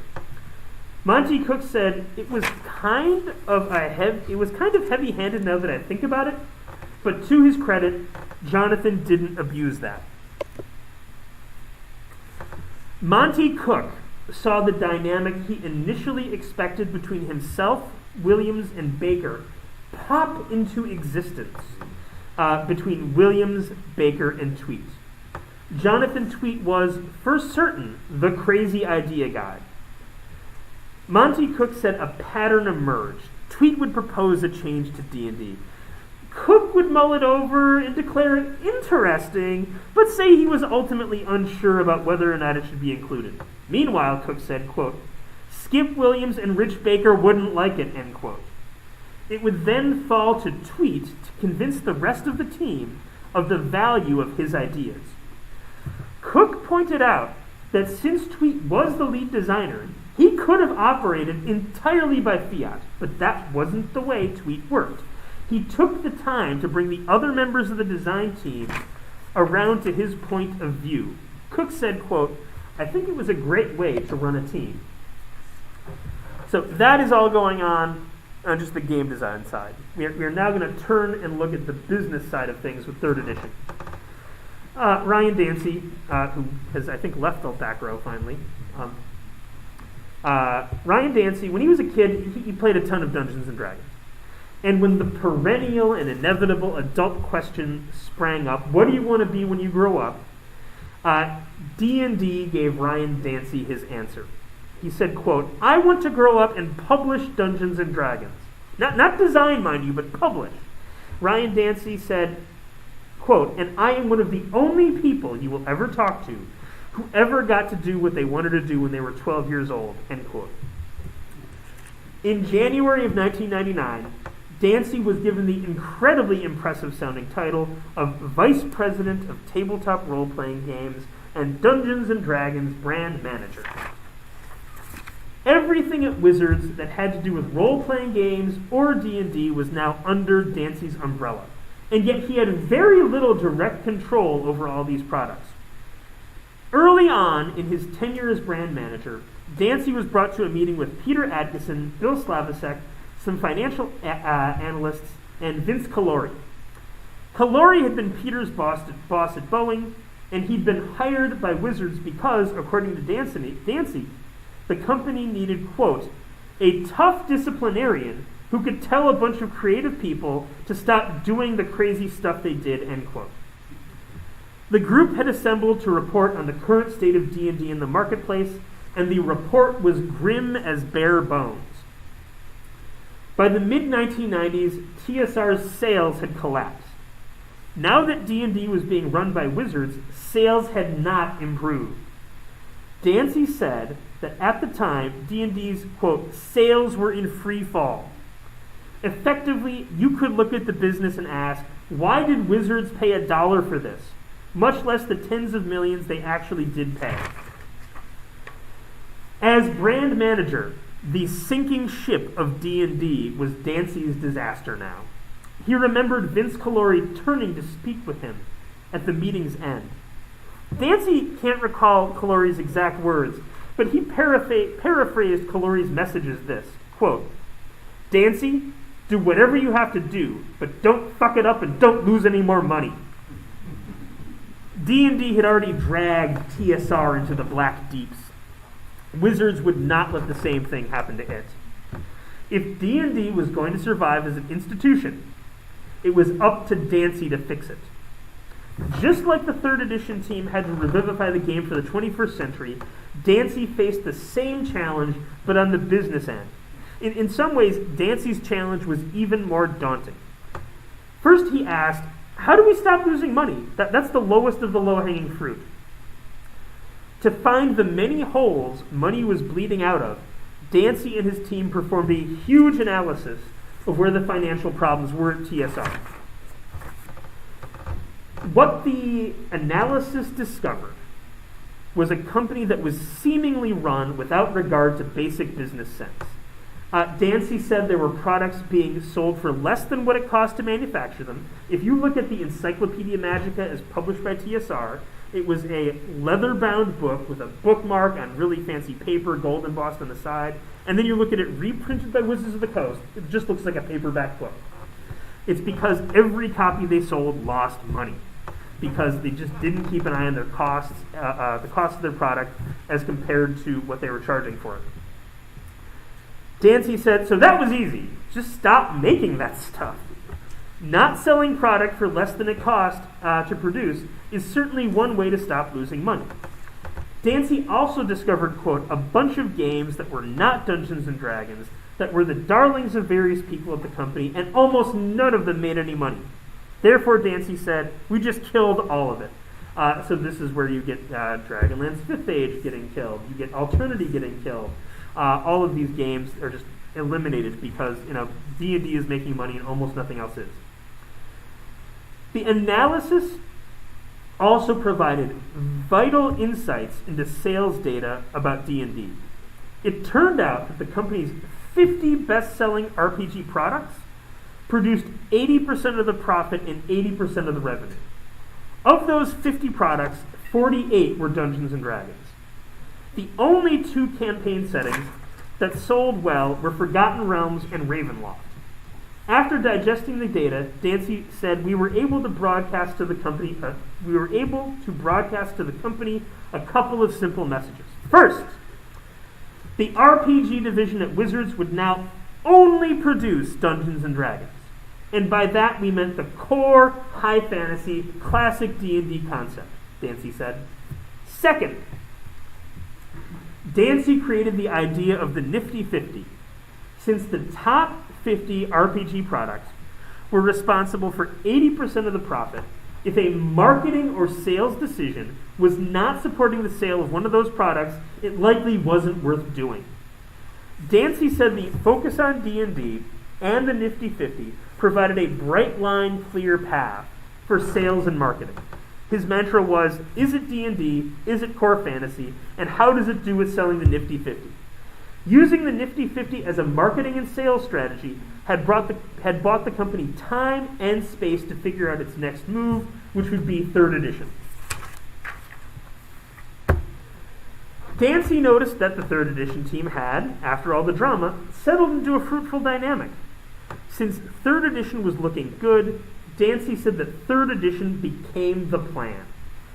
Monty Cook said it was kind of heavy-handed now that I think about it, but to his credit, Jonathan didn't abuse that. Monty Cook saw the dynamic he initially expected between himself, Williams, and Baker pop into existence between Williams, Baker, and Tweet. Jonathan Tweet was, for certain, the crazy idea guy. Monty Cook said a pattern emerged. Tweet would propose a change to D&D. Cook would mull it over and declare it interesting, but say he was ultimately unsure about whether or not it should be included. Meanwhile, Cook said, quote, "Skip Williams and Rich Baker wouldn't like it," end quote. It would then fall to Tweet to convince the rest of the team of the value of his ideas. Cook pointed out that since Tweet was the lead designer, He could have operated entirely by fiat, but that wasn't the way Tweet worked. He took the time to bring the other members of the design team around to his point of view. Cook said, quote, "I think it was a great way to run a team." So that is all going on just the game design side. We are now going to turn and look at the business side of things with 3rd edition. Ryan Dancy, who has, I think, left the back row finally. Ryan Dancy, when he was a kid, he played a ton of Dungeons & Dragons. And when the perennial and inevitable adult question sprang up, what do you want to be when you grow up? D&D gave Ryan Dancy his answer. He said, quote, "I want to grow up and publish Dungeons & Dragons." Not design, mind you, but publish. Ryan Dancy said, quote, "And I am one of the only people you will ever talk to who ever got to do what they wanted to do when they were 12 years old," end quote. In January of 1999, Dancy was given the incredibly impressive sounding title of Vice President of Tabletop Role-Playing Games and Dungeons & Dragons Brand Manager. Everything at Wizards that had to do with role-playing games or D&D was now under Dancy's umbrella, and yet he had very little direct control over all these products. Early on in his tenure as brand manager, Dancy was brought to a meeting with Peter Adkison, Bill Slavicsek, some financial analysts, and Vince Colori. Colori had been Peter's boss at Boeing, and he'd been hired by Wizards because, according to Dancy, the company needed, quote, "a tough disciplinarian who could tell a bunch of creative people to stop doing the crazy stuff they did," end quote. The group had assembled to report on the current state of D&D in the marketplace, and the report was grim as bare bones. By the mid-1990s, TSR's sales had collapsed. Now that D&D was being run by Wizards, sales had not improved. Dancy said that at the time, D&D's, quote, "sales were in free fall." Effectively, you could look at the business and ask, why did Wizards pay $1 for this? Much less the tens of millions they actually did pay. As brand manager, the sinking ship of D&D was Dancy's disaster now. He remembered Vince Colori turning to speak with him at the meeting's end. Dancy can't recall Colori's exact words, but he paraphrased Colori's message as this, quote, "Dancy, do whatever you have to do, but don't fuck it up and don't lose any more money." D&D had already dragged TSR into the black deeps. Wizards would not let the same thing happen to it. If D&D was going to survive as an institution, it was up to Dancy to fix it. Just like the 3rd edition team had to revivify the game for the 21st century, Dancy faced the same challenge, but on the business end. In some ways, Dancy's challenge was even more daunting. First, he asked, how do we stop losing money? That's the lowest of the low-hanging fruit. To find the many holes money was bleeding out of, Dancy and his team performed a huge analysis of where the financial problems were at TSR. What the analysis discovered was a company that was seemingly run without regard to basic business sense. Dancy said there were products being sold for less than what it cost to manufacture them. If you look at the Encyclopedia Magica as published by TSR, it was a leather-bound book with a bookmark on really fancy paper, gold embossed on the side. And then you look at it reprinted by Wizards of the Coast, it just looks like a paperback book. It's because every copy they sold lost money, because they just didn't keep an eye on their costs, the cost of their product as compared to what they were charging for it. Dancy said, so that was easy. Just stop making that stuff. Not selling product for less than it cost to produce is certainly one way to stop losing money. Dancy also discovered, quote, a bunch of games that were not Dungeons & Dragons, that were the darlings of various people at the company, and almost none of them made any money. Therefore, Dancy said, we just killed all of it. So this is where you get Dragonlance 5th Age getting killed. You get Alternity getting killed. All of these games are just eliminated because, D&D is making money and almost nothing else is. The analysis also provided vital insights into sales data about D&D. It turned out that the company's 50 best-selling RPG products produced 80% of the profit and 80% of the revenue. Of those 50 products, 48 were Dungeons & Dragons. The only two campaign settings that sold well were Forgotten Realms and Ravenloft. After digesting the data, Dancy said, we were able to broadcast to the company a couple of simple messages. First, the RPG division at Wizards would now only produce Dungeons & Dragons. And by that we meant the core, high fantasy, classic D&D concept, Dancy said. Second, Dancy created the idea of the Nifty 50. Since the top 50 RPG products were responsible for 80% of the profit, if a marketing or sales decision was not supporting the sale of one of those products, it likely wasn't worth doing. Dancy said the focus on D&D and the Nifty 50 provided a bright line, clear path for sales and marketing. His mantra was, is it D&D, is it core fantasy, and how does it do with selling the Nifty 50? Using the Nifty 50 as a marketing and sales strategy had bought the company time and space to figure out its next move, which would be 3rd edition. Dancy noticed that the 3rd edition team had, after all the drama, settled into a fruitful dynamic. Since 3rd edition was looking good, Dancy said that 3rd edition became the plan.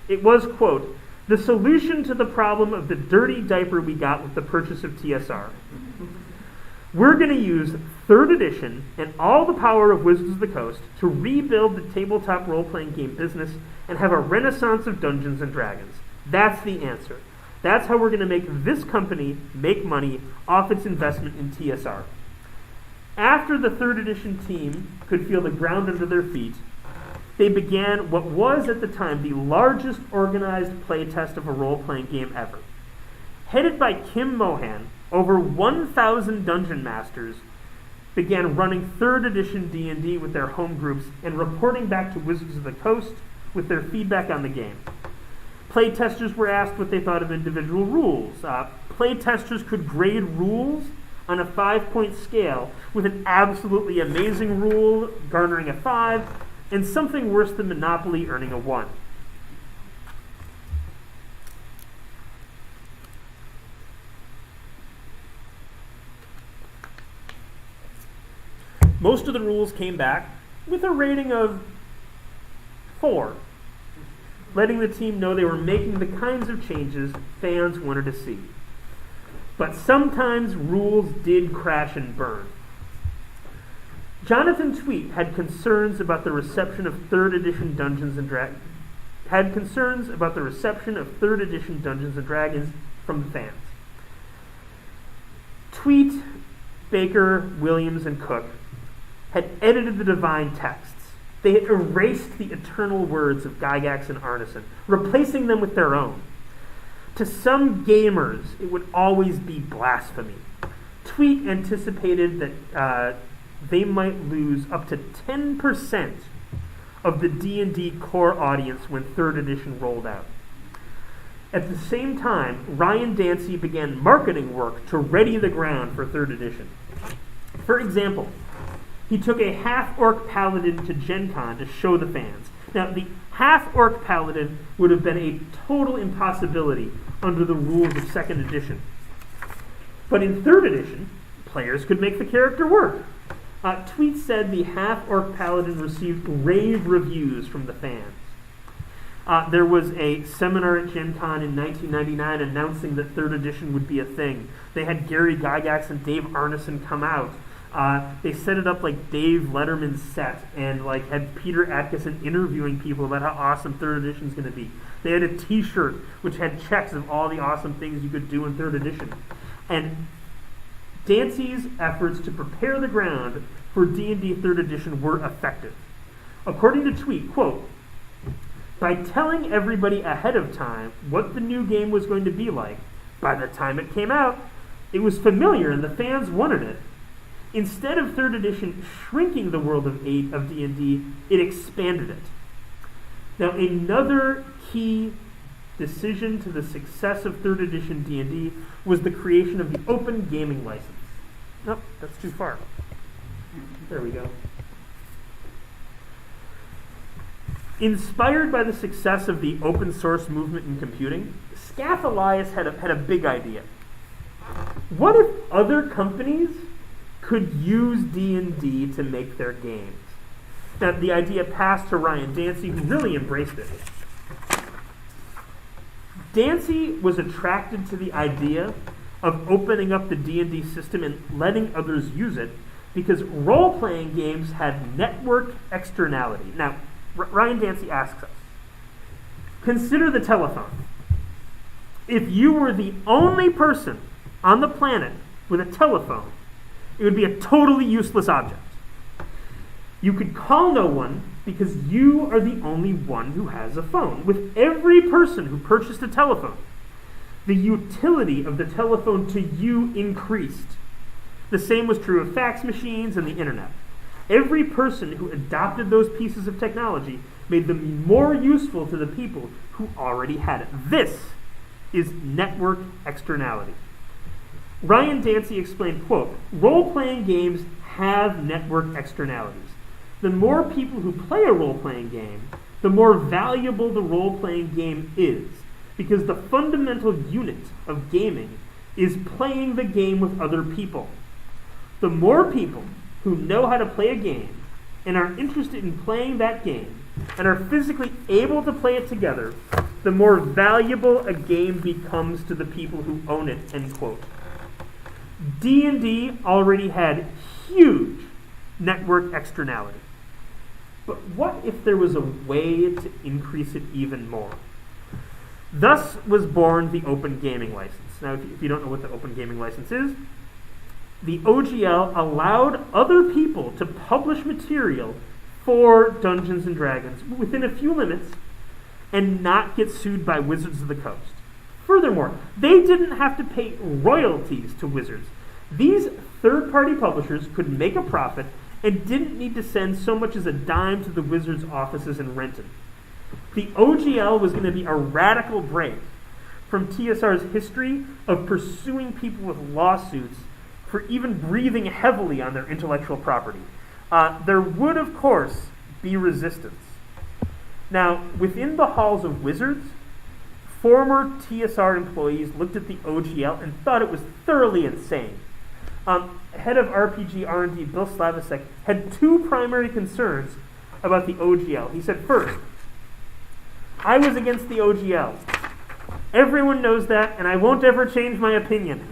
It was, quote, the solution to the problem of the dirty diaper we got with the purchase of TSR. We're going to use 3rd edition and all the power of Wizards of the Coast to rebuild the tabletop role-playing game business and have a renaissance of Dungeons & Dragons. That's the answer. That's how we're going to make this company make money off its investment in TSR. After the 3rd edition team could feel the ground under their feet, they began what was at the time the largest organized playtest of a role-playing game ever. Headed by Kim Mohan, over 1,000 dungeon masters began running 3rd edition D&D with their home groups and reporting back to Wizards of the Coast with their feedback on the game. Playtesters were asked what they thought of individual rules. Playtesters could grade rules on a 5-point scale, with an absolutely amazing rule garnering a 5, and something worse than Monopoly earning a 1. Most of the rules came back with a rating of 4, letting the team know they were making the kinds of changes fans wanted to see. But sometimes rules did crash and burn. Jonathan Tweet had concerns about the reception of 3rd edition Dungeons & Dragons. From the fans. Tweet, Baker, Williams, and Cook had edited the divine texts. They had erased the eternal words of Gygax and Arneson, replacing them with their own. To some gamers, it would always be blasphemy. Tweet anticipated that they might lose up to 10% of the D&D core audience when 3rd edition rolled out. At the same time, Ryan Dancy began marketing work to ready the ground for 3rd edition. For example, he took a half-orc paladin to Gen Con to show the fans. Now, the half-orc paladin would have been a total impossibility under the rules of 2nd edition. But in 3rd edition, players could make the character work. Tweet said the half-orc paladin received rave reviews from the fans. There was a seminar at Gen Con in 1999 announcing that 3rd edition would be a thing. They had Gary Gygax and Dave Arneson come out. They set it up like Dave Letterman's set and like had Peter Atkinson interviewing people about how awesome 3rd edition is going to be. They had a t-shirt which had checks of all the awesome things you could do in 3rd edition. And Dancy's efforts to prepare the ground for D&D 3rd edition were effective. According to Tweet, quote, by telling everybody ahead of time what the new game was going to be like, by the time it came out, it was familiar and the fans wanted it. Instead of 3rd edition shrinking the world of D&D, it expanded it. Now, another key decision to the success of 3rd edition D&D was the creation of the Open Gaming License. Nope, that's too far. There we go. Inspired by the success of the open source movement in computing, SCAF Elias had a big idea. What if other companies could use D&D to make their games? Now, the idea passed to Ryan Dancy, who really embraced it. Dancy was attracted to the idea of opening up the D&D system and letting others use it because role-playing games had network externality. Now, Ryan Dancy asks us, consider the telephone. If you were the only person on the planet with a telephone, it would be a totally useless object. You could call no one because you are the only one who has a phone. With every person who purchased a telephone, the utility of the telephone to you increased. The same was true of fax machines and the internet. Every person who adopted those pieces of technology made them more useful to the people who already had it. This is network externality. Ryan Dancy explained, quote, role-playing games have network externalities. The more people who play a role-playing game, the more valuable the role-playing game is, because the fundamental unit of gaming is playing the game with other people. The more people who know how to play a game and are interested in playing that game and are physically able to play it together, the more valuable a game becomes to the people who own it, end quote. D&D already had huge network externality. But what if there was a way to increase it even more? Thus was born the Open Gaming License. Now, if you don't know what the Open Gaming License is, the OGL allowed other people to publish material for Dungeons & Dragons within a few limits and not get sued by Wizards of the Coast. Furthermore, they didn't have to pay royalties to Wizards. These third-party publishers could make a profit and didn't need to send so much as a dime to the Wizards' offices in Renton. The OGL was going to be a radical break from TSR's history of pursuing people with lawsuits for even breathing heavily on their intellectual property. There would, of course, be resistance. Now, within the halls of Wizards, former TSR employees looked at the OGL and thought it was thoroughly insane. Head of RPG R&D Bill Slavisek had two primary concerns about the OGL. He said, first, I was against the OGL. Everyone knows that, and I won't ever change my opinion.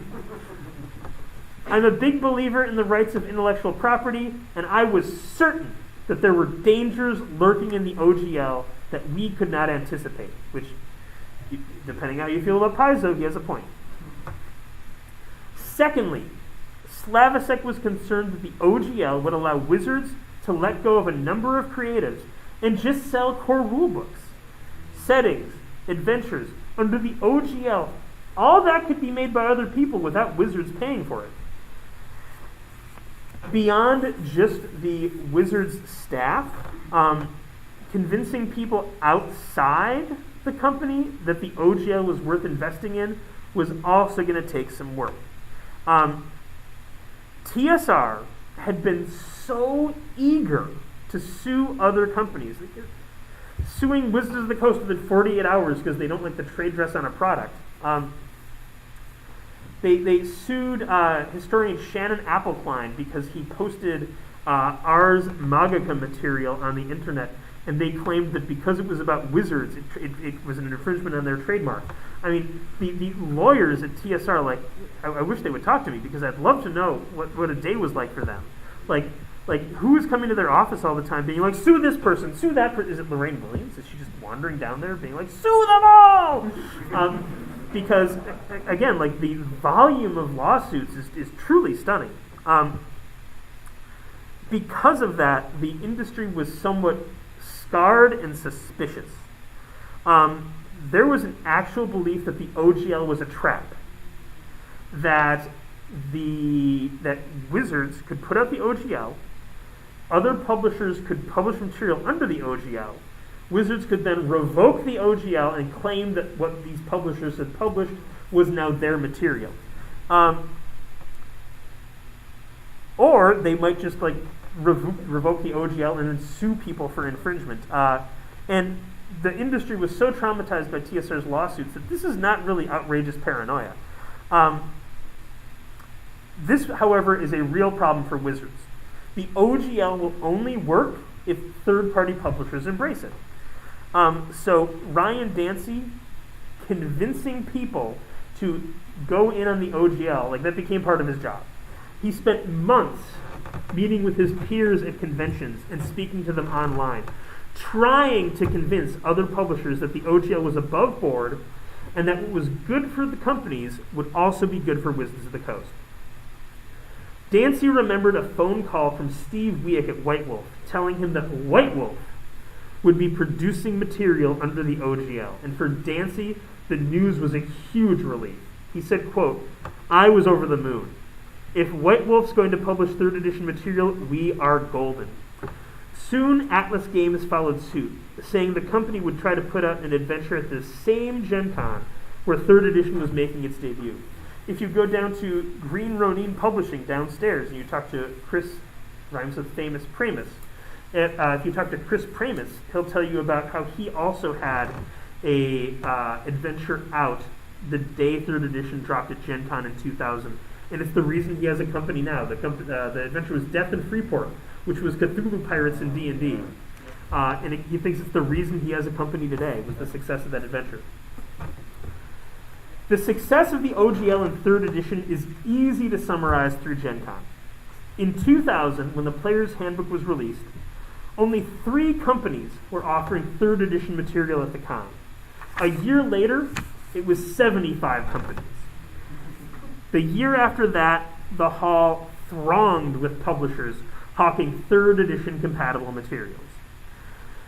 I'm a big believer in the rights of intellectual property, and I was certain that there were dangers lurking in the OGL that we could not anticipate, which, depending how you feel about Paizo, he has a point. Secondly, Slavisek was concerned that the OGL would allow Wizards to let go of a number of creatives and just sell core rulebooks, settings, adventures under the OGL. All that could be made by other people without Wizards paying for it. Beyond just the Wizards staff, convincing people outside the company that the OGL was worth investing in was also going to take some work. TSR had been so eager to sue other companies. Suing Wizards of the Coast within 48 hours because they don't like the trade dress on a product. They sued historian Shannon Appelkline because he posted Ars Magica material on the internet, and they claimed that because it was about wizards, it was an infringement on their trademark. I mean, the lawyers at TSR, like, I wish they would talk to me because I'd love to know what a day was like for them. Like who is coming to their office all the time being like, sue this person, sue that person? Is it Lorraine Williams? Is she just wandering down there being like, sue them all? Because, again, like, the volume of lawsuits is truly stunning. Because of that, the industry was somewhat scarred and suspicious. There was an actual belief that the OGL was a trap. That Wizards could put out the OGL, other publishers could publish material under the OGL, Wizards could then revoke the OGL and claim that what these publishers had published was now their material. Or they might just like revoke the OGL and then sue people for infringement. And the industry was so traumatized by TSR's lawsuits that this is not really outrageous paranoia. This, however, is a real problem for Wizards. The OGL will only work if third-party publishers embrace it. So Ryan Dancey convincing people to go in on the OGL, like that became part of his job. He spent months meeting with his peers at conventions and speaking to them online, trying to convince other publishers that the OGL was above board and that what was good for the companies would also be good for Wizards of the Coast. Dancy remembered a phone call from Steve Wieck at White Wolf telling him that White Wolf would be producing material under the OGL. And for Dancy, the news was a huge relief. He said, quote, "I was over the moon. If White Wolf's going to publish 3rd edition material, we are golden." Soon, Atlas Games followed suit, saying the company would try to put out an adventure at the same Gen Con where 3rd edition was making its debut. If you go down to Green Ronin Publishing downstairs and you talk to Chris, rhymes with famous Pramus, if you talk to Chris Pramus, he'll tell you about how he also had a adventure out the day 3rd edition dropped at Gen Con in 2000. And it's the reason he has a company now. The adventure was Death in Freeport, which was Cthulhu Pirates in D&D. He thinks it's the reason he has a company today, was the success of that adventure. The success of the OGL in 3rd edition is easy to summarize through Gen Con. In 2000, when the Player's Handbook was released, only 3 companies were offering 3rd edition material at the con. A year later, it was 75 companies. The year after that, the hall thronged with publishers hawking 3rd edition compatible materials.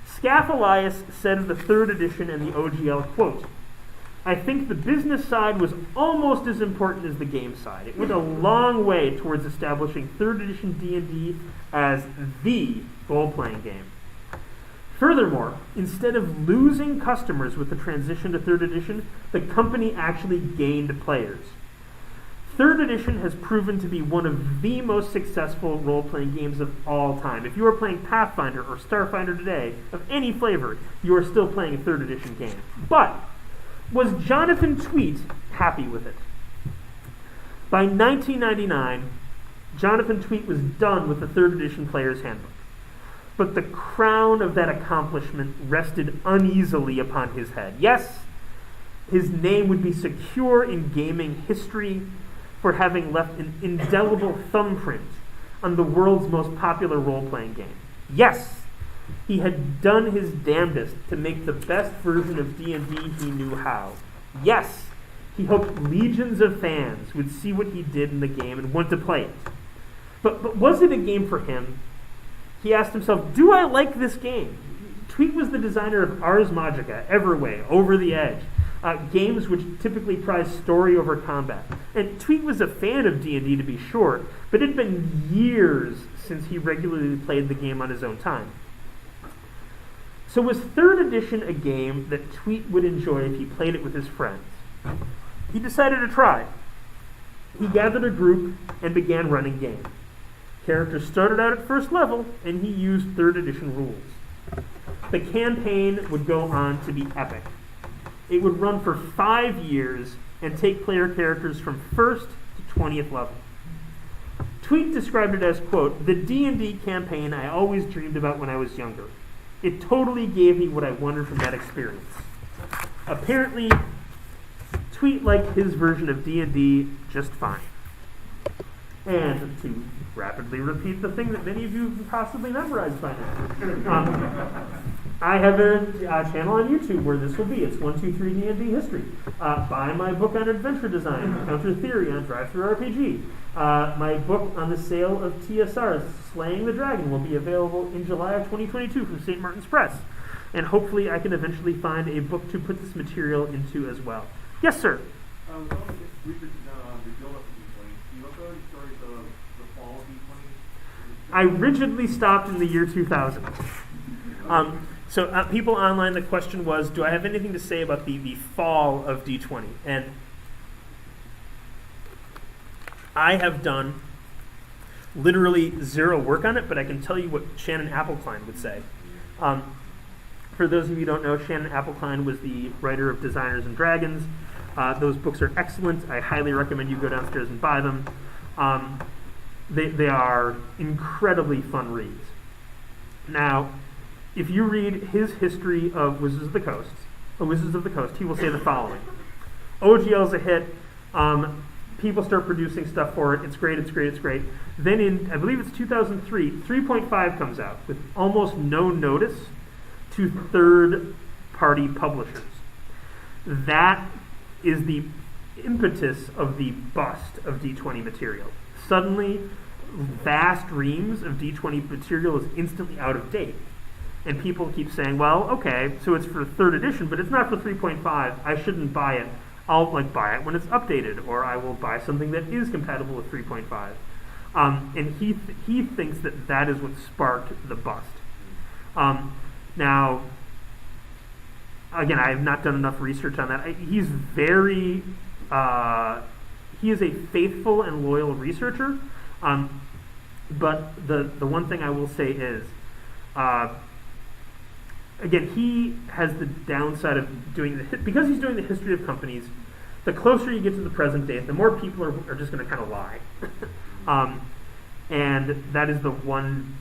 Scaff Elias said of the 3rd edition and the OGL, quote, "I think the business side was almost as important as the game side. It went a long way towards establishing 3rd edition D&D as the role-playing game. Furthermore, instead of losing customers with the transition to 3rd edition, the company actually gained players. 3rd edition has proven to be one of the most successful role-playing games of all time. If you are playing Pathfinder or Starfinder today, of any flavor, you are still playing a 3rd edition game. But was Jonathan Tweet happy with it? By 1999, Jonathan Tweet was done with the 3rd edition Player's Handbook. But the crown of that accomplishment rested uneasily upon his head. Yes, his name would be secure in gaming history for having left an indelible thumbprint on the world's most popular role-playing game. Yes, he had done his damnedest to make the best version of D&D he knew how. Yes, he hoped legions of fans would see what he did in the game and want to play it. But was it a game for him? He asked himself, do I like this game? Tweet was the designer of Ars Magica, Everway, Over the Edge, games which typically prize story over combat. And Tweet was a fan of D&D, to be sure, but it had been years since he regularly played the game on his own time. So was 3rd edition a game that Tweet would enjoy if he played it with his friends? He decided to try. He gathered a group and began running games. Characters started out at 1st level, and he used 3rd edition rules. The campaign would go on to be epic. It would run for 5 years and take player characters from 1st to 20th level. Tweet described it as, quote, "the D&D campaign I always dreamed about when I was younger. It totally gave me what I wanted from that experience." Apparently, Tweet liked his version of D&D just fine. And to rapidly repeat the thing that many of you have possibly memorized by now, I have a channel on YouTube where this will be. It's 123 D&D History. Buy my book on adventure design, Counter Theory on Drive-Thru-RPG. My book on the sale of TSR, Slaying the Dragon, will be available in July of 2022 from St. Martin's Press. And hopefully I can eventually find a book to put this material into as well. Yes, sir? I rigidly stopped in the year 2000. So people online, the question was, do I have anything to say about the fall of D20? And I have done literally zero work on it, but I can tell you what Shannon Appelkline would say. For those of you who don't know, Shannon Appelkline was the writer of Designers and Dragons. Those books are excellent. I highly recommend you go downstairs and buy them. They are incredibly fun reads. Now, if you read his history of Wizards of the Coast, he will say the following. OGL is a hit. People start producing stuff for it. It's great, it's great, it's great. Then in, I believe it's 2003, 3.5 comes out with almost no notice to third-party publishers. That is the impetus of the bust of D20 material. Suddenly, vast reams of D20 material is instantly out of date. And people keep saying, well, okay, so it's for 3rd edition, but it's not for 3.5. I shouldn't buy it. I'll buy it when it's updated, or I will buy something that is compatible with 3.5. And he thinks that is what sparked the bust. Now, again, I have not done enough research on that. He's very, he is a faithful and loyal researcher. But the one thing I will say is, again, he has the downside of doing because he's doing the history of companies. The closer you get to the present day, the more people are just going to kind of lie, and that is the one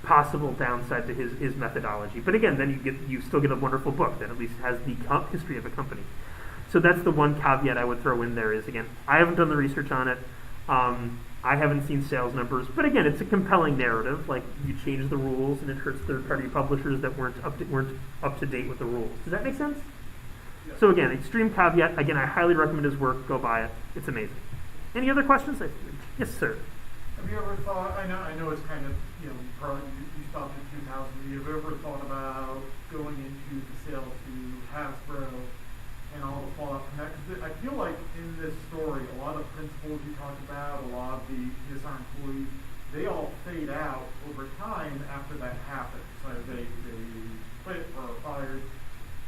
possible downside to his methodology. But again, then you still get a wonderful book that at least has the history of a company. So that's the one caveat I would throw in there. Is again, I haven't done the research on it. I haven't seen sales numbers, but again, it's a compelling narrative. Like, you change the rules, and it hurts third-party publishers that weren't up to date with the rules. Does that make sense? Yeah. So again, extreme caveat. Again, I highly recommend his work. Go buy it. It's amazing. Any other questions? Yes, sir. Have you ever thought? I know it's kind of probably you stopped at 2000. Have you ever thought about going into the sales to Hasbro and all the fallout from that? Because I feel like in this story, a lot of principles you talked about, a lot of the TSR employees, they all fade out over time after that happens. So they quit or are fired.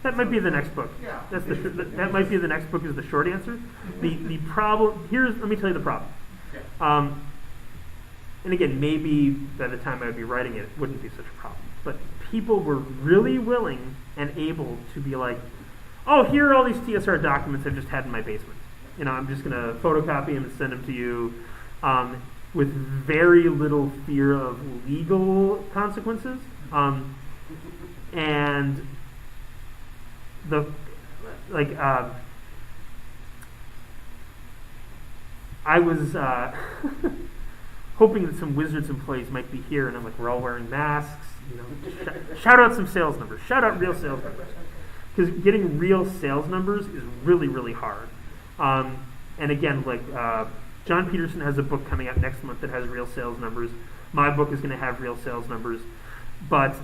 That might be the next book. Yeah. That might be the next book is the short answer. The problem let me tell you the problem. Yeah. And again, maybe by the time I would be writing it, it wouldn't be such a problem. But people were really willing and able to be like, oh, here are all these TSR documents I just had in my basement. I'm just going to photocopy them and send them to you with very little fear of legal consequences. And I was hoping that some Wizards employees might be here, and I'm like, we're all wearing masks. Shout out some sales numbers. Shout out real sales numbers. Because getting real sales numbers is really, really hard. And again, John Peterson has a book coming out next month that has real sales numbers. My book is going to have real sales numbers. But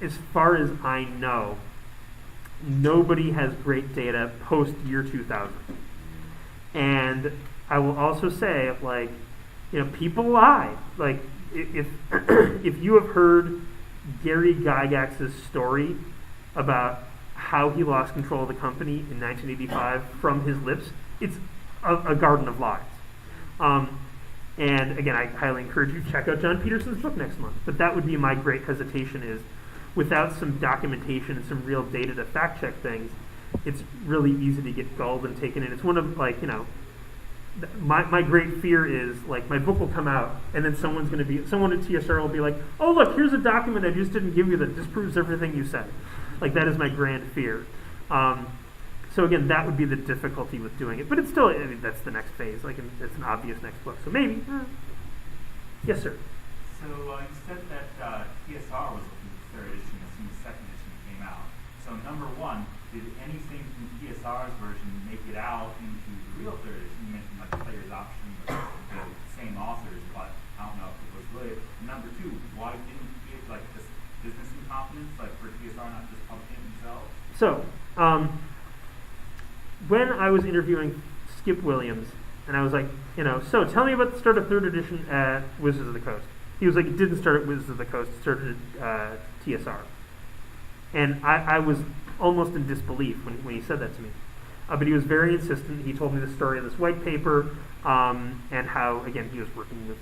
as far as I know, nobody has great data post year 2000. And I will also say, people lie. If if you have heard Gary Gygax's story about how he lost control of the company in 1985 from his lips, it's a garden of lies. And again, I highly encourage you to check out John Peterson's book next month. But that would be my great hesitation is, without some documentation and some real data to fact check things, it's really easy to get gulled and taken in. It's one of my great fear is my book will come out and then someone at TSR will be like, oh look, here's a document I just didn't give you that disproves everything you said. That is my grand fear. So again, that would be the difficulty with doing it. But it's still, that's the next phase. It's an obvious next book. So maybe. Yes, sir. So you said that TSR was looking for 3rd edition as soon as 2nd edition came out. So number one, did anything from TSR's version make it out into the real 3rd edition? You mentioned player's option, the same authors, but I don't know if it was really. And number two, why didn't you give this business incompetence for TSR not just publishing it themselves? So, when I was interviewing Skip Williams, and I was like, so tell me about the start of 3rd edition at Wizards of the Coast. He was like, it didn't start at Wizards of the Coast, it started at TSR. And I was almost in disbelief when he said that to me. But he was very insistent. He told me the story of this white paper, and how, again, he was working with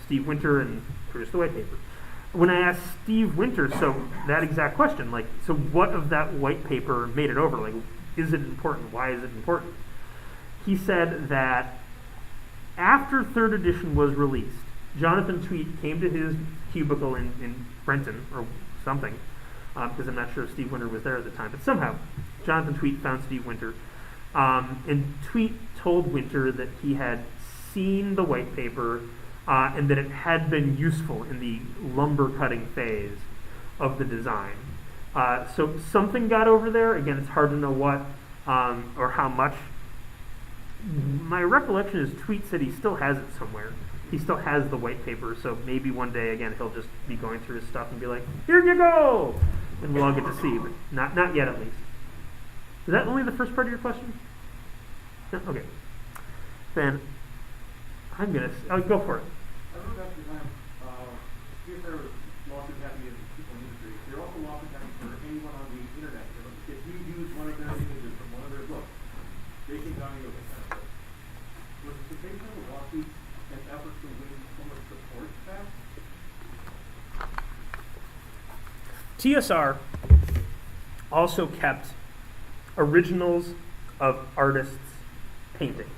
Steve Winter and produced the white paper. When I asked Steve Winter, so that exact question, like, so what of that white paper made it over? Like, is it important? Why is it important? He said that after third edition was released, Jonathan Tweet came to his cubicle in Brenton or something, because I'm not sure if Steve Winter was there at the time, but somehow Jonathan Tweet found Steve Winter, and Tweet told Winter that he had seen the white paper and that it had been useful in the lumber cutting phase of the design. So something got over there. Again, it's hard to know what or how much. My recollection is Tweet said he still has it somewhere. He still has the white paper, so maybe one day, again, he'll just be going through his stuff and be like, here you go! And we'll all get to see, but not yet at least. Is that only the first part of your question? No? Okay. Then I'm going to go for it. I remember back to the time, CSR lawsuits happening in people in the industry. They're also lawsuits happening for anyone on the internet. If you use one of their images from one of their books, they can down your account. Was the big kind of lawsuits an effort to win public support back? TSR also kept originals of artists' paintings.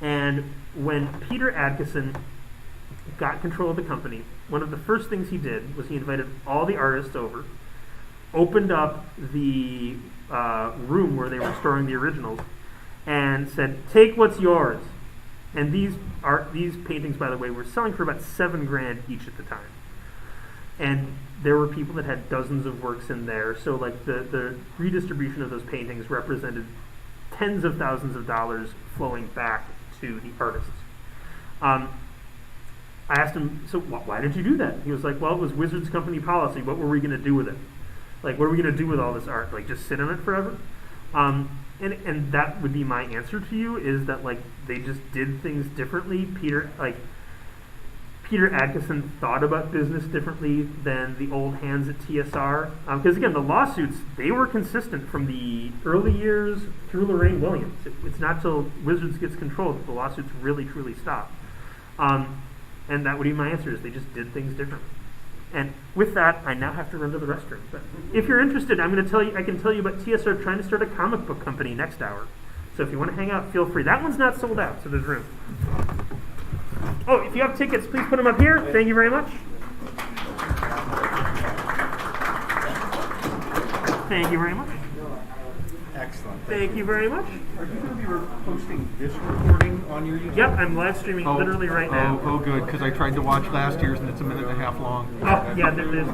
And when Peter Adkison got control of the company, one of the first things he did was he invited all the artists over, opened up the room where they were storing the originals, and said, take what's yours. And these paintings, by the way, were selling for about $7,000 each at the time. And there were people that had dozens of works in there, so like the redistribution of those paintings represented tens of thousands of dollars flowing back to the artists. I asked him, so why did you do that? He was like, well, it was Wizards company policy. What were we going to do with it? Like, what are we going to do with all this art? Like, just sit on it forever? And that would be my answer to you, is that, like, they just did things differently. Peter Adkison thought about business differently than the old hands at TSR. Because, again, the lawsuits, they were consistent from the early years through Lorraine Williams. It's not till Wizards gets control that the lawsuits really, truly stop. And that would be my answer, is they just did things differently. And with that, I now have to run to the restroom. But if you're interested, I can tell you about TSR trying to start a comic book company next hour. So if you want to hang out, feel free. That one's not sold out, so there's room. Oh, if you have tickets, please put them up here. Thank you very much. Thank you very much. Excellent. Thank you very much. Are you going to be posting this recording on your YouTube? Yep, I'm live streaming literally right now. Oh, good, because I tried to watch last year's and it's a minute and a half long. Oh, yeah, there's.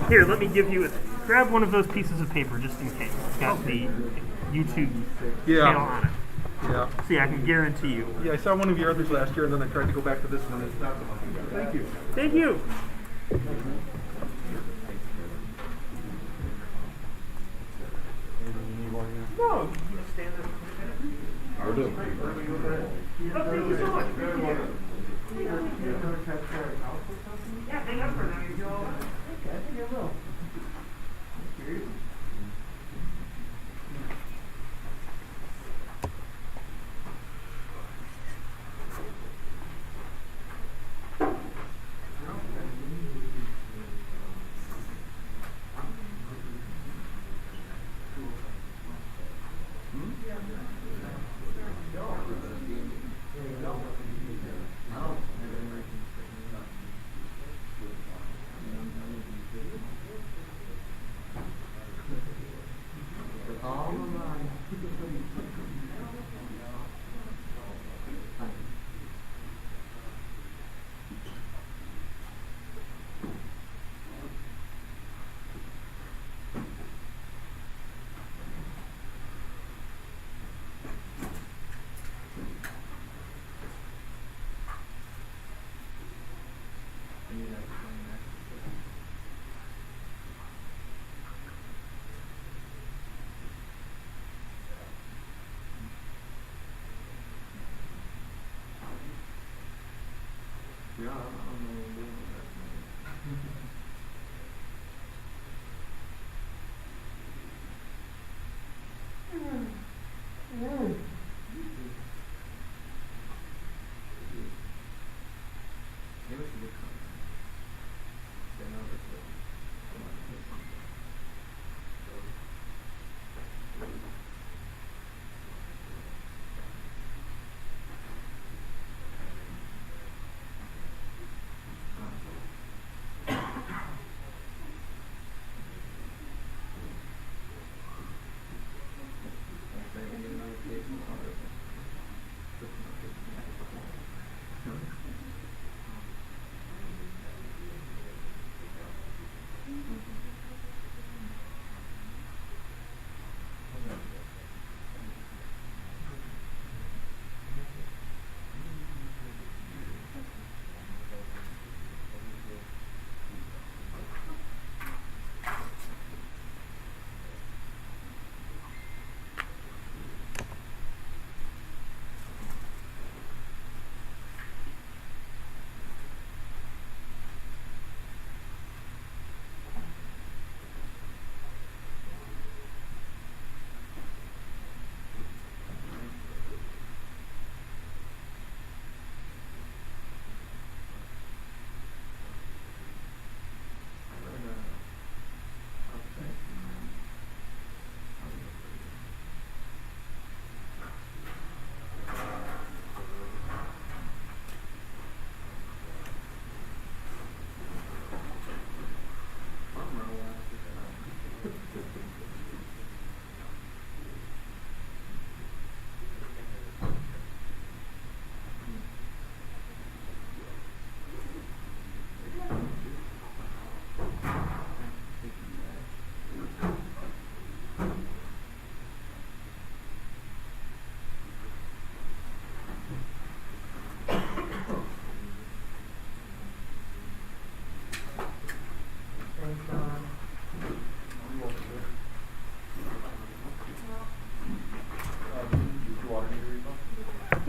Here, let me give you grab one of those pieces of paper just in case. It's got the YouTube channel on it. Yeah. See, I can guarantee you. Yeah, I saw one of your others last year and then I tried to go back to this one and it's not so much. Thank you. Thank you. No, you can just stand there. Will do. Oh, thank you so much. Appreciate it. Yeah, hang up for them if you all want. Okay, I think I will.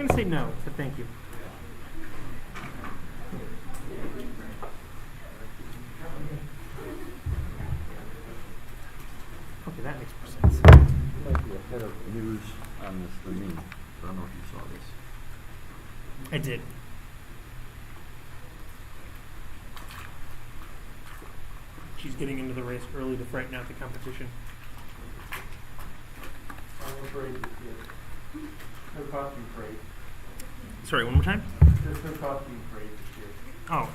I'm gonna say no, but thank you. Okay, that makes more sense. You might be ahead of news on this than me. I don't know if you saw this. I did. She's getting into the race early to frighten out the competition. I'm afraid this year. No costume parade. Sorry, one more time? There's no costume parade this year. Oh.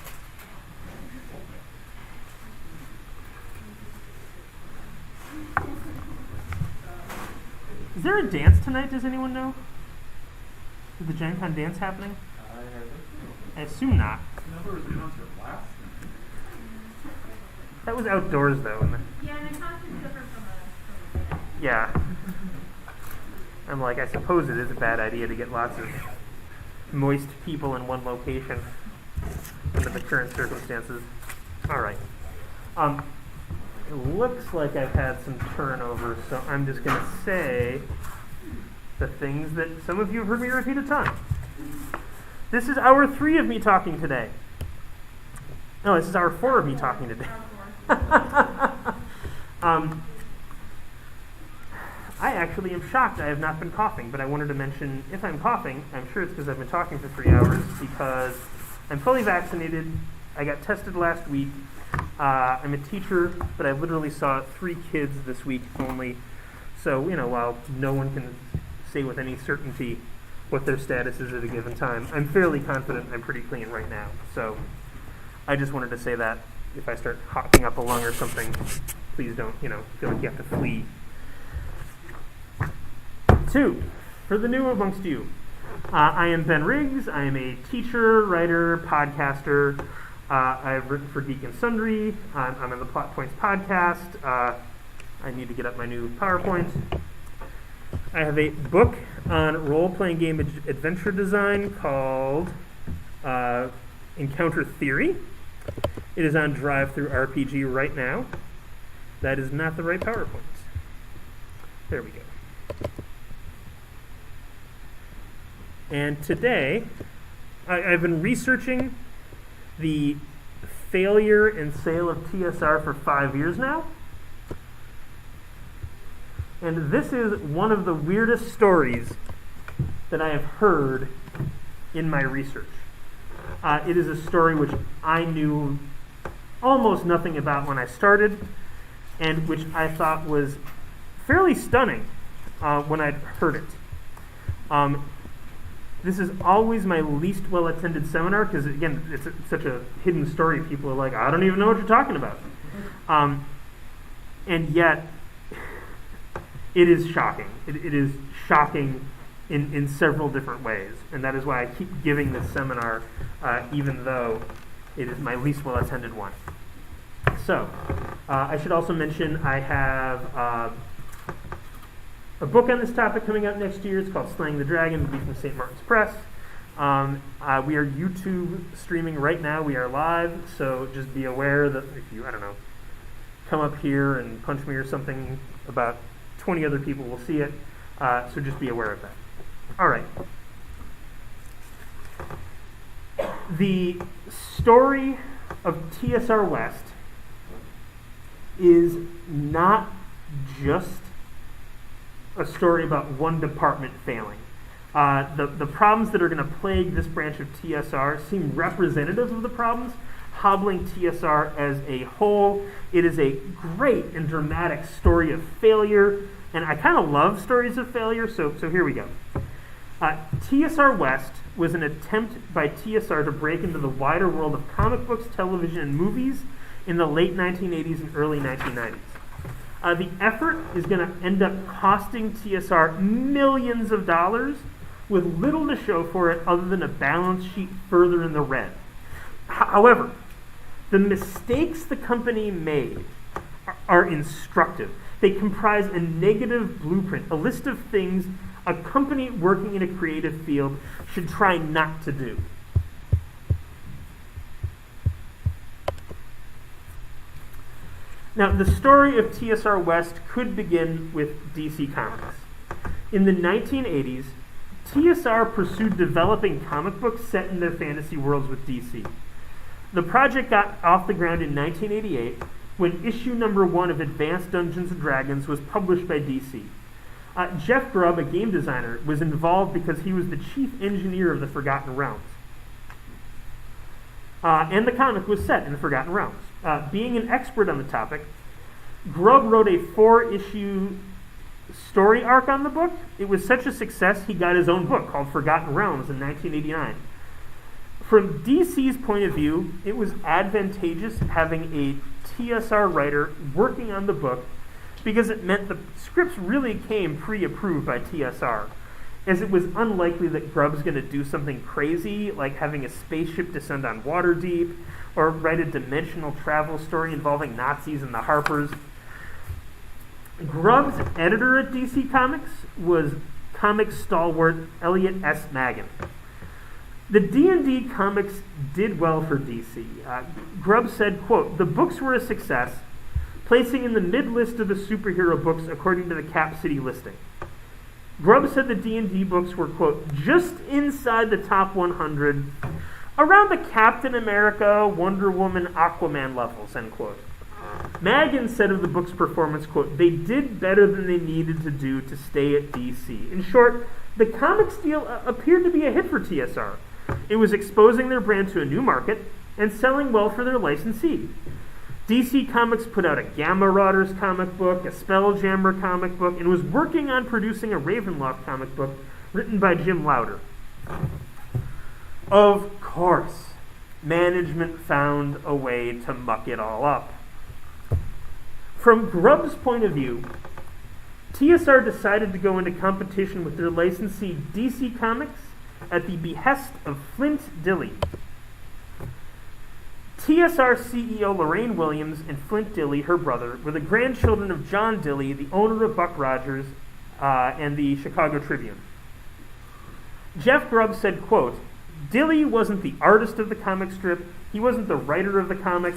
Is there a dance tonight? Does anyone know? Is the Gen Con dance happening? I assume not. There was a concert last night. That was outdoors though. And Yeah, and the costume's different from a yeah. I'm like, I suppose it is a bad idea to get lots of moist people in one location under the current circumstances. All right. It looks like I've had some turnover, so I'm just going to say the things that some of you have heard me repeat a ton. This is hour 3 of me talking today. No, this is hour 4 of me talking today. I actually am shocked I have not been coughing, but I wanted to mention if I'm coughing, I'm sure it's because I've been talking for 3 hours because I'm fully vaccinated. I got tested last week. I'm a teacher, but I literally saw 3 kids this week only. So, you know, while no one can say with any certainty what their status is at a given time, I'm fairly confident I'm pretty clean right now. So I just wanted to say that if I start hopping up a lung or something, please don't, you know, feel like you have to flee. 2, for the new amongst you, I am Ben Riggs. I am a teacher, writer, podcaster. I've written for Geek and Sundry. I'm on the Plot Points podcast. I need to get up my new PowerPoint. I have a book on role-playing game adventure design called Encounter Theory. It is on DriveThruRPG right now. That is not the right PowerPoint. There we go. And today, I've been researching the failure and sale of TSR for 5 years now. And this is one of the weirdest stories that I have heard in my research. It is a story which I knew almost nothing about when I started, and which I thought was fairly stunning when I'd heard it. This is always my least well-attended seminar because, again, it's such a hidden story. People are like, I don't even know what you're talking about. And yet, it is shocking. It is shocking in several different ways. And that is why I keep giving this seminar, even though it is my least well-attended one. So, I should also mention I have a book on this topic coming out next year. It's called Slaying the Dragon. It'll be from St. Martin's Press. We are YouTube streaming right now. We are live, so just be aware that if you, I don't know, come up here and punch me or something, about 20 other people will see it. So just be aware of that. All right. The story of TSR West is not just a story about one department failing. The problems that are going to plague this branch of TSR seem representative of the problems hobbling TSR as a whole. It is a great and dramatic story of failure, and I kind of love stories of failure, so here we go. TSR West was an attempt by TSR to break into the wider world of comic books, television, and movies in the late 1980s and early 1990s. The effort is going to end up costing TSR millions of dollars with little to show for it other than a balance sheet further in the red. However, the mistakes the company made are instructive. They comprise a negative blueprint, a list of things a company working in a creative field should try not to do. Now, the story of TSR West could begin with DC Comics. In the 1980s, TSR pursued developing comic books set in their fantasy worlds with DC. The project got off the ground in 1988 when issue number 1 of Advanced Dungeons & Dragons was published by DC. Jeff Grubb, a game designer, was involved because he was the chief engineer of the Forgotten Realms. And the comic was set in the Forgotten Realms. Being an expert on the topic, Grubb wrote a 4-issue story arc on the book. It was such a success, he got his own book called Forgotten Realms in 1989. From DC's point of view, it was advantageous having a TSR writer working on the book because it meant the scripts really came pre-approved by TSR, as it was unlikely that Grubb's going to do something crazy like having a spaceship descend on Waterdeep or write a dimensional travel story involving Nazis and the Harpers. Grubb's editor at DC Comics was comic stalwart Elliot S. Maggin. The D&D comics did well for DC. Grubb said, quote, "The books were a success, placing in the mid-list of the superhero books according to the Cap City listing." Grubb said the D&D books were, quote, "just inside the top 100, around the Captain America, Wonder Woman, Aquaman levels," end quote. Maggin said of the book's performance, quote, "They did better than they needed to do to stay at DC." In short, the comics deal appeared to be a hit for TSR. It was exposing their brand to a new market and selling well for their licensee. DC Comics put out a Gamma Marauders comic book, a Spelljammer comic book, and was working on producing a Ravenloft comic book written by Jim Lauder. Of course, management found a way to muck it all up. From Grubb's point of view, TSR decided to go into competition with their licensee DC Comics at the behest of Flint Dille. TSR CEO Lorraine Williams and Flint Dille, her brother, were the grandchildren of John Dille, the owner of Buck Rogers and the Chicago Tribune. Jeff Grubb said, quote, "Dille wasn't the artist of the comic strip, he wasn't the writer of the comic,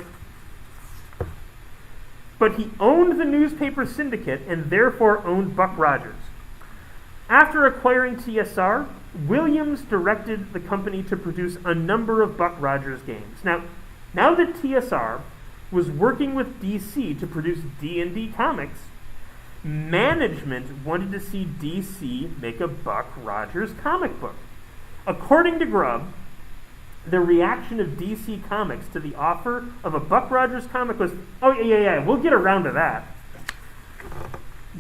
but he owned the newspaper syndicate and therefore owned Buck Rogers. After acquiring TSR, Williams directed the company to produce a number of Buck Rogers games." Now that TSR was working with DC to produce D&D comics, management wanted to see DC make a Buck Rogers comic book. According to Grubb, the reaction of DC Comics to the offer of a Buck Rogers comic was, "Oh, yeah, we'll get around to that."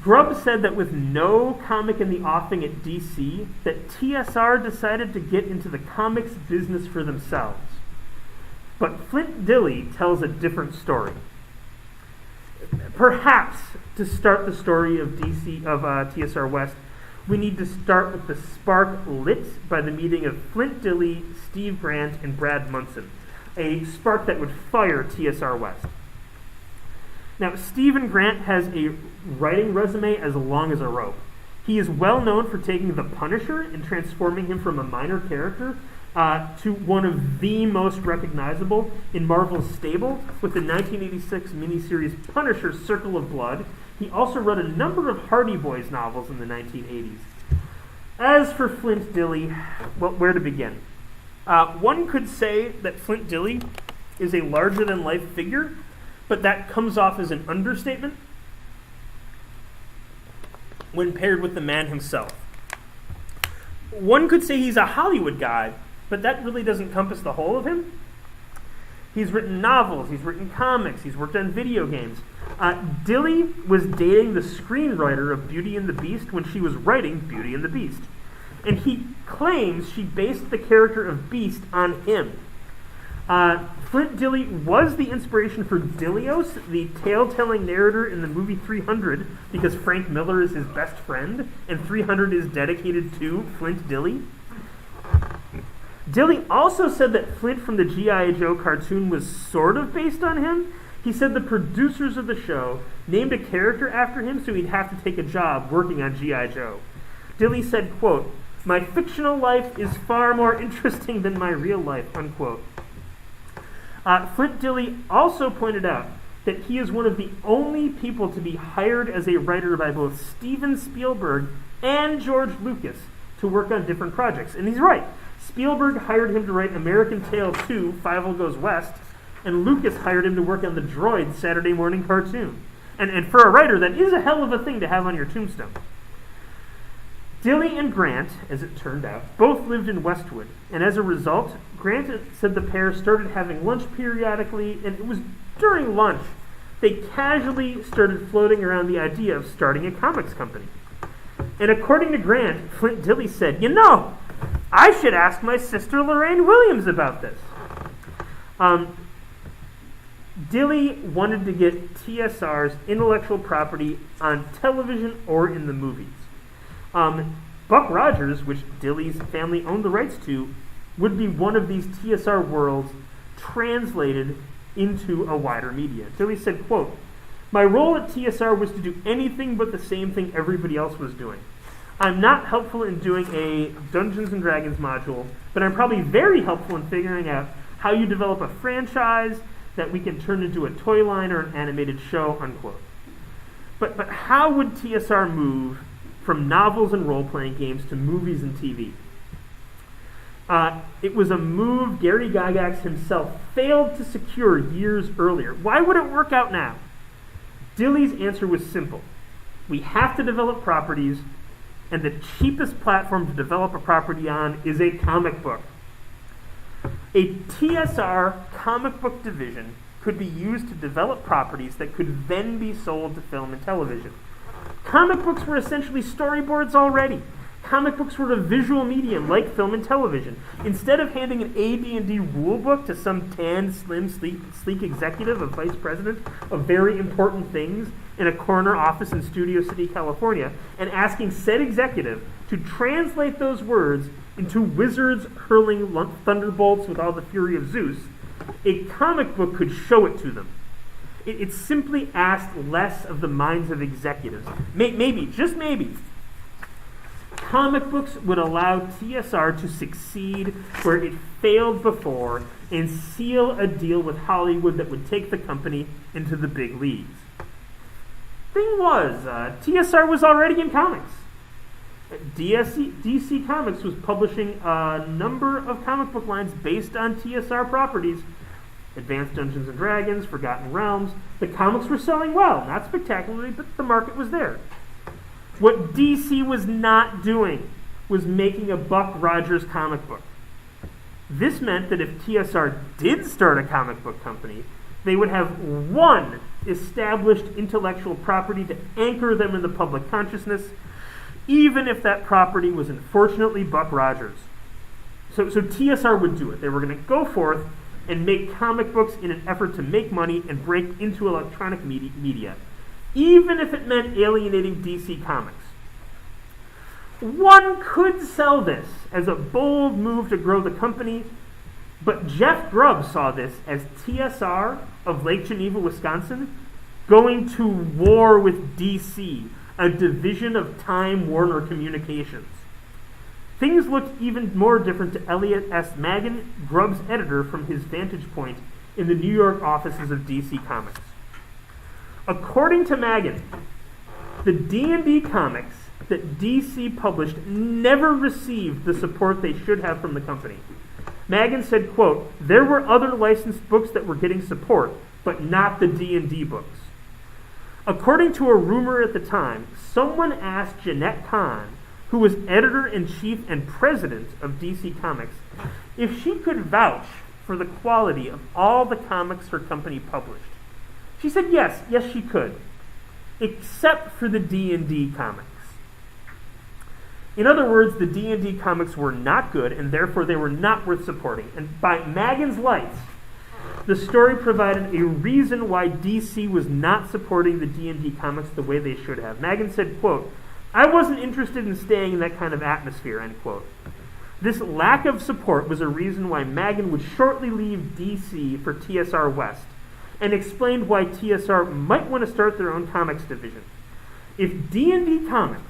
Grubb said that with no comic in the offing at DC, that TSR decided to get into the comics business for themselves. But Flint Dille tells a different story. Perhaps to start the story of TSR West, we need to start with the spark lit by the meeting of Flint Dille, Steve Grant, and Brad Munson, a spark that would fire TSR West. Now, Stephen Grant has a writing resume as long as a rope. He is well known for taking the Punisher and transforming him from a minor character to one of the most recognizable in Marvel's stable with the 1986 miniseries Punisher: Circle of Blood. He also wrote a number of Hardy Boys novels in the 1980s. As for Flint Dille, well, where to begin? One could say that Flint Dille is a larger-than-life figure, but that comes off as an understatement when paired with the man himself. One could say he's a Hollywood guy, but that really doesn't encompass the whole of him. He's written novels, he's written comics, he's worked on video games. Dille was dating the screenwriter of Beauty and the Beast when she was writing Beauty and the Beast. And he claims she based the character of Beast on him. Flint Dille was the inspiration for Dilios, the tale-telling narrator in the movie 300, because Frank Miller is his best friend, and 300 is dedicated to Flint Dille. Dille also said that Flint from the G.I. Joe cartoon was sort of based on him. He said the producers of the show named a character after him so he'd have to take a job working on G.I. Joe. Dille said, quote, "My fictional life is far more interesting than my real life," unquote. Flint Dille also pointed out that he is one of the only people to be hired as a writer by both Steven Spielberg and George Lucas to work on different projects. And he's right. Spielberg hired him to write American Tail 2, Fievel Goes West, and Lucas hired him to work on the Droid Saturday morning cartoon. And for a writer, that is a hell of a thing to have on your tombstone. Dilly and Grant, as it turned out, both lived in Westwood, and as a result, Grant said the pair started having lunch periodically, and it was during lunch they casually started floating around the idea of starting a comics company. And according to Grant, Flint Dille said, "You know, I should ask my sister Lorraine Williams about this." Dille wanted to get TSR's intellectual property on television or in the movies. Buck Rogers, which Dille's family owned the rights to, would be one of these TSR worlds translated into a wider media. Dille said, quote, "My role at TSR was to do anything but the same thing everybody else was doing. I'm not helpful in doing a Dungeons & Dragons module, but I'm probably very helpful in figuring out how you develop a franchise that we can turn into a toy line or an animated show," unquote. But how would TSR move from novels and role-playing games to movies and TV? It was a move Gary Gygax himself failed to secure years earlier. Why would it work out now? Dille's answer was simple. We have to develop properties, and the cheapest platform to develop a property on is a comic book. A TSR comic book division could be used to develop properties that could then be sold to film and television. Comic books were essentially storyboards already. Comic books were a visual medium like film and television. Instead of handing an AD&D rule book to some tan, slim, sleek executive, a vice president of very important things in a corner office in Studio City, California, and asking said executive to translate those words into wizards hurling thunderbolts with all the fury of Zeus, a comic book could show it to them. It simply asked less of the minds of executives. Maybe, just maybe, comic books would allow TSR to succeed where it failed before and seal a deal with Hollywood that would take the company into the big leagues. Thing was, TSR was already in comics. DC Comics was publishing a number of comic book lines based on TSR properties. Advanced Dungeons & Dragons, Forgotten Realms. The comics were selling well, not spectacularly, but the market was there. What DC was not doing was making a Buck Rogers comic book. This meant that if TSR did start a comic book company, they would have one established intellectual property to anchor them in the public consciousness, even if that property was unfortunately Buck Rogers. So TSR would do it. They were going to go forth and make comic books in an effort to make money and break into electronic media, even if it meant alienating DC Comics. One could sell this as a bold move to grow the company, but Jeff Grubb saw this as TSR of Lake Geneva, Wisconsin, going to war with DC, a division of Time Warner Communications. Things looked even more different to Elliot S. Maggin, Grubb's editor, from his vantage point in the New York offices of DC Comics. According to Maggin, the D&D comics that DC published never received the support they should have from the company. Maggin said, quote, "There were other licensed books that were getting support, but not the D&D books." According to a rumor at the time, someone asked Jeanette Kahn, who was editor-in-chief and president of DC Comics, if she could vouch for the quality of all the comics her company published. She said yes she could, except for the D&D comics. In other words, the D&D comics were not good, and therefore they were not worth supporting. And by Maggin's lights, the story provided a reason why DC was not supporting the D&D comics the way they should have. Maggin said, quote, "I wasn't interested in staying in that kind of atmosphere," end quote. This lack of support was a reason why Maggin would shortly leave DC for TSR West, and explained why TSR might want to start their own comics division. If D&D comics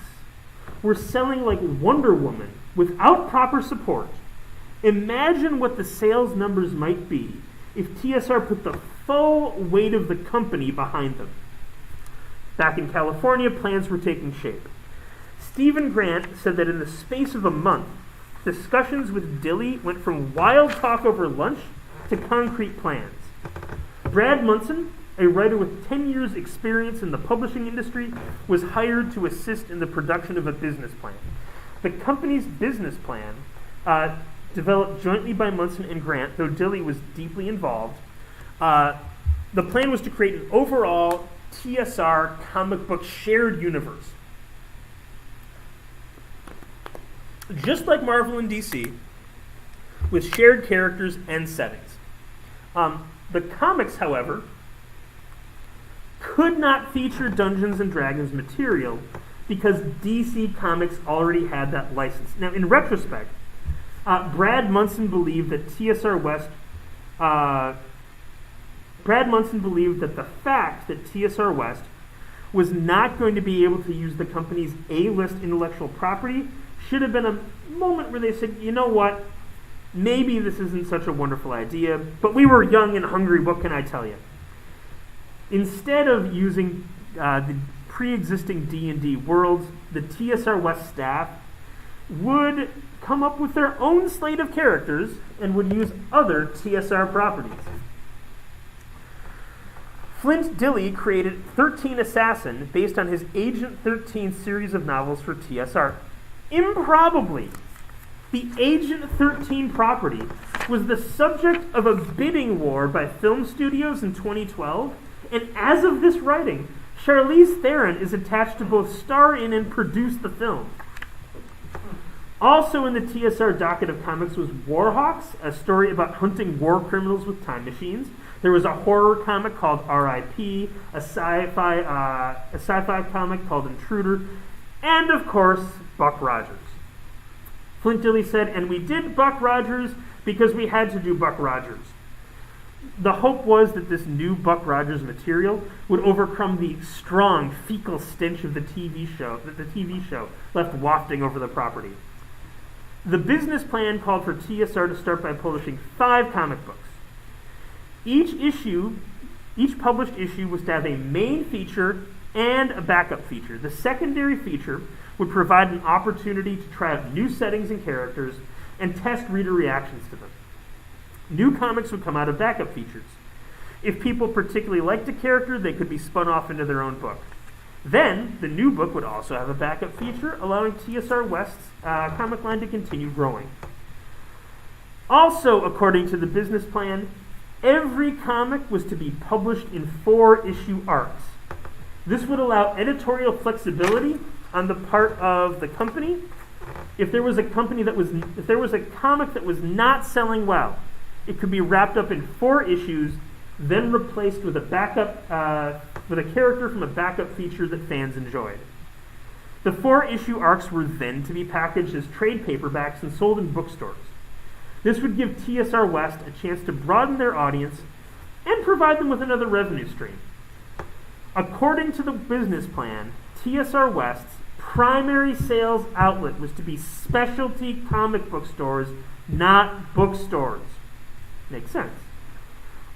were selling like Wonder Woman without proper support, imagine what the sales numbers might be if TSR put the full weight of the company behind them. Back in California, plans were taking shape. Stephen Grant said that in the space of a month, discussions with Dilley went from wild talk over lunch to concrete plans. Brad Munson, a writer with 10 years' experience in the publishing industry, was hired to assist in the production of a business plan. The company's business plan, developed jointly by Munson and Grant, though Dilley was deeply involved, the plan was to create an overall TSR comic book shared universe. Just like Marvel and DC, with shared characters and settings. The comics, however, could not feature Dungeons & Dragons material because DC Comics already had that license. Now, in retrospect, Brad Munson believed that the fact that TSR West was not going to be able to use the company's A-list intellectual property should have been a moment where they said, you know what, maybe this isn't such a wonderful idea, but we were young and hungry, what can I tell you? Instead of using the pre-existing D&D worlds, the TSR West staff would come up with their own slate of characters and would use other TSR properties. Flint Dilley created 13 Assassin based on his Agent 13 series of novels for TSR. Improbably, the Agent 13 property was the subject of a bidding war by film studios in 2012, and as of this writing, Charlize Theron is attached to both star in and produce the film. Also in the TSR docket of comics was Warhawks, a story about hunting war criminals with time machines. There was a horror comic called R.I.P., a sci-fi comic called Intruder, and of course, Buck Rogers. Flint Dilley said, and we did Buck Rogers because we had to do Buck Rogers. The hope was that this new Buck Rogers material would overcome the strong fecal stench of the TV show left wafting over the property. The business plan called for TSR to start by publishing 5 comic books. Each published issue was to have a main feature and a backup feature. The secondary feature would provide an opportunity to try out new settings and characters and test reader reactions to them. New comics would come out of backup features. If people particularly liked a character, they could be spun off into their own book. Then, the new book would also have a backup feature, allowing TSR West's comic line to continue growing. Also, according to the business plan, every comic was to be published in 4-issue arcs. This would allow editorial flexibility on the part of the company. If there was a comic that was not selling well, it could be wrapped up in 4 issues, then replaced with a character from a backup feature that fans enjoyed. The 4-issue arcs were then to be packaged as trade paperbacks and sold in bookstores. This would give TSR West a chance to broaden their audience and provide them with another revenue stream. According to the business plan, TSR West's primary sales outlet was to be specialty comic book stores, not bookstores. Makes sense.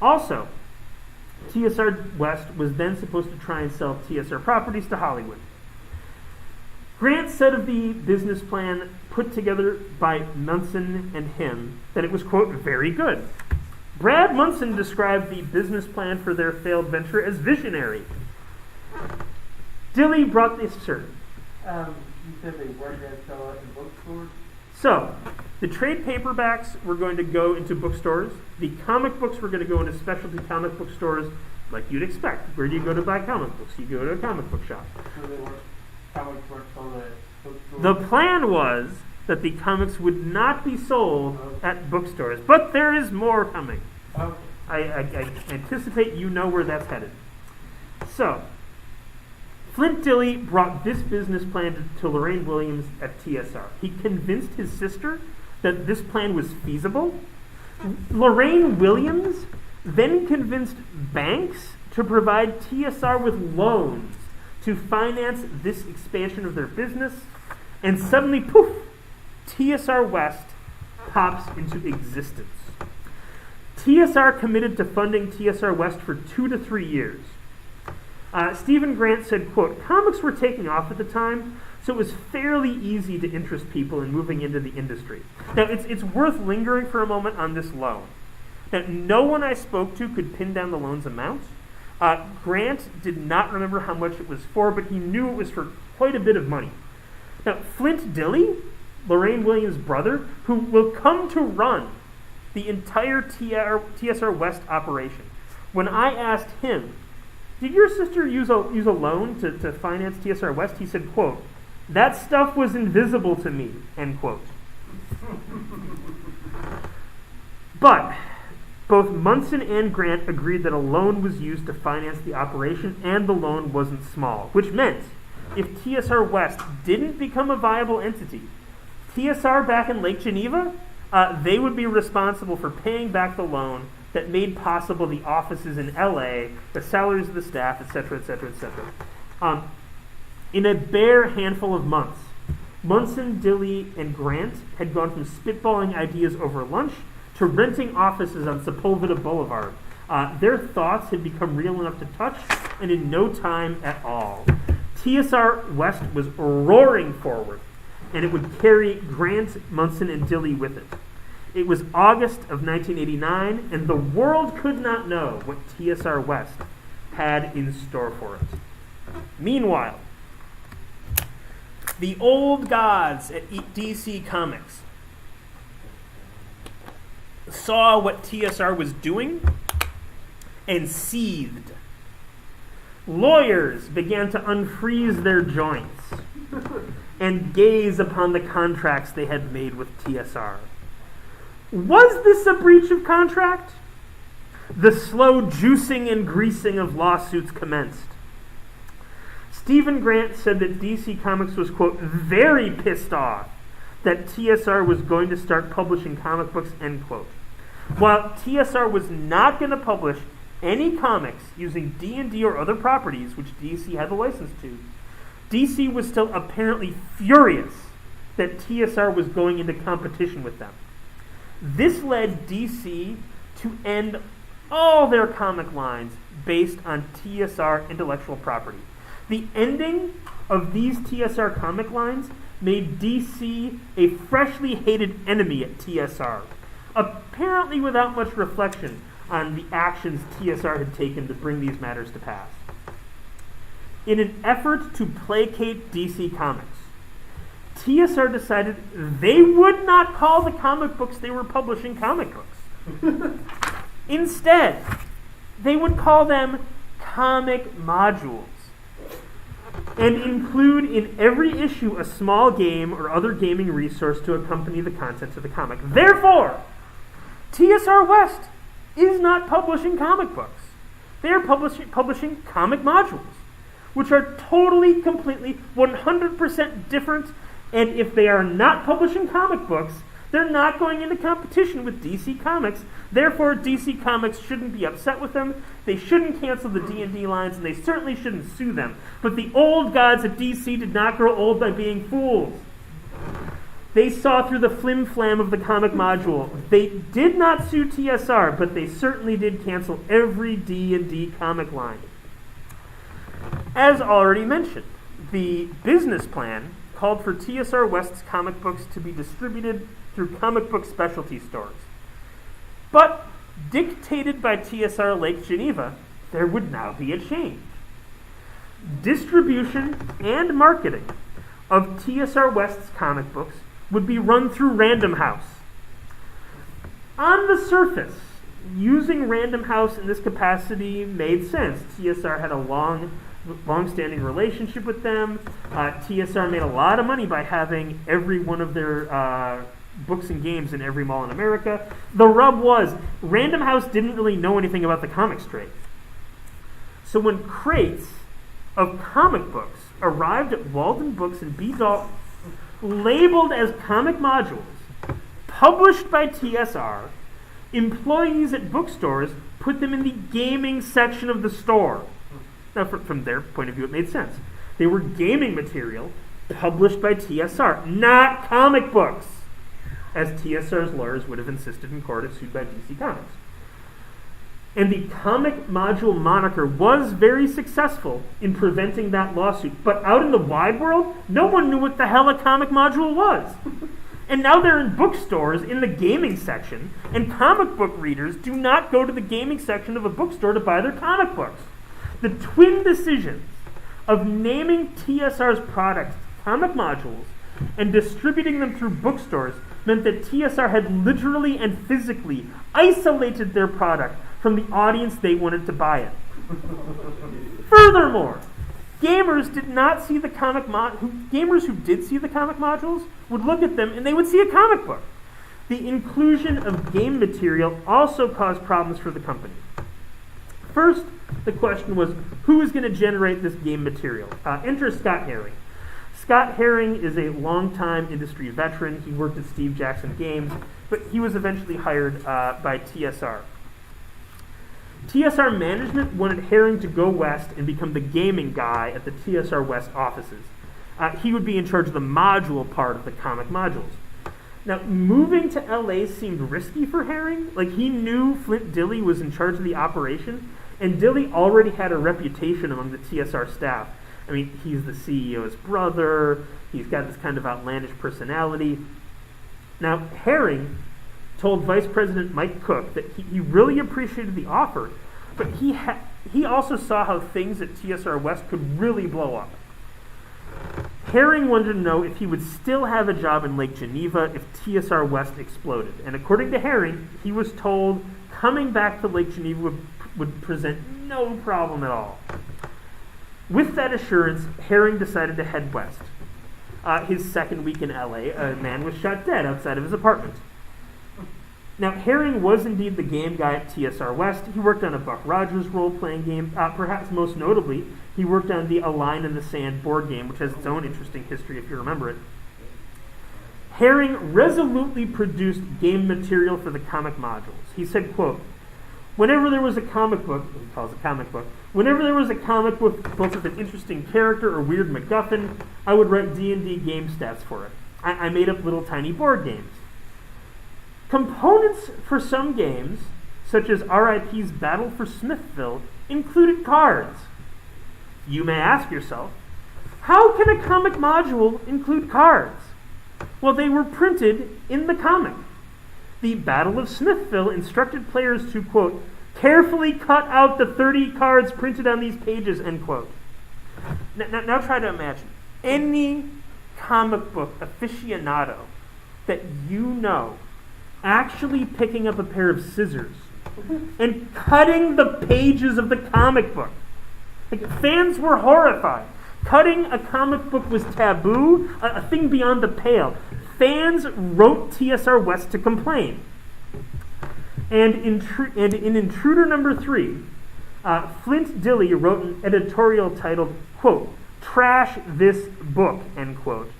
Also, TSR West was then supposed to try and sell TSR properties to Hollywood. Grant said of the business plan put together by Munson and him that it was, quote, very good. Brad Munson described the business plan for their failed venture as visionary. Dilley brought this shirt. You said they weren't going to sell it in bookstores? So, the trade paperbacks were going to go into bookstores. The comic books were going to go into specialty comic book stores like you'd expect. Where do you go to buy comic books? You go to a comic book shop. So they weren't, comics weren't sold at bookstores? The plan was that the comics would not be sold at bookstores, but there is more coming. Okay. I anticipate you know where that's headed. So, Flint Dilley brought this business plan to Lorraine Williams at TSR. He convinced his sister that this plan was feasible. Lorraine Williams then convinced banks to provide TSR with loans to finance this expansion of their business, and suddenly, poof, TSR West pops into existence. TSR committed to funding TSR West for 2 to 3 years. Stephen Grant said, quote, "Comics were taking off at the time, so it was fairly easy to interest people in moving into the industry." Now, it's worth lingering for a moment on this loan. Now, no one I spoke to could pin down the loan's amount. Grant did not remember how much it was for, but he knew it was for quite a bit of money. Now, Flint Dilley, Lorraine Williams' brother, who will come to run the entire TSR West operation, when I asked him, "Did your sister use a loan to finance TSR West?" he said, quote, "That stuff was invisible to me," end quote. But both Munson and Grant agreed that a loan was used to finance the operation, and the loan wasn't small, which meant if TSR West didn't become a viable entity, TSR back in Lake Geneva, they would be responsible for paying back the loan that made possible the offices in LA, the salaries of the staff, etc., etc., etc. In a bare handful of months, Munson, Dilley, and Grant had gone from spitballing ideas over lunch to renting offices on Sepulveda Boulevard. Their thoughts had become real enough to touch, and in no time at all. TSR West was roaring forward, and it would carry Grant, Munson, and Dilley with it. It was August of 1989, and the world could not know what TSR West had in store for it. Meanwhile, the old gods at DC Comics saw what TSR was doing and seethed. Lawyers began to unfreeze their joints and gaze upon the contracts they had made with TSR. Was this a breach of contract? The slow juicing and greasing of lawsuits commenced. Stephen Grant said that DC Comics was, quote, "very pissed off that TSR was going to start publishing comic books," end quote. While TSR was not going to publish any comics using D&D or other properties, which DC had the license to, DC was still apparently furious that TSR was going into competition with them. This led DC to end all their comic lines based on TSR intellectual property. The ending of these TSR comic lines made DC a freshly hated enemy at TSR, apparently without much reflection on the actions TSR had taken to bring these matters to pass. In an effort to placate DC Comics, TSR decided they would not call the comic books they were publishing comic books. Instead, they would call them comic modules and include in every issue a small game or other gaming resource to accompany the content of the comic. Therefore, TSR West is not publishing comic books. They are publishing comic modules, which are totally, completely, 100% different. And if they are not publishing comic books, they're not going into competition with DC Comics. Therefore, DC Comics shouldn't be upset with them. They shouldn't cancel the D&D lines, and they certainly shouldn't sue them. But the old gods at DC did not grow old by being fools. They saw through the flim-flam of the comic module. They did not sue TSR, but they certainly did cancel every D&D comic line. As already mentioned, the business plan called for TSR West's comic books to be distributed through comic book specialty stores. But, dictated by TSR Lake Geneva, there would now be a change. Distribution and marketing of TSR West's comic books would be run through Random House. On the surface, using Random House in this capacity made sense. TSR had a long-standing relationship with them. TSR made a lot of money by having every one of their books and games in every mall in America. The rub was, Random House didn't really know anything about the comics trade. So when crates of comic books arrived at Walden Books and B. Dalton, labeled as comic modules, published by TSR, employees at bookstores put them in the gaming section of the store. Now, from their point of view, it made sense. They were gaming material published by TSR, not comic books, as TSR's lawyers would have insisted in court if sued by DC Comics. And the comic module moniker was very successful in preventing that lawsuit. But out in the wide world, no one knew what the hell a comic module was. And now they're in bookstores in the gaming section, and comic book readers do not go to the gaming section of a bookstore to buy their comic books. The twin decisions of naming TSR's products comic modules and distributing them through bookstores meant that TSR had literally and physically isolated their product from the audience they wanted to buy it. Furthermore, gamers did not see the gamers who did see the comic modules would look at them and they would see a comic book. The inclusion of game material also caused problems for the company. First, the question was, who is going to generate this game material? Enter Scott Herring. Scott Herring is a longtime industry veteran. He worked at Steve Jackson Games, but he was eventually hired by TSR. TSR management wanted Herring to go west and become the gaming guy at the TSR West offices. He would be in charge of the module part of the comic modules. Now, moving to LA seemed risky for Herring. Like, he knew Flint Dilley was in charge of the operation, and Dilley already had a reputation among the TSR staff. I mean, he's the CEO's brother. He's got this kind of outlandish personality. Now, Herring told Vice President Mike Cook that he really appreciated the offer, but he also saw how things at TSR West could really blow up. Herring wanted to know if he would still have a job in Lake Geneva if TSR West exploded. And according to Herring, he was told coming back to Lake Geneva would present no problem at all. With that assurance, Herring decided to head west. His second week in LA, a man was shot dead outside of his apartment. Now, Herring was indeed the game guy at TSR West. He worked on a Buck Rogers role-playing game. Perhaps most notably, he worked on the A Line in the Sand board game, which has its own interesting history if you remember it. Herring resolutely produced game material for the comic modules. He said, quote, whenever there was a comic book, he calls it comic book, whenever there was a comic book with an interesting character or weird MacGuffin, I would write D&D game stats for it. I made up little tiny board games. Components for some games, such as RIP's Battle for Smithville, included cards. You may ask yourself, how can a comic module include cards? Well, they were printed in the comic. The Battle of Smithville instructed players to, quote, carefully cut out the 30 cards printed on these pages, end quote. Now try to imagine any comic book aficionado that you know actually picking up a pair of scissors and cutting the pages of the comic book. Like, fans were horrified. Cutting a comic book was taboo, a thing beyond the pale. Fans wrote TSR West to complain. And in Intruder number 3, Flint Dilley wrote an editorial titled, quote, trash this book, end quote,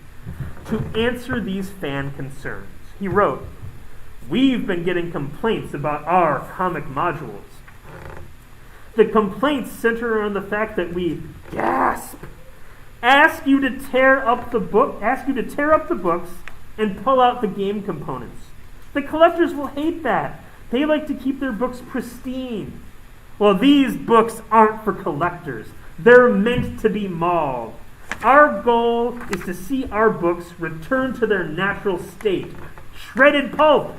to answer these fan concerns. He wrote, we've been getting complaints about our comic modules. The complaints center around the fact that we ask you to tear up the books and pull out the game components. The collectors will hate that. They like to keep their books pristine. Well, these books aren't for collectors. They're meant to be mauled. Our goal is to see our books return to their natural state, shredded pulp.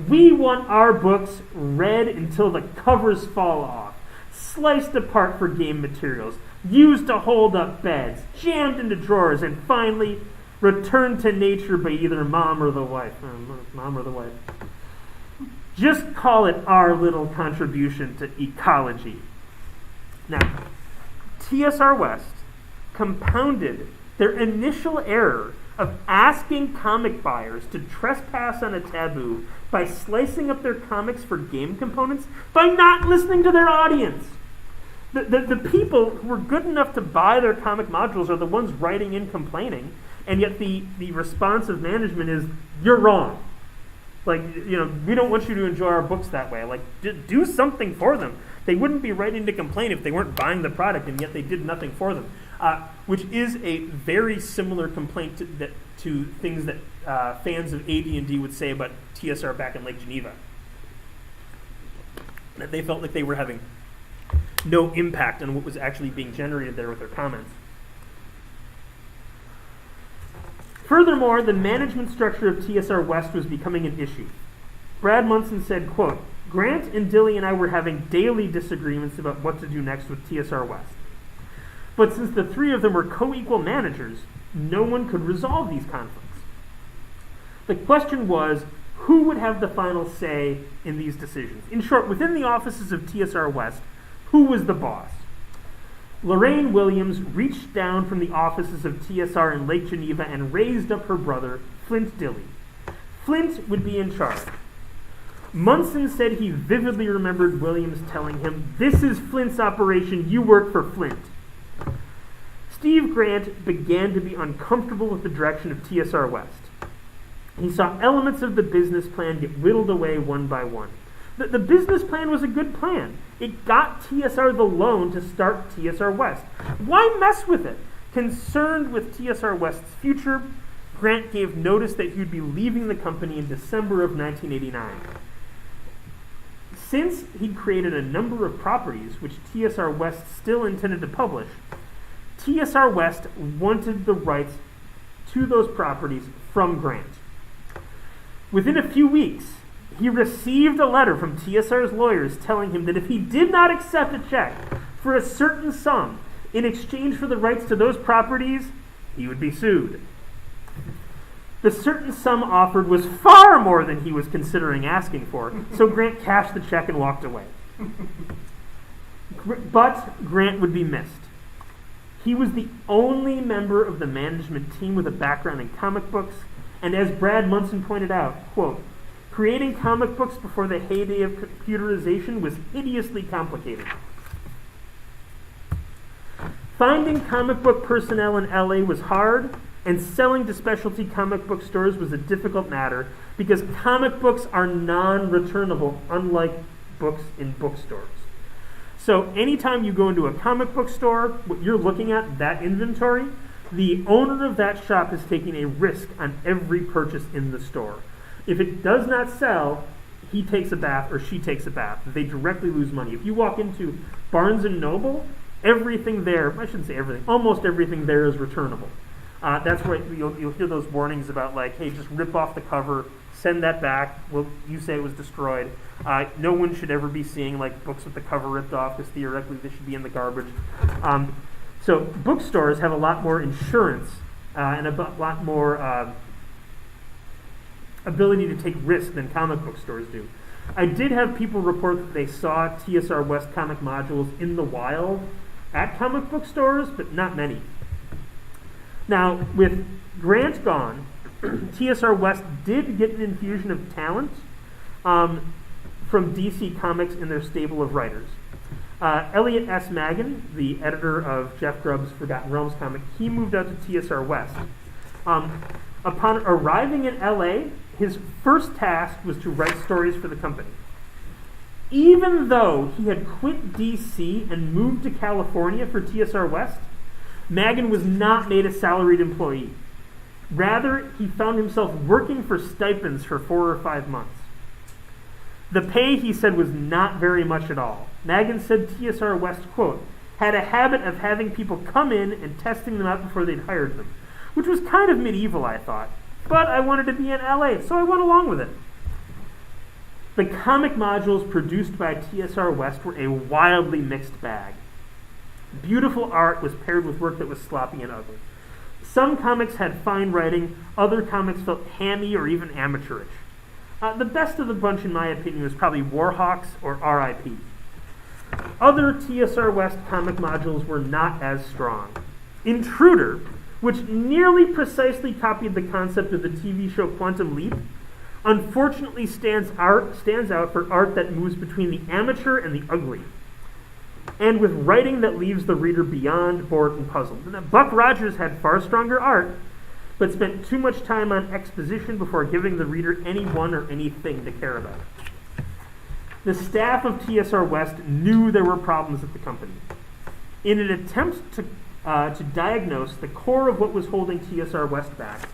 We want our books read until the covers fall off, sliced apart for game materials, used to hold up beds, jammed into drawers, and finally returned to nature by either mom or the wife. Just call it our little contribution to ecology. Now, TSR West compounded their initial error of asking comic buyers to trespass on a taboo by slicing up their comics for game components by not listening to their audience. The people who were good enough to buy their comic modules are the ones writing in complaining, and yet the response of management is, you're wrong. Like, we don't want you to enjoy our books that way. Like, do something for them. They wouldn't be writing to complain if they weren't buying the product, and yet they did nothing for them. Which is a very similar complaint to things that fans of AD&D would say about TSR back in Lake Geneva. that they felt like they were having no impact on what was actually being generated there with their comments. Furthermore, the management structure of TSR West was becoming an issue. Brad Munson said, quote, "Grant and Dilly and I were having daily disagreements about what to do next with TSR West. But since the three of them were co-equal managers, no one could resolve these conflicts. The question was, who would have the final say in these decisions? In short, within the offices of TSR West, who was the boss? Lorraine Williams reached down from the offices of TSR in Lake Geneva and raised up her brother, Flint Dilly. Flint would be in charge. Munson said he vividly remembered Williams telling him, 'This is Flint's operation, you work for Flint.' Steve Grant began to be uncomfortable with the direction of TSR West. He saw elements of the business plan get whittled away one by one. The business plan was a good plan. It got TSR the loan to start TSR West. Why mess with it? Concerned with TSR West's future, Grant gave notice that he would be leaving the company in December of 1989. Since he'd created a number of properties which TSR West still intended to publish, TSR West wanted the rights to those properties from Grant. Within a few weeks, he received a letter from TSR's lawyers telling him that if he did not accept a check for a certain sum in exchange for the rights to those properties, he would be sued. The certain sum offered was far more than he was considering asking for, so Grant cashed the check and walked away. But Grant would be missed. He was the only member of the management team with a background in comic books, and as Brad Munson pointed out, quote, "Creating comic books before the heyday of computerization was hideously complicated. Finding comic book personnel in LA was hard, and selling to specialty comic book stores was a difficult matter because comic books are non-returnable, unlike books in bookstores. So anytime you go into a comic book store, what you're looking at, that inventory, the owner of that shop is taking a risk on every purchase in the store. If it does not sell, he takes a bath or she takes a bath. They directly lose money. If you walk into Barnes & Noble, everything there, I shouldn't say everything, almost everything there is returnable. That's why you'll hear those warnings about like, hey, just rip off the cover, send that back. Well, you say it was destroyed. No one should ever be seeing like books with the cover ripped off because theoretically they should be in the garbage. So bookstores have a lot more insurance and a lot more ability to take risk than comic book stores do. I did have people report that they saw TSR West comic modules in the wild at comic book stores, but not many. Now, with Grant gone, TSR West did get an infusion of talent from DC Comics in their stable of writers. Elliot S. Magan, the editor of Jeff Grubb's Forgotten Realms comic, he moved out to TSR West. Upon arriving in LA, his first task was to write stories for the company. Even though he had quit DC and moved to California for TSR West, Magan was not made a salaried employee. Rather, he found himself working for stipends for 4 or 5 months. The pay, he said, was not very much at all. Magan said TSR West, quote, had a habit of having people come in and testing them out before they'd hired them, which was kind of medieval, I thought. But I wanted to be in LA, so I went along with it. The comic modules produced by TSR West were a wildly mixed bag. Beautiful art was paired with work that was sloppy and ugly. Some comics had fine writing, other comics felt hammy or even amateurish. The best of the bunch, in my opinion, was probably Warhawks or R.I.P. Other TSR West comic modules were not as strong. Intruder, which nearly precisely copied the concept of the TV show Quantum Leap, unfortunately stands out for art that moves between the amateur and the ugly, and with writing that leaves the reader beyond bored and puzzled. And Buck Rogers had far stronger art, but spent too much time on exposition before giving the reader anyone or anything to care about. The staff of TSR West knew there were problems at the company. In an attempt to diagnose the core of what was holding TSR West back,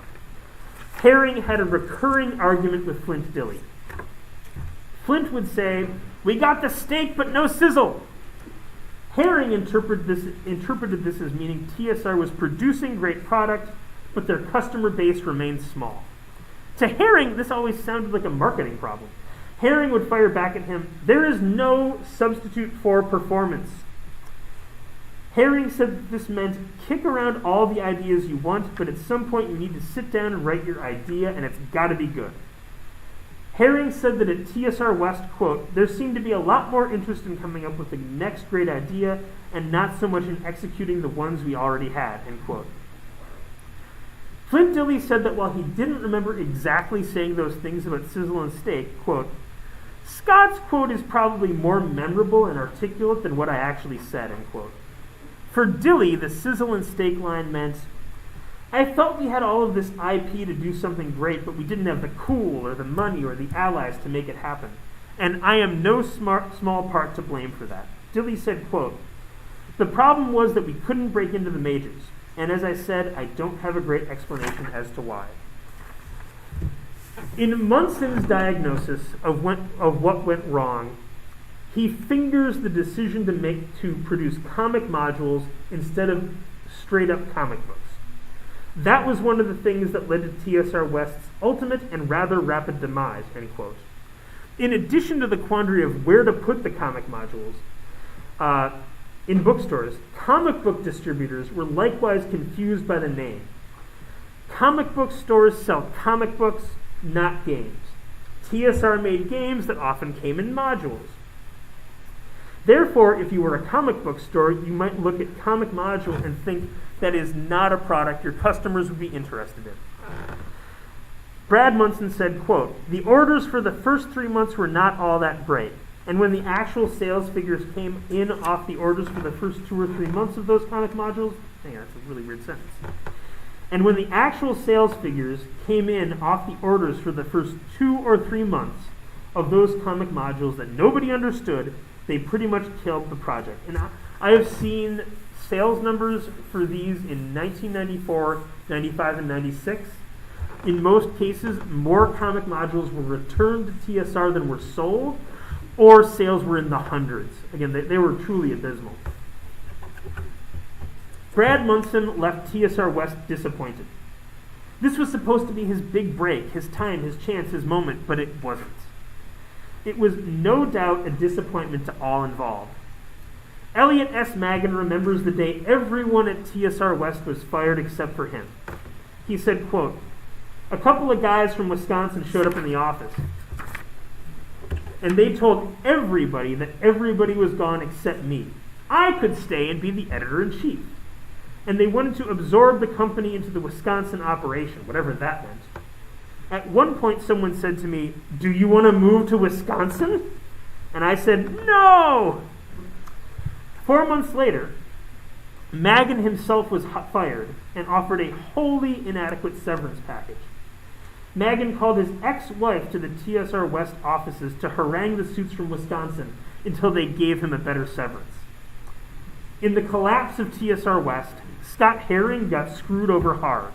Herring had a recurring argument with Flint Dilley. Flint would say, "We got the steak, but no sizzle." Herring interpreted this as meaning TSR was producing great product, but their customer base remained small. To Herring, this always sounded like a marketing problem. Herring would fire back at him, "There is no substitute for performance." Herring said that this meant kick around all the ideas you want, but at some point you need to sit down and write your idea, and it's got to be good. Herring said that at TSR West, quote, "there seemed to be a lot more interest in coming up with the next great idea and not so much in executing the ones we already had," end quote. Flint Dille said that while he didn't remember exactly saying those things about sizzle and steak, quote, "Scott's quote is probably more memorable and articulate than what I actually said," end quote. For Dille, the sizzle and steak line meant, "I felt we had all of this IP to do something great, but we didn't have the cool or the money or the allies to make it happen. And I am no small part to blame for that." Dille said, quote, "The problem was that we couldn't break into the majors. And as I said, I don't have a great explanation as to why." In Munson's diagnosis of what went wrong, he fingers the decision to make to produce comic modules instead of straight up comic books. That was one of the things that led to TSR West's ultimate and rather rapid demise, end quote. In addition to the quandary of where to put the comic modules in bookstores, comic book distributors were likewise confused by the name. Comic book stores sell comic books, not games. TSR made games that often came in modules. Therefore, if you were a comic book store, you might look at comic module and think that is not a product your customers would be interested in. Brad Munson said, quote, "The orders for the first 3 months were not all that great. And when the actual sales figures came in off the orders for the first 2 or 3 months of those comic modules," hang on, that's a really weird sentence. "And when the actual sales figures came in off the orders for the first 2 or 3 months of those comic modules that nobody understood, they pretty much killed the project." And I have seen sales numbers for these in 1994, 95, and 96. In most cases, more comic modules were returned to TSR than were sold, or sales were in the hundreds. Again, they were truly abysmal. Brad Munson left TSR West disappointed. This was supposed to be his big break, his time, his chance, his moment, but it wasn't. It was no doubt a disappointment to all involved. Elliot S. Magan remembers the day everyone at TSR West was fired except for him. He said, quote, "A couple of guys from Wisconsin showed up in the office, and they told everybody that everybody was gone except me. I could stay and be the editor-in-chief. And they wanted to absorb the company into the Wisconsin operation, whatever that meant. At one point, someone said to me, 'Do you want to move to Wisconsin?' And I said, 'No!' 4 months later, Magan himself was fired and offered a wholly inadequate severance package. Magan called his ex-wife to the TSR West offices to harangue the suits from Wisconsin until they gave him a better severance. In the collapse of TSR West, Scott Herring got screwed over hard.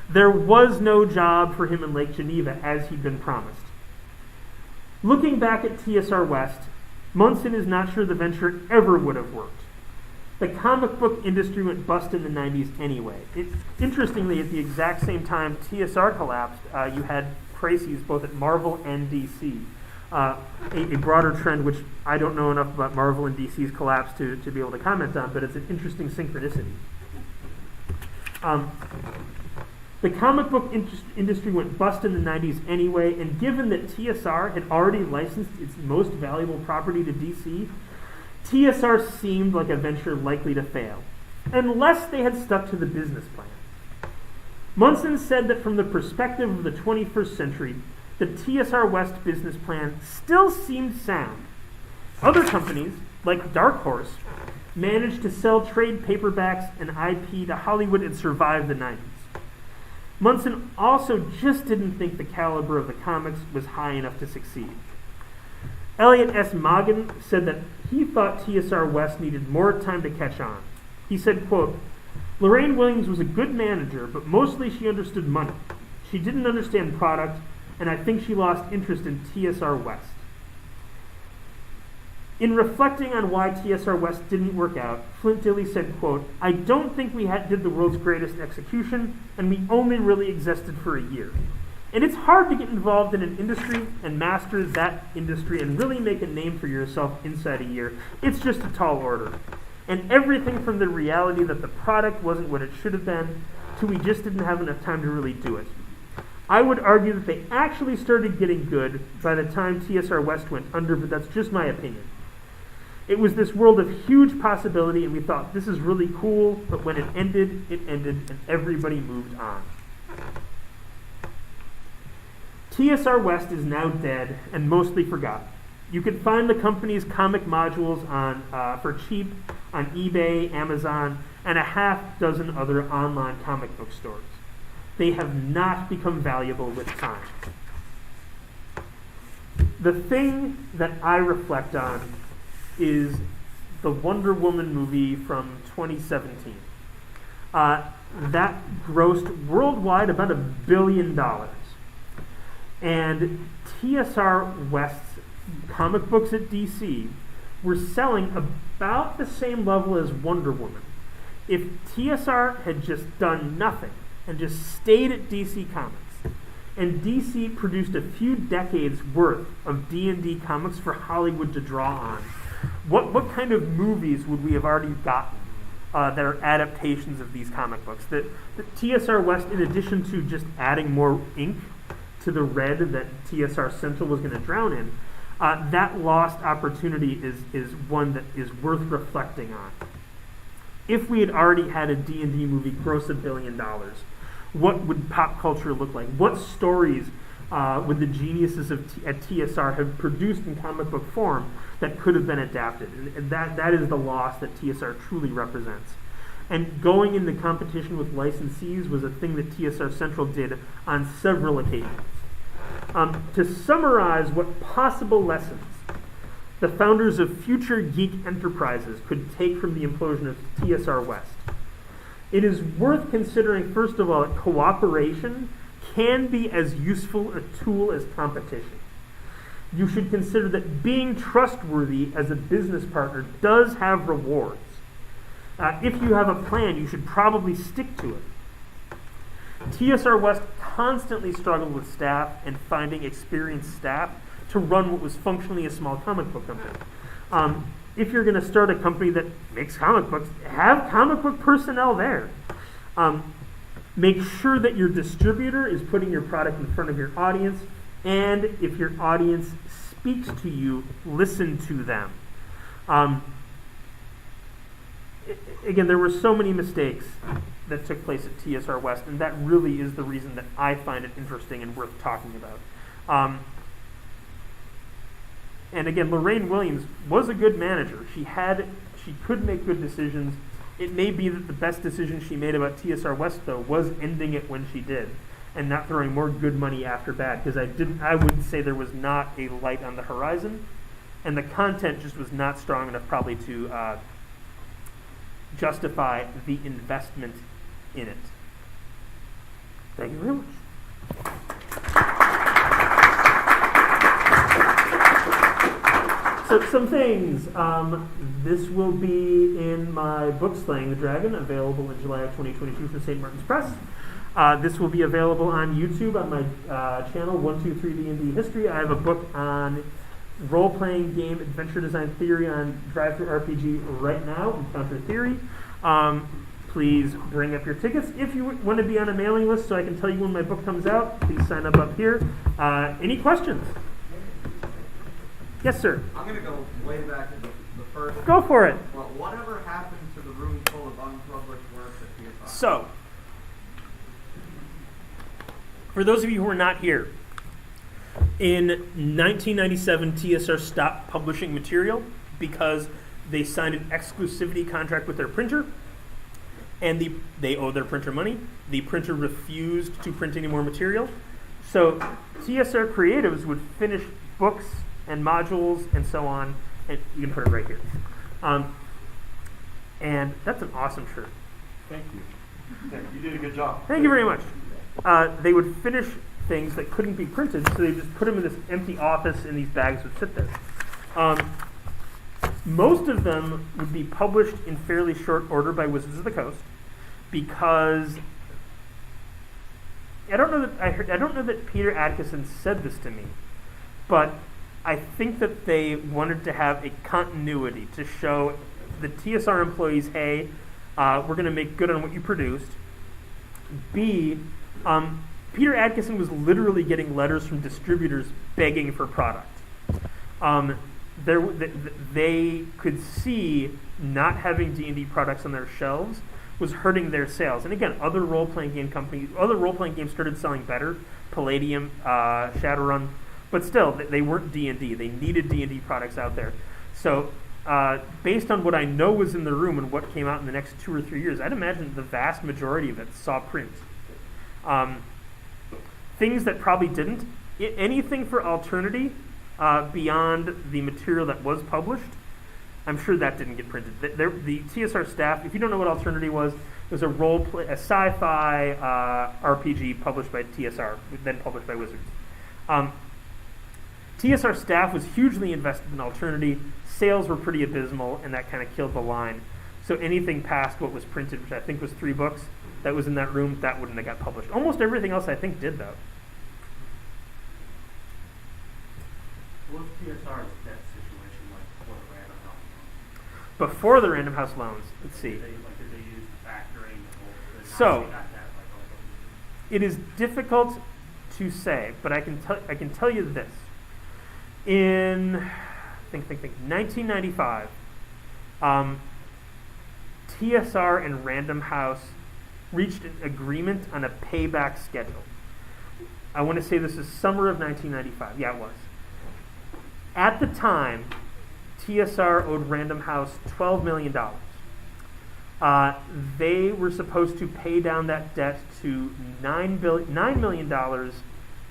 There was no job for him in Lake Geneva as he'd been promised. Looking back at TSR West, Munson is not sure the venture ever would have worked. The comic book industry went bust in the 90s anyway. Interestingly, at the exact same time TSR collapsed, you had crises both at Marvel and DC. A broader trend, which I don't know enough about Marvel and DC's collapse to be able to comment on, but it's an interesting synchronicity. The comic book industry went bust in the 90s anyway, and given that TSR had already licensed its most valuable property to DC, TSR seemed like a venture likely to fail, unless they had stuck to the business plan. Munson said that from the perspective of the 21st century, the TSR West business plan still seemed sound. Other companies, like Dark Horse, managed to sell trade paperbacks and IP to Hollywood and survive the 90s. Munson also just didn't think the caliber of the comics was high enough to succeed. Elliot S. Magan said that he thought TSR West needed more time to catch on. He said, quote, "Lorraine Williams was a good manager, but mostly she understood money. She didn't understand product, and I think she lost interest in TSR West." In reflecting on why TSR West didn't work out, Flint Dille said, quote, "I don't think we did the world's greatest execution, and we only really existed for a year. And it's hard to get involved in an industry and master that industry and really make a name for yourself inside a year. It's just a tall order. And everything from the reality that the product wasn't what it should have been to we just didn't have enough time to really do it. I would argue that they actually started getting good by the time TSR West went under, but that's just my opinion. It was this world of huge possibility, and we thought, this is really cool, but when it ended, and everybody moved on." TSR West is now dead and mostly forgotten. You can find the company's comic modules for cheap on eBay, Amazon, and a half dozen other online comic book stores. They have not become valuable with time. The thing that I reflect on is the Wonder Woman movie from 2017. That grossed worldwide about $1 billion. And TSR West's comic books at DC were selling about the same level as Wonder Woman. If TSR had just done nothing and just stayed at DC Comics, and DC produced a few decades worth of D&D comics for Hollywood to draw on, what kind of movies would we have already gotten that are adaptations of these comic books? The TSR West, in addition to just adding more ink to the red that TSR Central was going to drown in, that lost opportunity is one that is worth reflecting on. If we had already had a D&D movie gross $1 billion, what would pop culture look like? What stories would the geniuses at TSR have produced in comic book form that could have been adapted? And that is the loss that TSR truly represents. And going into competition with licensees was a thing that TSR Central did on several occasions. To summarize what possible lessons the founders of future geek enterprises could take from the implosion of TSR West, it is worth considering, first of all, that cooperation can be as useful a tool as competition. You should consider that being trustworthy as a business partner does have rewards. If you have a plan, you should probably stick to it. TSR West constantly struggled with staff and finding experienced staff to run what was functionally a small comic book company. If you're going to start a company that makes comic books, have comic book personnel there. Make sure that your distributor is putting your product in front of your audience, and if your audience speaks to you, listen to them. Again, there were so many mistakes that took place at TSR West, and that really is the reason that I find it interesting and worth talking about. And again, Lorraine Williams was a good manager. She could make good decisions. It may be that the best decision she made about TSR West, though, was ending it when she did, and not throwing more good money after bad, because I would say there was not a light on the horizon, and the content just was not strong enough probably to justify the investment in it. Thank you very much. So some things. This will be in my book, Slaying the Dragon, available in July of 2022 from St. Martin's Press. This will be available on YouTube on my channel, 123 D&D History. I have a book on role-playing game adventure design theory on Drive-Thru RPG right now, Encounter Theory. Please bring up your tickets. If you want to be on a mailing list so I can tell you when my book comes out, please sign up here. Any questions? Yes, sir. I'm going to go way back to the first. Go for it. Well, whatever happened to the room full of unpublished works at TSR? So, for those of you who are not here, in 1997, TSR stopped publishing material because they signed an exclusivity contract with their printer, and they owe their printer money. The printer refused to print any more material. So TSR creatives would finish books and modules and so on, and you can put it right here. And that's an awesome shirt. Thank you. Yeah, you did a good job. Thank you very much. They would finish things that couldn't be printed, so they just put them in this empty office, and these bags would sit there. Most of them would be published in fairly short order by Wizards of the Coast, because I don't know that Peter Adkison said this to me, but I think that they wanted to have a continuity to show the TSR employees, hey, we're going to make good on what you produced. B, Peter Adkison was literally getting letters from distributors begging for product. They could see not having D&D products on their shelves was hurting their sales. And again, other role-playing games started selling better, Palladium, Shadowrun, but still, they weren't D&D. They needed D&D products out there. So based on what I know was in the room and what came out in the next 2 or 3 years, I'd imagine the vast majority of it saw print. Things that probably didn't, anything for Alternity beyond the material that was published, I'm sure that didn't get printed. The TSR staff, if you don't know what Alternity was, it was a sci-fi RPG published by TSR, then published by Wizards. TSR staff was hugely invested in Alternity. Sales were pretty abysmal, and that kind of killed the line. So anything past what was printed, which I think was 3 books, that was in that room, that wouldn't have got published. Almost everything else I think did, though. What's TSR's debt situation like before the Random House loans? Before the Random House loans, let's see. Did they use the factoring? So, it is difficult to say, but I can tell you this. In, think, 1995, TSR and Random House reached an agreement on a payback schedule. I want to say this is summer of 1995. Yeah, it was. At the time, TSR owed Random House $12 million. They were supposed to pay down that debt to $9 million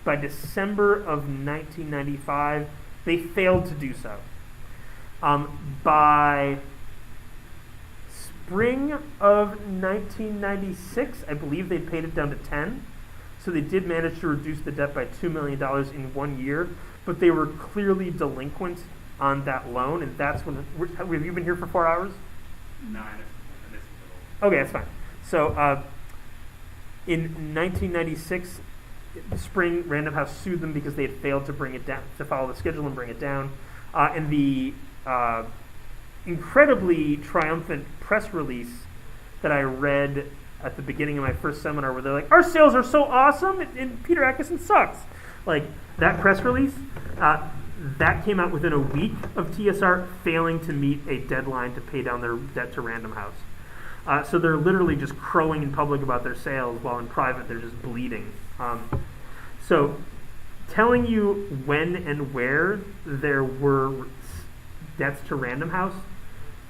by December of 1995. They failed to do so. By spring of 1996, I believe they paid it down to 10. So they did manage to reduce the debt by $2 million in 1 year, but they were clearly delinquent on that loan, and that's when. Have you been here for 4 hours? No, I missed it. Okay, that's fine. So in 1996, spring, Random House sued them because they had failed to bring it down, to follow the schedule and bring it down. And the incredibly triumphant press release that I read at the beginning of my first seminar, where they're like, "Our sales are so awesome, and Peter Adkison sucks." Like that press release, that came out within a week of TSR failing to meet a deadline to pay down their debt to Random House. So they're literally just crowing in public about their sales, while in private they're just bleeding. So telling you when and where there were debts to Random House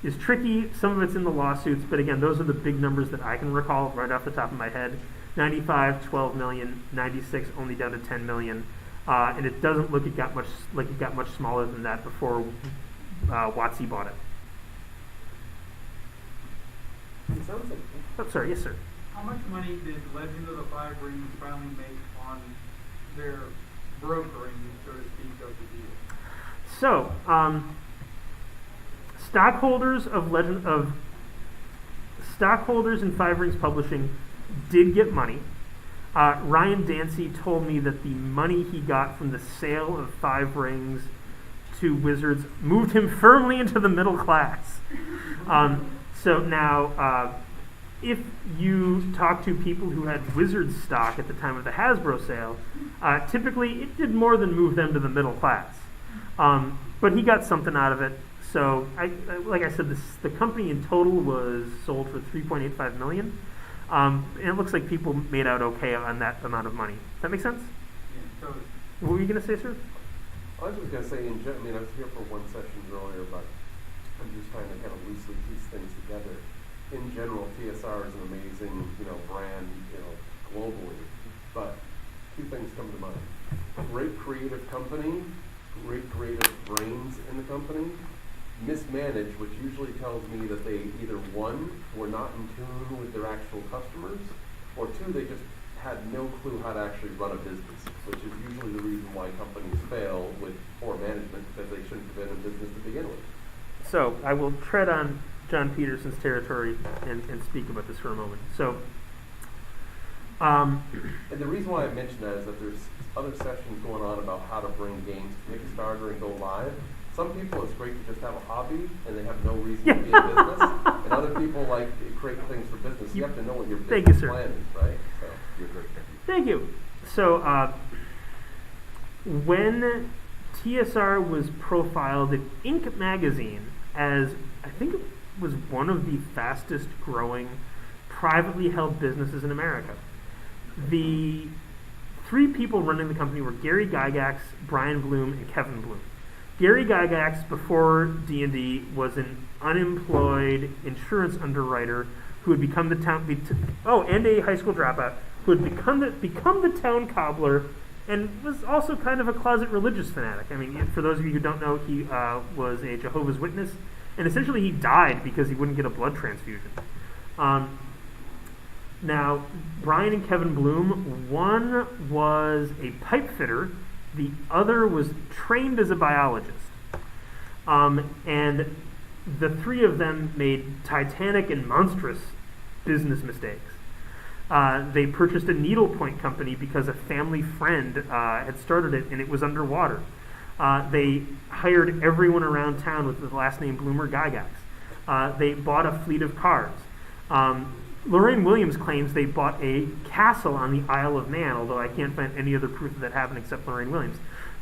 is tricky. Some of it's in the lawsuits, but again, those are the big numbers that I can recall right off the top of my head. 95, 12 million, 96, only down to 10 million. And it doesn't look it got much smaller than that before WotC bought it. It sounds like. Oh, sorry, yes, sir. How much money did Legend of the Five Rings finally make on their brokering, so to speak, of the deal? So, stockholders in Five Rings Publishing did get money. Ryan Dancy told me that the money he got from the sale of Five Rings to Wizards moved him firmly into the middle class. So now, if you talk to people who had Wizards stock at the time of the Hasbro sale, typically it did more than move them to the middle class. But he got something out of it. So, like I said, the company in total was sold for $3.85 million. And it looks like people made out okay on that amount of money. Does that make sense? Yeah, totally. What were you going to say, sir? I was just going to say, I was here for one session earlier, but I'm just trying to kind of loosely piece things together. In general, TSR is an amazing, brand, globally. But 2 things come to mind. Great creative company, great creative brains in the company, mismanaged, which usually tells me that they either 1, were not in tune with their actual customers, or 2, they just had no clue how to actually run a business, which is usually the reason why companies fail with poor management, because they shouldn't have been in business to begin with. So I will tread on John Peterson's territory and speak about this for a moment. So, And the reason why I mentioned that is that there's other sessions going on about how to bring games to Kickstarter and go live. Some people, it's great to just have a hobby and they have no reason to be in business. And other people like to create things for business. You have to know what your Thank you, business sir. plan is, right? So You're great. Thank you. So, when TSR was profiled in Inc. magazine as, I think it was one of the fastest growing privately held businesses in America. The three people running the company were Gary Gygax, Brian Bloom, and Kevin Bloom. Gary Gygax, before D&D, was an unemployed insurance underwriter who had become the town, and a high school dropout, who had become the town cobbler, and was also kind of a closet religious fanatic. I mean, for those of you who don't know, he was a Jehovah's Witness, and essentially he died because he wouldn't get a blood transfusion. Now, Brian and Kevin Bloom, one was a pipe fitter, the other was trained as a biologist. And the three of them made titanic and monstrous business mistakes. They purchased a needlepoint company because a family friend had started it and it was underwater. They hired everyone around town with the last name Bloomer Gygax. They bought a fleet of cars. Lorraine Williams claims they bought a castle on the Isle of Man, although I can't find any other proof that that happened except Lorraine Williams.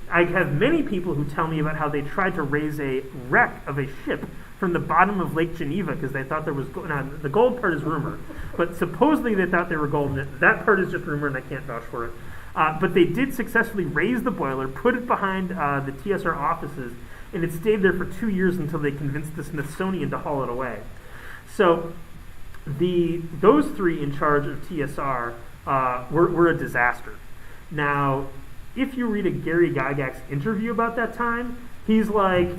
I have many people who tell me about how they tried to raise a wreck of a ship from the bottom of Lake Geneva because they thought there was gold. Now, the gold part is rumor, but supposedly they thought they were gold. And that part is just rumor, and I can't vouch for it. But they did successfully raise the boiler, put it behind the TSR offices, and it stayed there for 2 years until they convinced the Smithsonian to haul it away. So those three in charge of TSR were a disaster. Now, if you read a Gary Gygax interview about that time, he's like,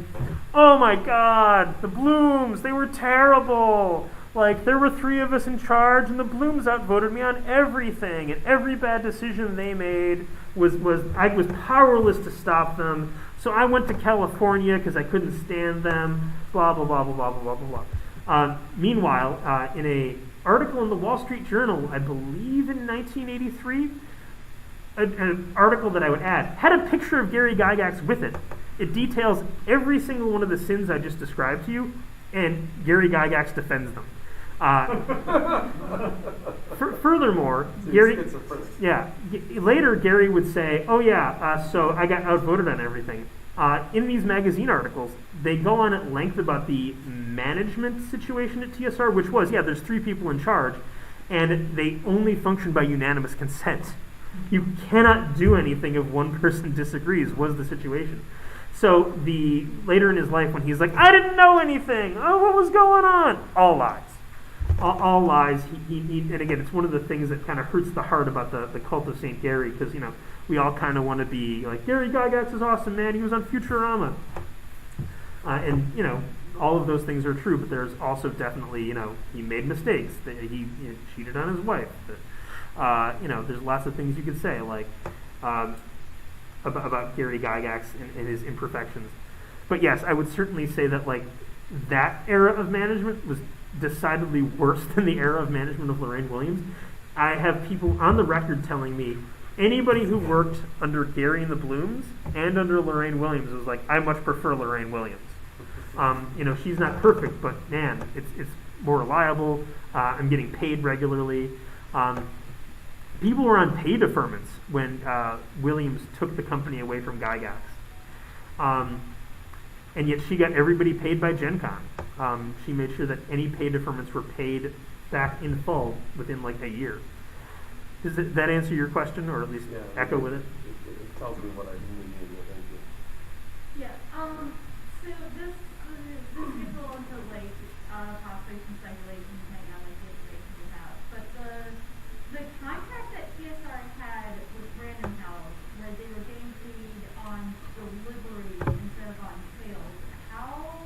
"Oh my God, the Blooms, they were terrible. Like, there were three of us in charge, and the Blooms outvoted me on everything, and every bad decision they made I was powerless to stop them. So I went to California because I couldn't stand them. Blah blah blah blah blah blah blah blah." Meanwhile, in an article in the Wall Street Journal, I believe in 1983, an article that I would add had a picture of Gary Gygax with it. It details every single one of the sins I just described to you, and Gary Gygax defends them. Furthermore, later Gary would say, "Oh yeah, so I got outvoted on everything." In these magazine articles, they go on at length about the management situation at TSR, which was, there's three people in charge, and they only function by unanimous consent. You cannot do anything if one person disagrees, was the situation. So later in his life when he's like, "I didn't know anything, oh, what was going on?" All lies. All lies. And again, it's one of the things that kind of hurts the heart about the cult of St. Gary, because, we all kind of want to be like, Gary Gygax is awesome, man, he was on Futurama. And, all of those things are true, but there's also definitely, he made mistakes. He cheated on his wife. There's lots of things you could say, like, about Gary Gygax and his imperfections. But yes, I would certainly say that, like, that era of management was decidedly worse than the era of management of Lorraine Williams. I have people on the record telling me anybody who worked under Gary and the Blooms and under Lorraine Williams was like, "I much prefer Lorraine Williams." She's not perfect, but man, it's more reliable. I'm getting paid regularly. People were on pay deferments when Williams took the company away from Gygax. And yet she got everybody paid by Gen Con. She made sure that any pay deferments were paid back in full within like a year. Does that answer your question, or at least echo with it? It tells me what I need to do. Thank you. Yeah, so this gets a little into like, possibly some speculation depending on like the information we have. But the contract that TSR had with Random House, where they were getting paid on delivery instead of on sales, how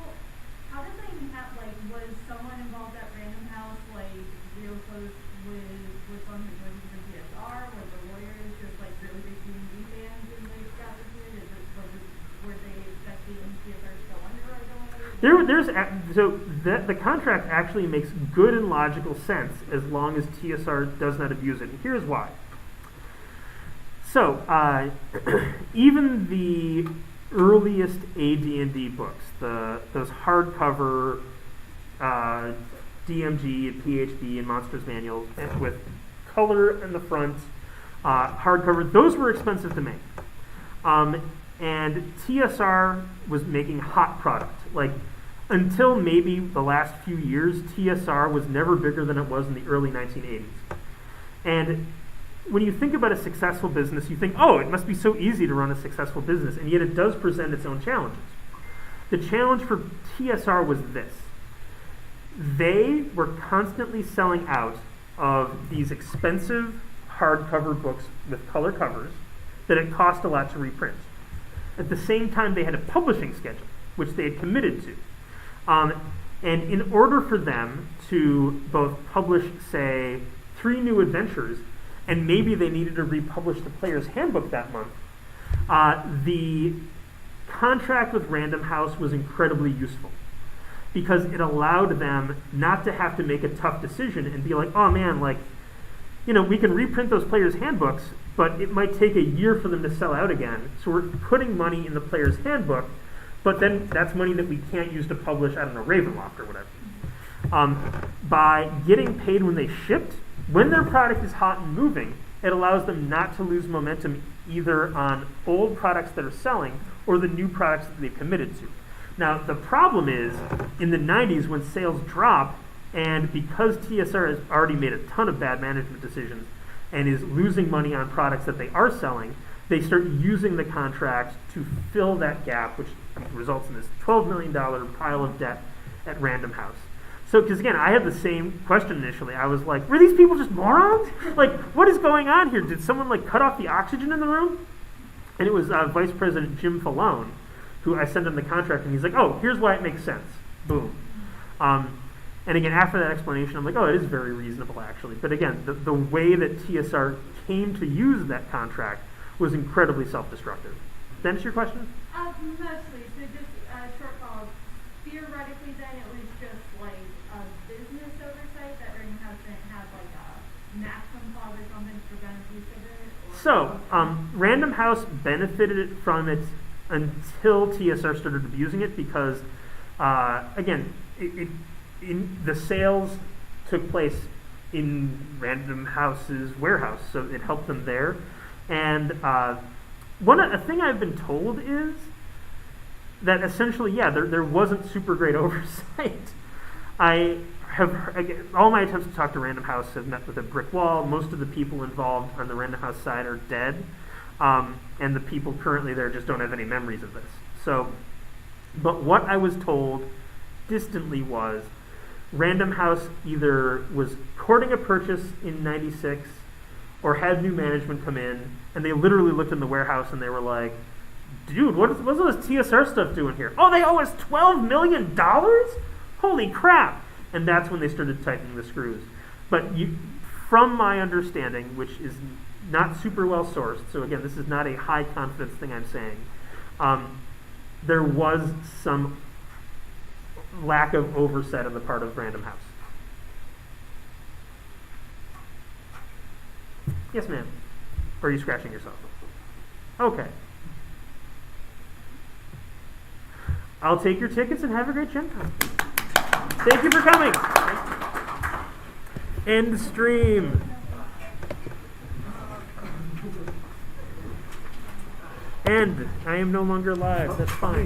did they have, like, was someone involved at Random House, like, real close with someone who worked for TSR? Were the lawyers just, like, really big D&D fans and they got the kid? Were they expecting TSR to go under right away? The contract actually makes good and logical sense as long as TSR does not abuse it. And here's why. So, even the earliest AD&D books, those hardcover DMG and PHB and Monsters Manuals with color in the front, hardcover, those were expensive to make. And TSR was making hot product. Like, until maybe the last few years, TSR was never bigger than it was in the early 1980s. And when you think about a successful business, you think, oh, it must be so easy to run a successful business, and yet it does present its own challenges. The challenge for TSR was this. They were constantly selling out of these expensive hardcover books with color covers that it cost a lot to reprint. At the same time, they had a publishing schedule, which they had committed to. And in order for them to both publish, say, 3 new adventures, and maybe they needed to republish the Player's Handbook that month, the contract with Random House was incredibly useful because it allowed them not to have to make a tough decision and be like, oh man, like, you know, we can reprint those Player's Handbooks, but it might take a year for them to sell out again. So we're putting money in the Player's Handbook, but then that's money that we can't use to publish, I don't know, Ravenloft or whatever. By getting paid when they shipped, when their product is hot and moving, it allows them not to lose momentum either on old products that are selling or the new products that they've committed to. Now, the problem is, in the 90s when sales drop, and because TSR has already made a ton of bad management decisions and is losing money on products that they are selling, they start using the contract to fill that gap, which results in this $12 million pile of debt at Random House. So, because again, I had the same question initially. I was like, were these people just morons? Like, what is going on here? Did someone like cut off the oxygen in the room? And it was Vice President Jim Falone, who I sent him the contract, and he's like, oh, here's why it makes sense. Boom. And again, after that explanation, I'm like, oh, it is very reasonable, actually. But again, the way that TSR came to use that contract was incredibly self-destructive. Does that answer your question? Mostly. So just short follow-up. Theoretically, then, it was just like a business oversight that Random House didn't have like a maximum clause or something to prevent abuse of it? Or So, Random House benefited from it until TSR started abusing it because, again, the sales took place in Random House's warehouse, so it helped them there. And a thing I've been told is that essentially, yeah, there wasn't super great oversight. All my attempts to talk to Random House have met with a brick wall. Most of the people involved on the Random House side are dead, and the people currently there just don't have any memories of this. So, but what I was told distantly was Random House either was courting a purchase in '96 or had new management come in, and they literally looked in the warehouse and they were like, dude, what's all this TSR stuff doing here? Oh, they owe us $12 million? Holy crap. And that's when they started tightening the screws. But from my understanding, which is not super well sourced, so again, this is not a high confidence thing I'm saying, there was some lack of oversight on the part of Random House. Yes, ma'am. Or are you scratching yourself? Okay. I'll take your tickets and have a great Gen Con. Thank you for coming. End stream. And I am no longer live. That's fine.